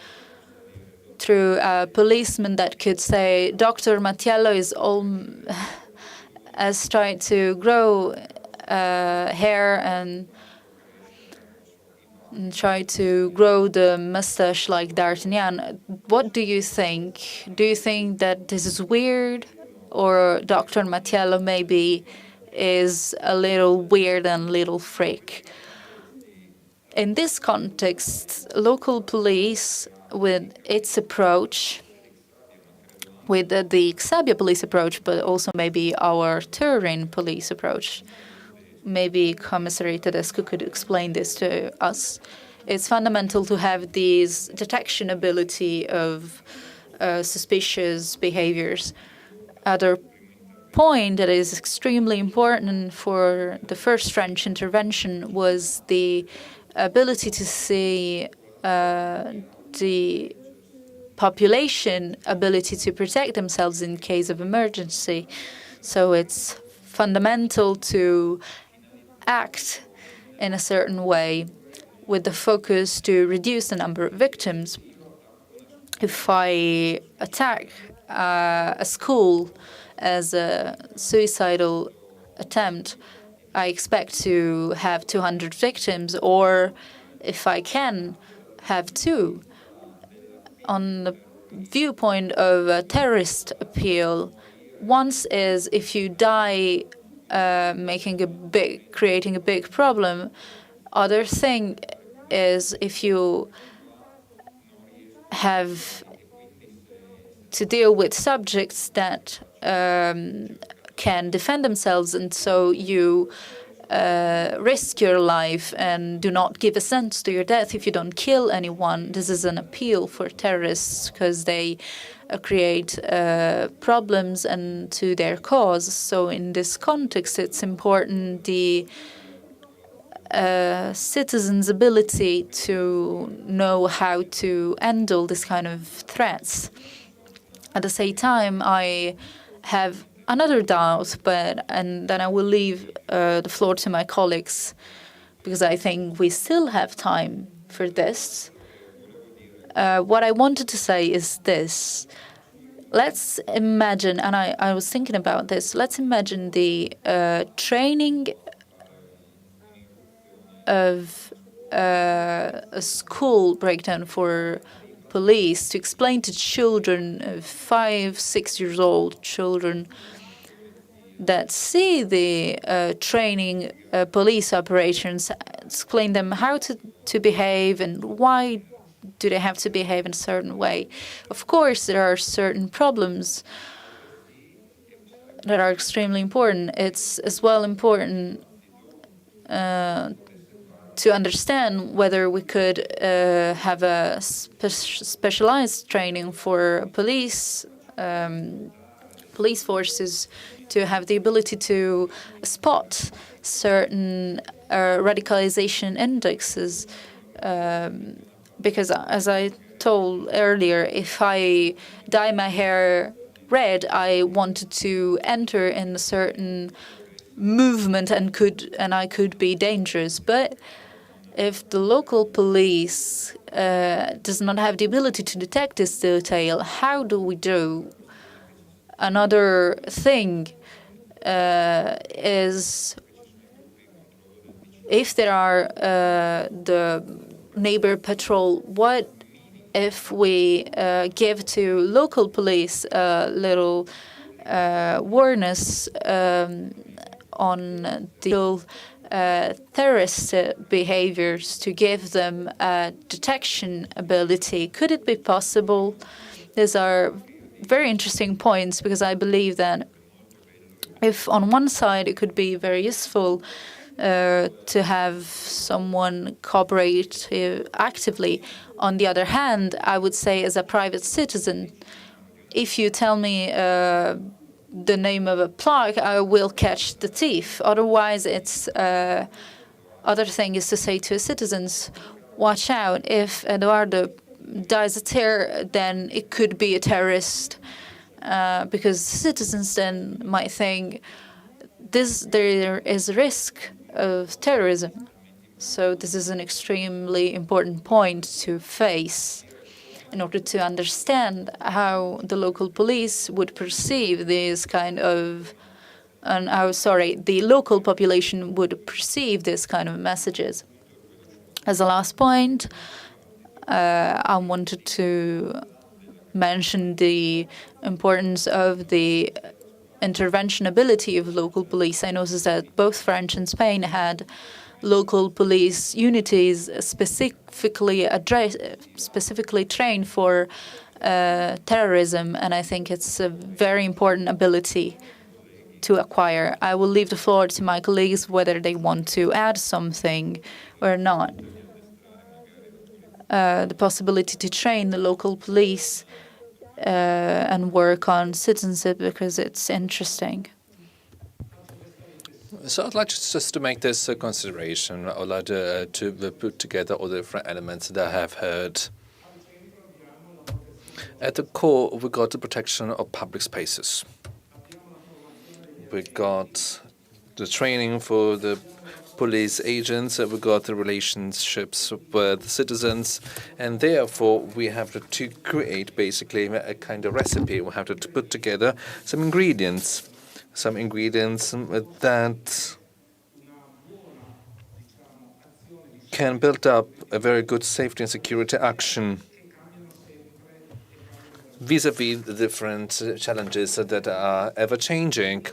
through a policeman that could say, Dr. Mattiello has tried to grow hair and try to grow the mustache like D'Artagnan. What do you think? Do you think that this is weird? Or Dr. Mattiello maybe is a little weird and little freak? In this context, local police, with its approach, with the Xabia police approach, but also maybe our Turin police approach, maybe Commissary Tedesco could explain this to us. It's fundamental to have these detection ability of suspicious behaviors. Other point that is extremely important for the first French intervention was the ability to see the population ability to protect themselves in case of emergency. So it's fundamental to act in a certain way with the focus to reduce the number of victims. If I attack a school as a suicidal attempt, I expect to have 200 victims, or if I can, have 2. On the viewpoint of a terrorist appeal, once is if you die creating a big problem. Other thing is if you have to deal with subjects that can defend themselves, and so you risk your life and do not give assent to your death if you don't kill anyone. This is an appeal for terrorists because they create problems and to their cause. So in this context, it's important the citizens' ability to know how to handle this kind of threats. At the same time, I have another doubt, and then I will leave the floor to my colleagues, because I think we still have time for this. What I wanted to say is this. Let's imagine, and I was thinking about this, let's imagine the training of a school breakdown for police to explain to children, 5, 6 years old children, that see the training police operations, explain them how to behave and why do they have to behave in a certain way. Of course, there are certain problems that are extremely important. It's as well important to understand whether we could have a specialized training for police forces to have the ability to spot certain radicalization indexes. Because as I told earlier, if I dye my hair red, I wanted to enter in a certain movement and I could be dangerous. But if the local police does not have the ability to detect this detail, how do we do? Another thing is if there are the neighbor patrol, what if we give to local police a little awareness on the terrorist behaviors to give them a detection ability? Could it be possible? These are very interesting points because I believe that if on one side it could be very useful to have someone cooperate actively, on the other hand, I would say as a private citizen, if you tell me the name of a plaque, I will catch the thief. Otherwise, it's other thing is to say to citizens, watch out. If Eduardo dies a terror, then it could be a terrorist, because citizens then might think there is a risk of terrorism. So this is an extremely important point to face in order to understand how the local police would perceive this kind of, the local population would perceive this kind of messages. As a last point, I wanted to mention the importance of the intervention ability of local police. I noticed that both France and Spain had local police unities specifically trained for terrorism, and I think it's a very important ability to acquire. I will leave the floor to my colleagues whether they want to add something or not. The possibility to train the local police and work on citizenship because it's interesting. So I'd like just to make this a consideration. I would like to put together all the different elements that I have heard. At the core, we got the protection of public spaces. We got the training for the police agents, we got the relationships with citizens, and therefore we have to create basically a kind of recipe. We have to put together some ingredients that can build up a very good safety and security action vis-à-vis the different challenges that are ever-changing.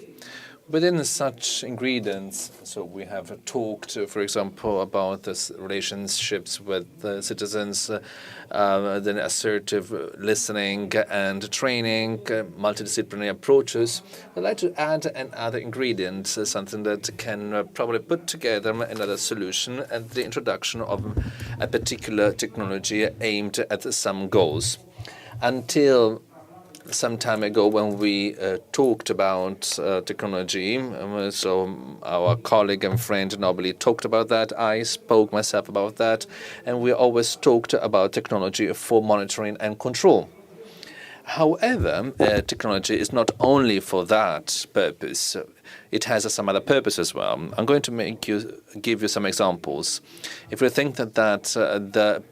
Within such ingredients, so we have talked, for example, about the relationships with citizens, then assertive listening and training, multidisciplinary approaches. I'd like to add another ingredient, something that can probably put together another solution, and the introduction of a particular technology aimed at some goals. Until some time ago, when we talked about technology, so our colleague and friend Nobly talked about that, I spoke myself about that, and we always talked about technology for monitoring and control. However, technology is not only for that purpose. It has some other purpose as well. I'm going to give you some examples. If we think that the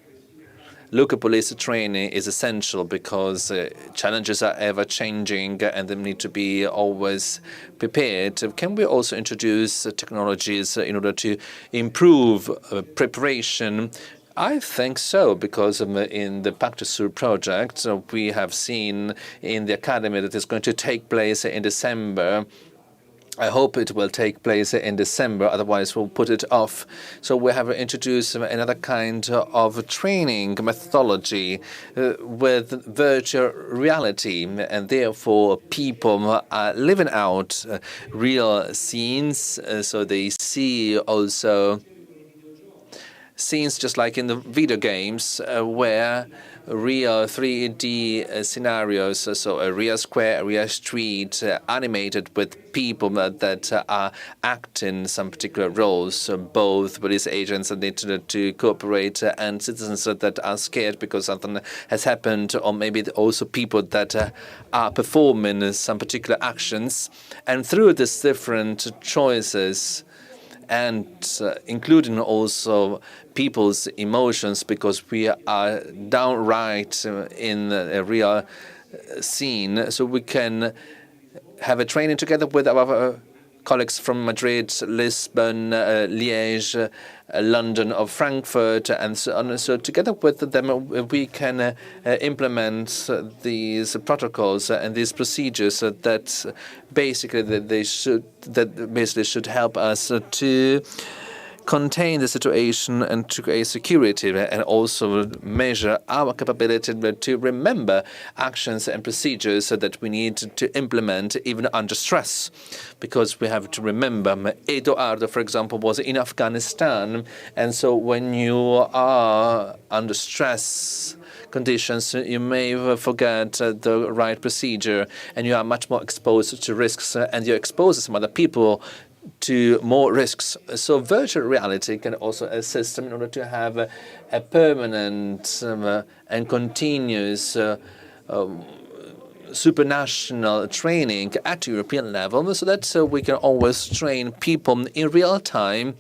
local police training is essential because challenges are ever changing and they need to be always prepared. Can we also introduce technologies in order to improve preparation? I think so, because in the Participatory project, we have seen in the academy that is going to take place in December. I hope it will take place in December, otherwise we'll put it off. So we have introduced another kind of training methodology with virtual reality, and therefore people are living out real scenes, so they see also scenes just like in the video games where real 3D scenarios, so a real square, a real street, animated with people that are acting some particular roles. So both police agents need to cooperate and citizens that are scared because something has happened, or maybe also people that are performing some particular actions. And through these different choices, and including also people's emotions, because we are downright in a real scene, so we can have a training together with our colleagues from Madrid, Lisbon, Liège, London, or Frankfurt, and so on. So together with them, we can implement these protocols and these procedures that basically should help us to contain the situation and to create security, and also measure our capability to remember actions and procedures that we need to implement even under stress. Because we have to remember, Eduardo, for example, was in Afghanistan, and so when you are under stress conditions, you may forget the right procedure, and you are much more exposed to risks, and you expose some other people to more risks. So virtual reality can also assist them in order to have a permanent and continuous supranational training at European level, so that we can always train people in real time,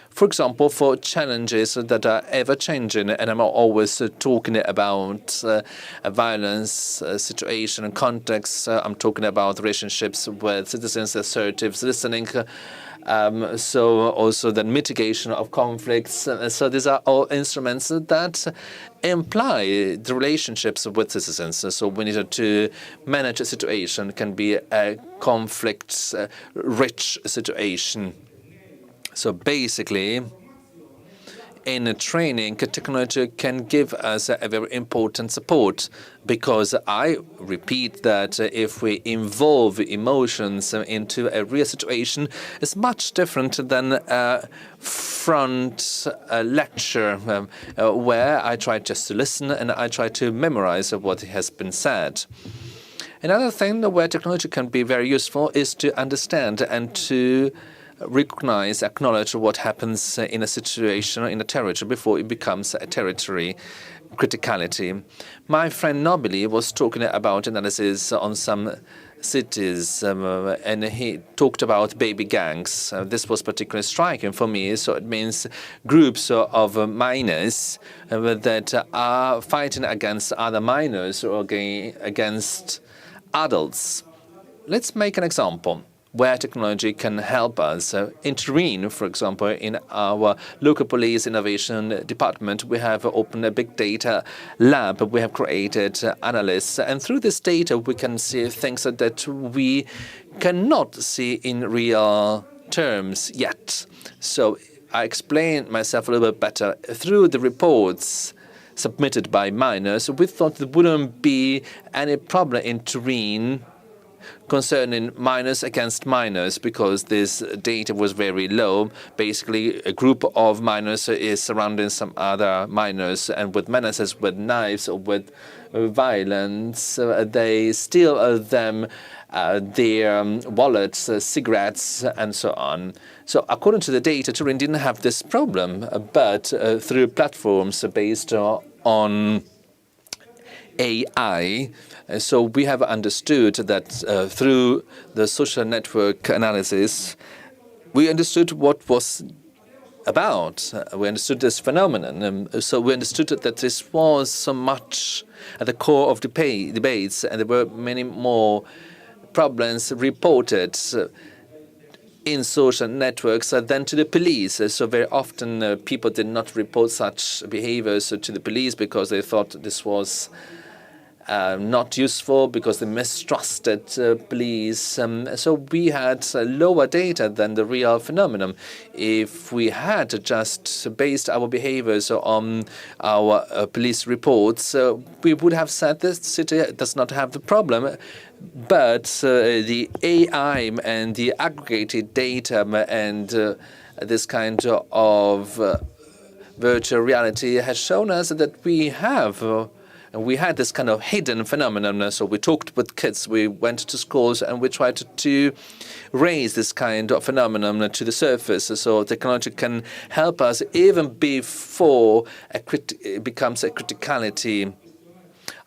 for example, for challenges that are ever changing. And I'm always talking about a violence situation and context. I'm talking about relationships with citizens, assertive listening. So also the mitigation of conflicts. So these are all instruments that imply the relationships with citizens. So we need to manage a situation. It can be a conflict-rich situation. So basically, in a training, technology can give us a very important support, because I repeat that if we involve emotions into a real situation, it's much different than a front lecture where I try just to listen and I try to memorize what has been said. Another thing where technology can be very useful is to understand and to recognize, acknowledge what happens in a situation, in a territory, before it becomes a territory criticality. My friend Nobili was talking about analysis on some cities, and he talked about baby gangs. This was particularly striking for me. So it means groups of minors that are fighting against other minors or against adults. Let's make an example where technology can help us intervene. For example, in our local police innovation department, we have opened a big data lab. We have created analysts, and through this data, we can see things that we cannot see in real terms yet. So I explained myself a little bit better. Through the reports submitted by minors, we thought there wouldn't be any problem intervene concerning minors against minors, because this data was very low. Basically, a group of minors is surrounding some other minors, and with menaces, with knives, or with violence, they steal them their wallets, cigarettes, and so on. So according to the data, Turin didn't have this problem, but through platforms based on AI, so we have understood that through the social network analysis, we understood what was about. We understood this phenomenon. So we understood that this was so much at the core of the debates, and there were many more problems reported in social networks than to the police. So very often people did not report such behaviors to the police because they thought this was not useful, because they mistrusted police. So we had lower data than the real phenomenon. If we had just based our behaviors on our police reports, we would have said this city does not have the problem. But the AI and the aggregated data and this kind of virtual reality has shown us that we had this kind of hidden phenomenon. So we talked with kids, we went to schools, and we tried to raise this kind of phenomenon to the surface. So technology can help us even before it becomes a criticality.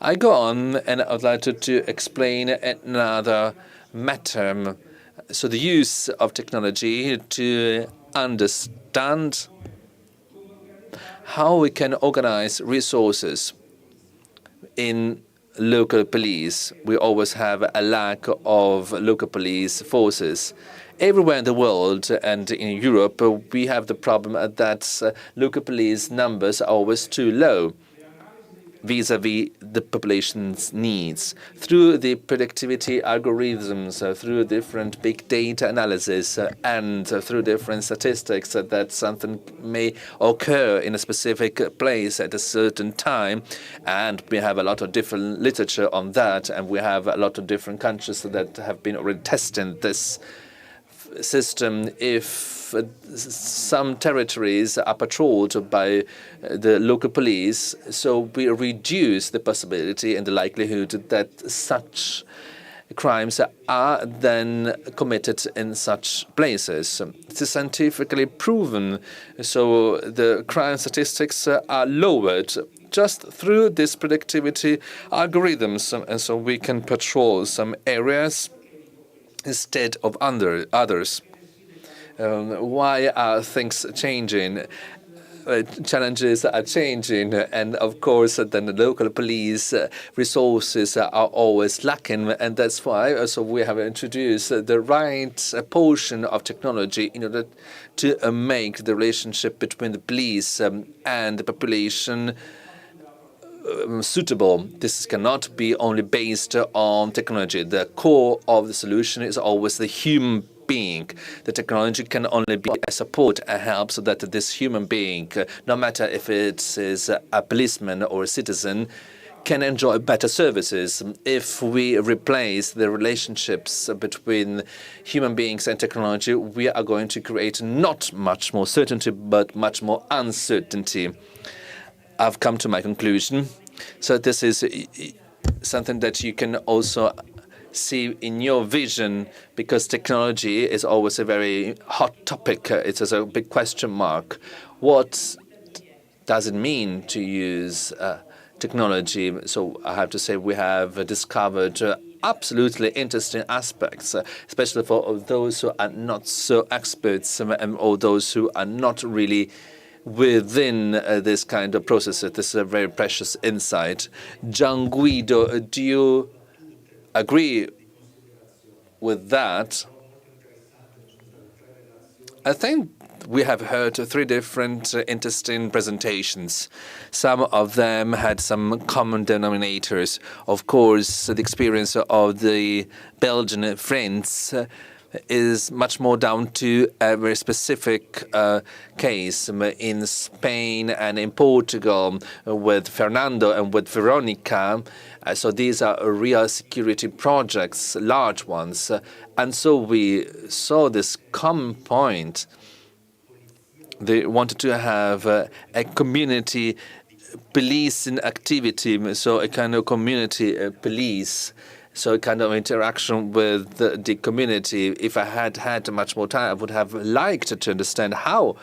I go on, and I would like to explain another matter. So the use of technology to understand how we can organize resources in local police. We always have a lack of local police forces. Everywhere in the world and in Europe, we have the problem that local police numbers are always too low vis-à-vis the population's needs. Through the productivity algorithms, through different big data analysis, and through different statistics that something may occur in a specific place at a certain time, and we have a lot of different literature on that, and we have a lot of different countries that have been already testing this system. If some territories are patrolled by the local police, so we reduce the possibility and the likelihood that such crimes are then committed in such places. It is scientifically proven, so the crime statistics are lowered just through this productivity algorithms, and so we can patrol some areas instead of others. Why are things changing? Challenges are changing, and of course then the local police resources are always lacking, and that's why also we have introduced the right portion of technology in order to make the relationship between the police and the population suitable. This cannot be only based on technology. The core of the solution is always the human being. The technology can only be a support, a help, so that this human being, no matter if it is a policeman or a citizen, can enjoy better services. If we replace the relationships between human beings and technology, we are going to create not much more certainty, but much more uncertainty. I've come to my conclusion. So this is something that you can also see in your vision, because technology is always a very hot topic. It is a big question mark. What does it mean to use technology? So I have to say we have discovered absolutely interesting aspects, especially for those who are not so experts or those who are not really within this kind of process. This is a very precious insight. Gian Guido, do you agree with that? I think we have heard three different interesting presentations. Some of them had some common denominators. Of course, the experience of the Belgian friends is much more down to a very specific case in Spain and in Portugal with Fernando and with Veronica. So these are real security projects, large ones. And so we saw this common point. They wanted to have a community policing activity, so a kind of community police. So a kind of interaction with the community. If I had had much more time, I would have liked to understand how.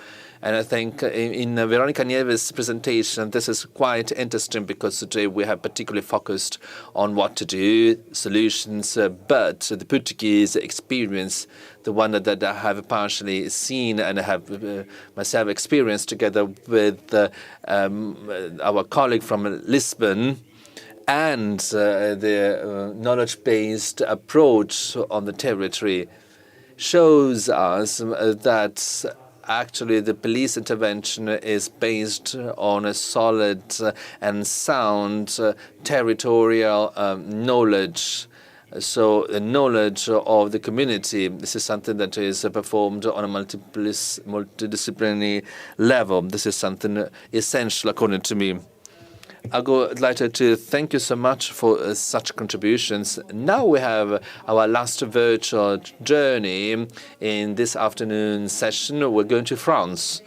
And I think in Veronica Nieves' presentation, this is quite interesting because today we have particularly focused on what to do, solutions, but the Portuguese experience, the one that I have partially seen and I have myself experienced together with our colleague from Lisbon, and the knowledge-based approach on the territory shows us that actually the police intervention is based on a solid and sound territorial knowledge. So the knowledge of the community, this is something that is performed on a multidisciplinary level. This is something essential according to me. I'd like to thank you so much for such contributions. Now we have our last virtual journey in this afternoon session. We're going to France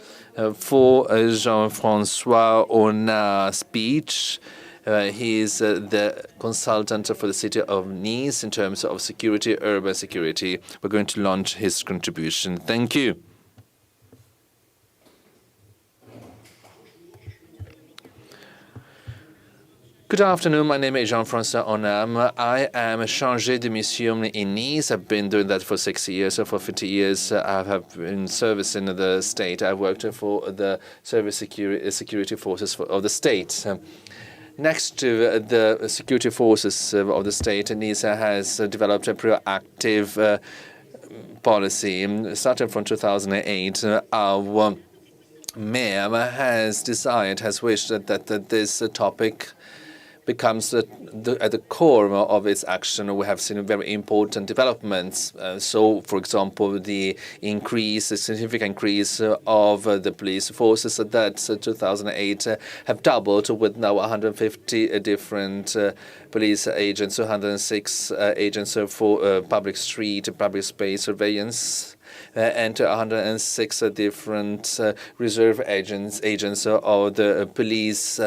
for Jean-François Onat's speech. He is the consultant for the city of Nice in terms of security, urban security. We're going to launch his contribution. Thank you. Good afternoon. My name is Jean-François Onam. I am chargé de mission in Nice. I've been doing that for 6 years. So for 50 years, I have been servicing the state. I worked for the service security forces of the state. Next to the security forces of the state, Nice has developed a proactive policy. Starting from 2008, our mayor has wished that this topic becomes at the core of its action. We have seen very important developments. So, for example, the significant increase of the police forces that 2008 have doubled with now 150 different police agents, 106 agents for public street, public space surveillance, and 106 different reserve agents of the police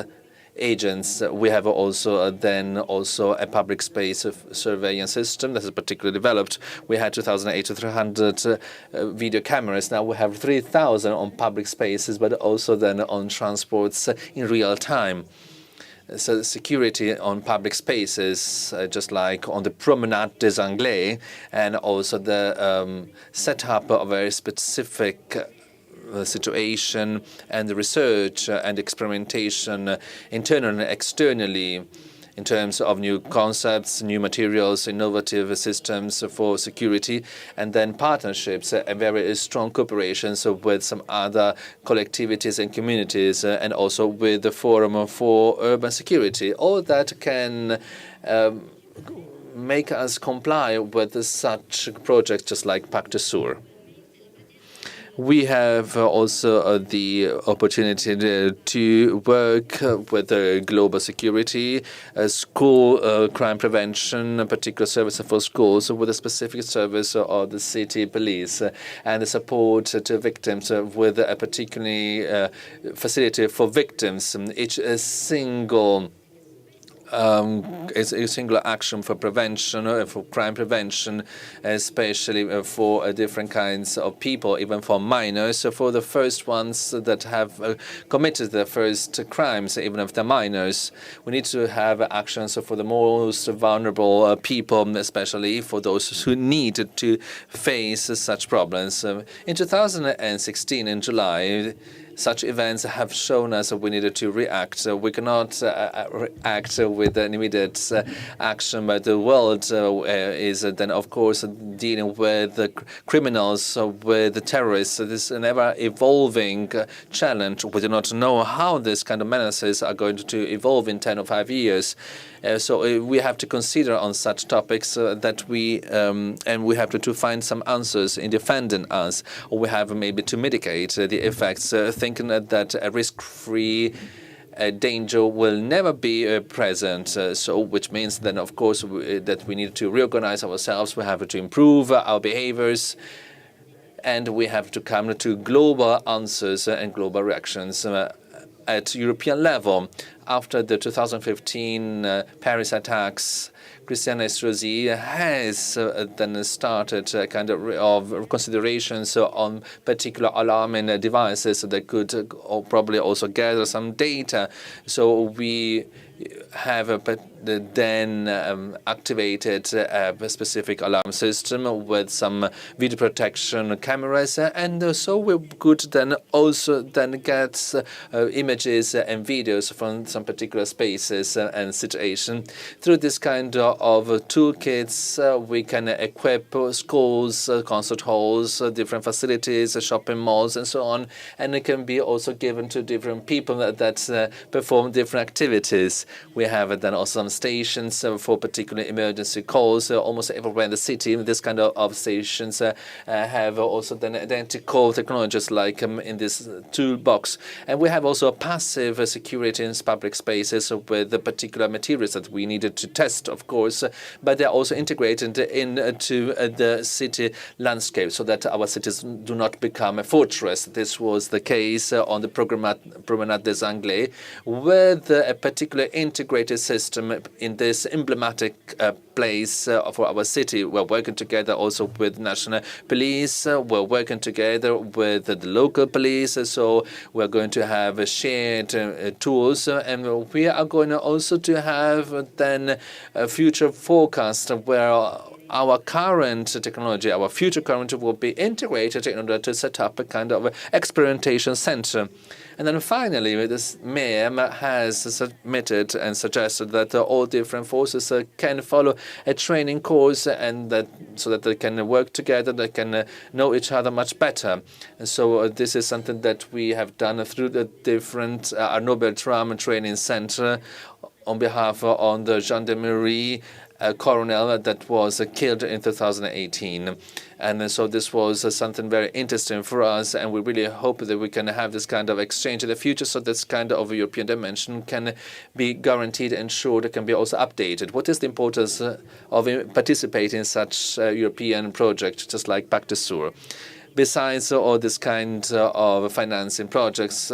agents. We have also a public space surveillance system that is particularly developed. We had 2008 to 300 video cameras. Now we have 3,000 on public spaces, but also then on transports in real time. So security on public spaces, just like on the Promenade des Anglais, and also the setup of a very specific situation and the research and experimentation internally and externally in terms of new concepts, new materials, innovative systems for security, and then partnerships and very strong cooperation with some other collectivities and communities, and also with the Forum for Urban Security. All that can make us comply with such projects just like Pacte Sur. We have also the opportunity to work with global security, school crime prevention, a particular service for schools with a specific service of the city police, and the support to victims with a particularly facility for victims. Each single is a single action for prevention, for crime prevention, especially for different kinds of people, even for minors. So for the first ones that have committed the first crimes, even if they're minors, we need to have actions for the most vulnerable people, especially for those who need to face such problems. In 2016, in July, such events have shown us we needed to react. We cannot react with an immediate action, but the world is then, of course, dealing with the criminals, with the terrorists. This is an ever-evolving challenge. We do not know how this kind of menaces are going to evolve in 10 or 5 years. So we have to consider on such topics that and we have to find some answers in defending us, or we have maybe to mitigate the effects, thinking that a risk-free danger will never be present. So which means then, of course, that we need to reorganize ourselves, we have to improve our behaviors, and we have to come to global answers and global reactions. At European level, After the 2015 Paris attacks, Cristiana Estrosi has then started a kind of considerations on particular alarming devices that could probably also gather some data. So we have then activated a specific alarm system with some video protection cameras, and so we could then also get images and videos from some particular spaces and situation. Through this kind of toolkits, we can equip schools, concert halls, different facilities, shopping malls, and so on, and it can be also given to different people that perform different activities. We have then also some stations for particular emergency calls almost everywhere in the city. This kind of stations have also then identical technologies like in this toolbox. And we have also passive security in public spaces with the particular materials that we needed to test, of course, but they're also integrated into the city landscape so that our cities do not become a fortress. This was the case on the Promenade des Anglais with a particular integrated system in this emblematic place for our city. We're working together also with national police. We're working together with the local police. So we're going to have shared tools, and we are going also to have then a future forecast where our current technology, our future current will be integrated in order to set up a kind of experimentation center. And then finally, this MEM has submitted and suggested that all different forces can follow a training course, and that so that they can work together, they can know each other much better. And so this is something that we have done through the different Arnaud Beltrame Training Center on behalf of the gendarmerie colonel that was killed in 2018. And so this was something very interesting for us, and we really hope that we can have this kind of exchange in the future, so this kind of European dimension can be guaranteed and ensured, it can be also updated. What is the importance of participating in such a European project, just like Back to Sur? Besides all this kind of financing projects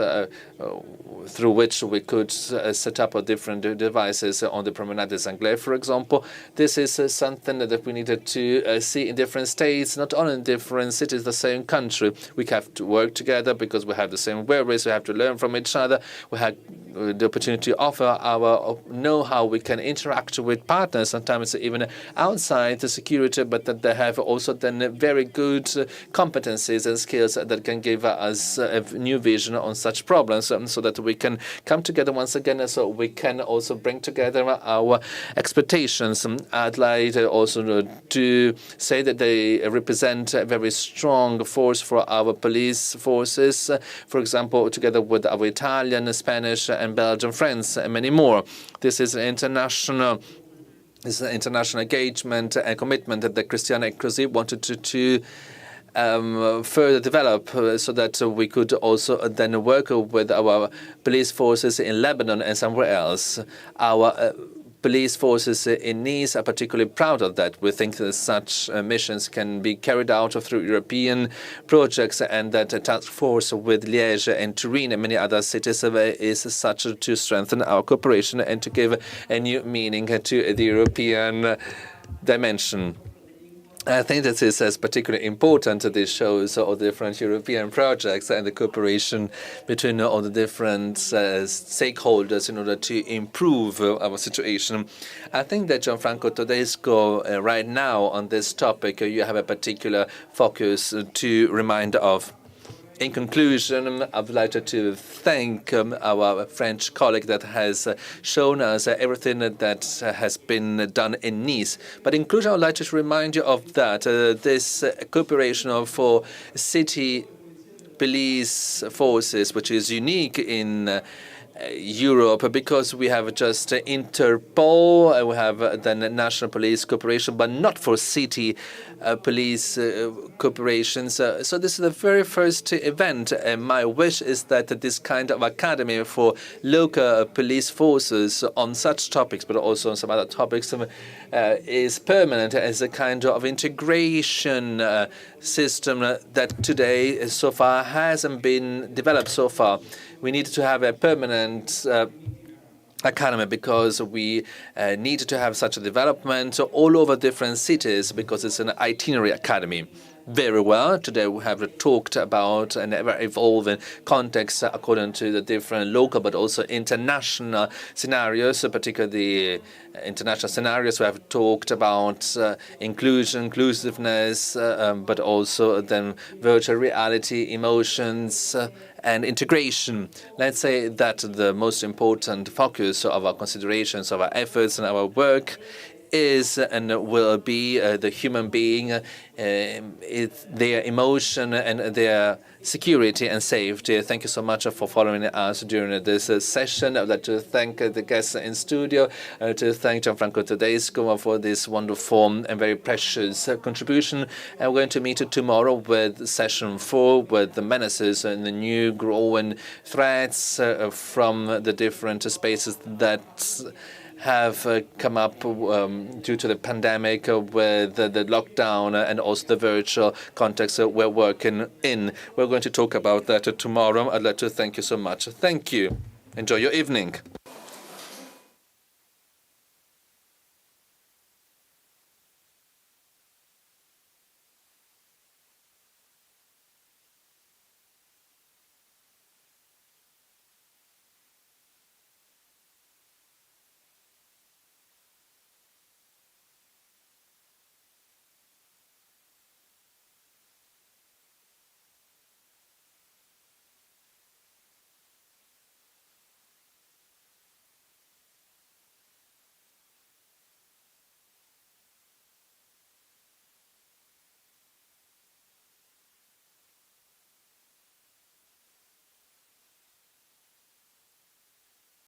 through which we could set up different devices on the Promenade des Anglais, for example, this is something that we needed to see in different states, not only in different cities, the same country. We have to work together because we have the same worries, we have to learn from each other. We had the opportunity to offer our know-how. We can interact with partners, sometimes even outside the security, but that they have also then very good competencies and skills that can give us a new vision on such problems, so that we can come together once again, so we can also bring together our expectations. I'd like also to say that they represent a very strong force for our police forces, for example, together with our Italian, Spanish, and Belgian friends, and many more. This is international engagement and commitment that Cristiana Estrosi wanted to further develop, so that we could also then work with our police forces in Lebanon and somewhere else. Our police forces in Nice are particularly proud of that. We think that such missions can be carried out through European projects, and that a task force with Liège and Turin and many other cities is such to strengthen our cooperation and to give a new meaning to the European dimension. I think that this is particularly important. This shows all the different European projects and the cooperation between all the different stakeholders in order to improve our situation. I think that Gianfranco Tedesco, right now on this topic, you have a particular focus to remind of. In conclusion, I would like to thank our French colleague that has shown us everything that has been done in Nice. But in conclusion, I would like to remind you of that, this cooperation for city police forces, which is unique in Europe, because we have just Interpol, we have the national police cooperation, but not for city police corporations. So this is the very first event, and my wish is that this kind of academy for local police forces on such topics, but also on some other topics, is permanent as a kind of integration system that today so far hasn't been developed so far. We need to have a permanent academy, because we need to have such a development all over different cities, because it's an itinerary academy. Very well. Today we have talked about an ever-evolving context according to the different local but also international scenarios, particularly the international scenarios. We have talked about inclusion, inclusiveness, but also then virtual reality, emotions, and integration. Let's say that the most important focus of our considerations, of our efforts and our work is and will be the human being, their emotion and their security and safety. Thank you so much for following us during this session. I'd like to thank the guests in studio, to thank Gianfranco Tedesco for this wonderful and very precious contribution. And we're going to meet tomorrow with session 4, with the menaces and the new growing threats from the different spaces that have come up due to the pandemic, with the lockdown and also the virtual context we're working in. We're going to talk about that tomorrow. I'd like to thank you so much. Thank you. Enjoy your evening.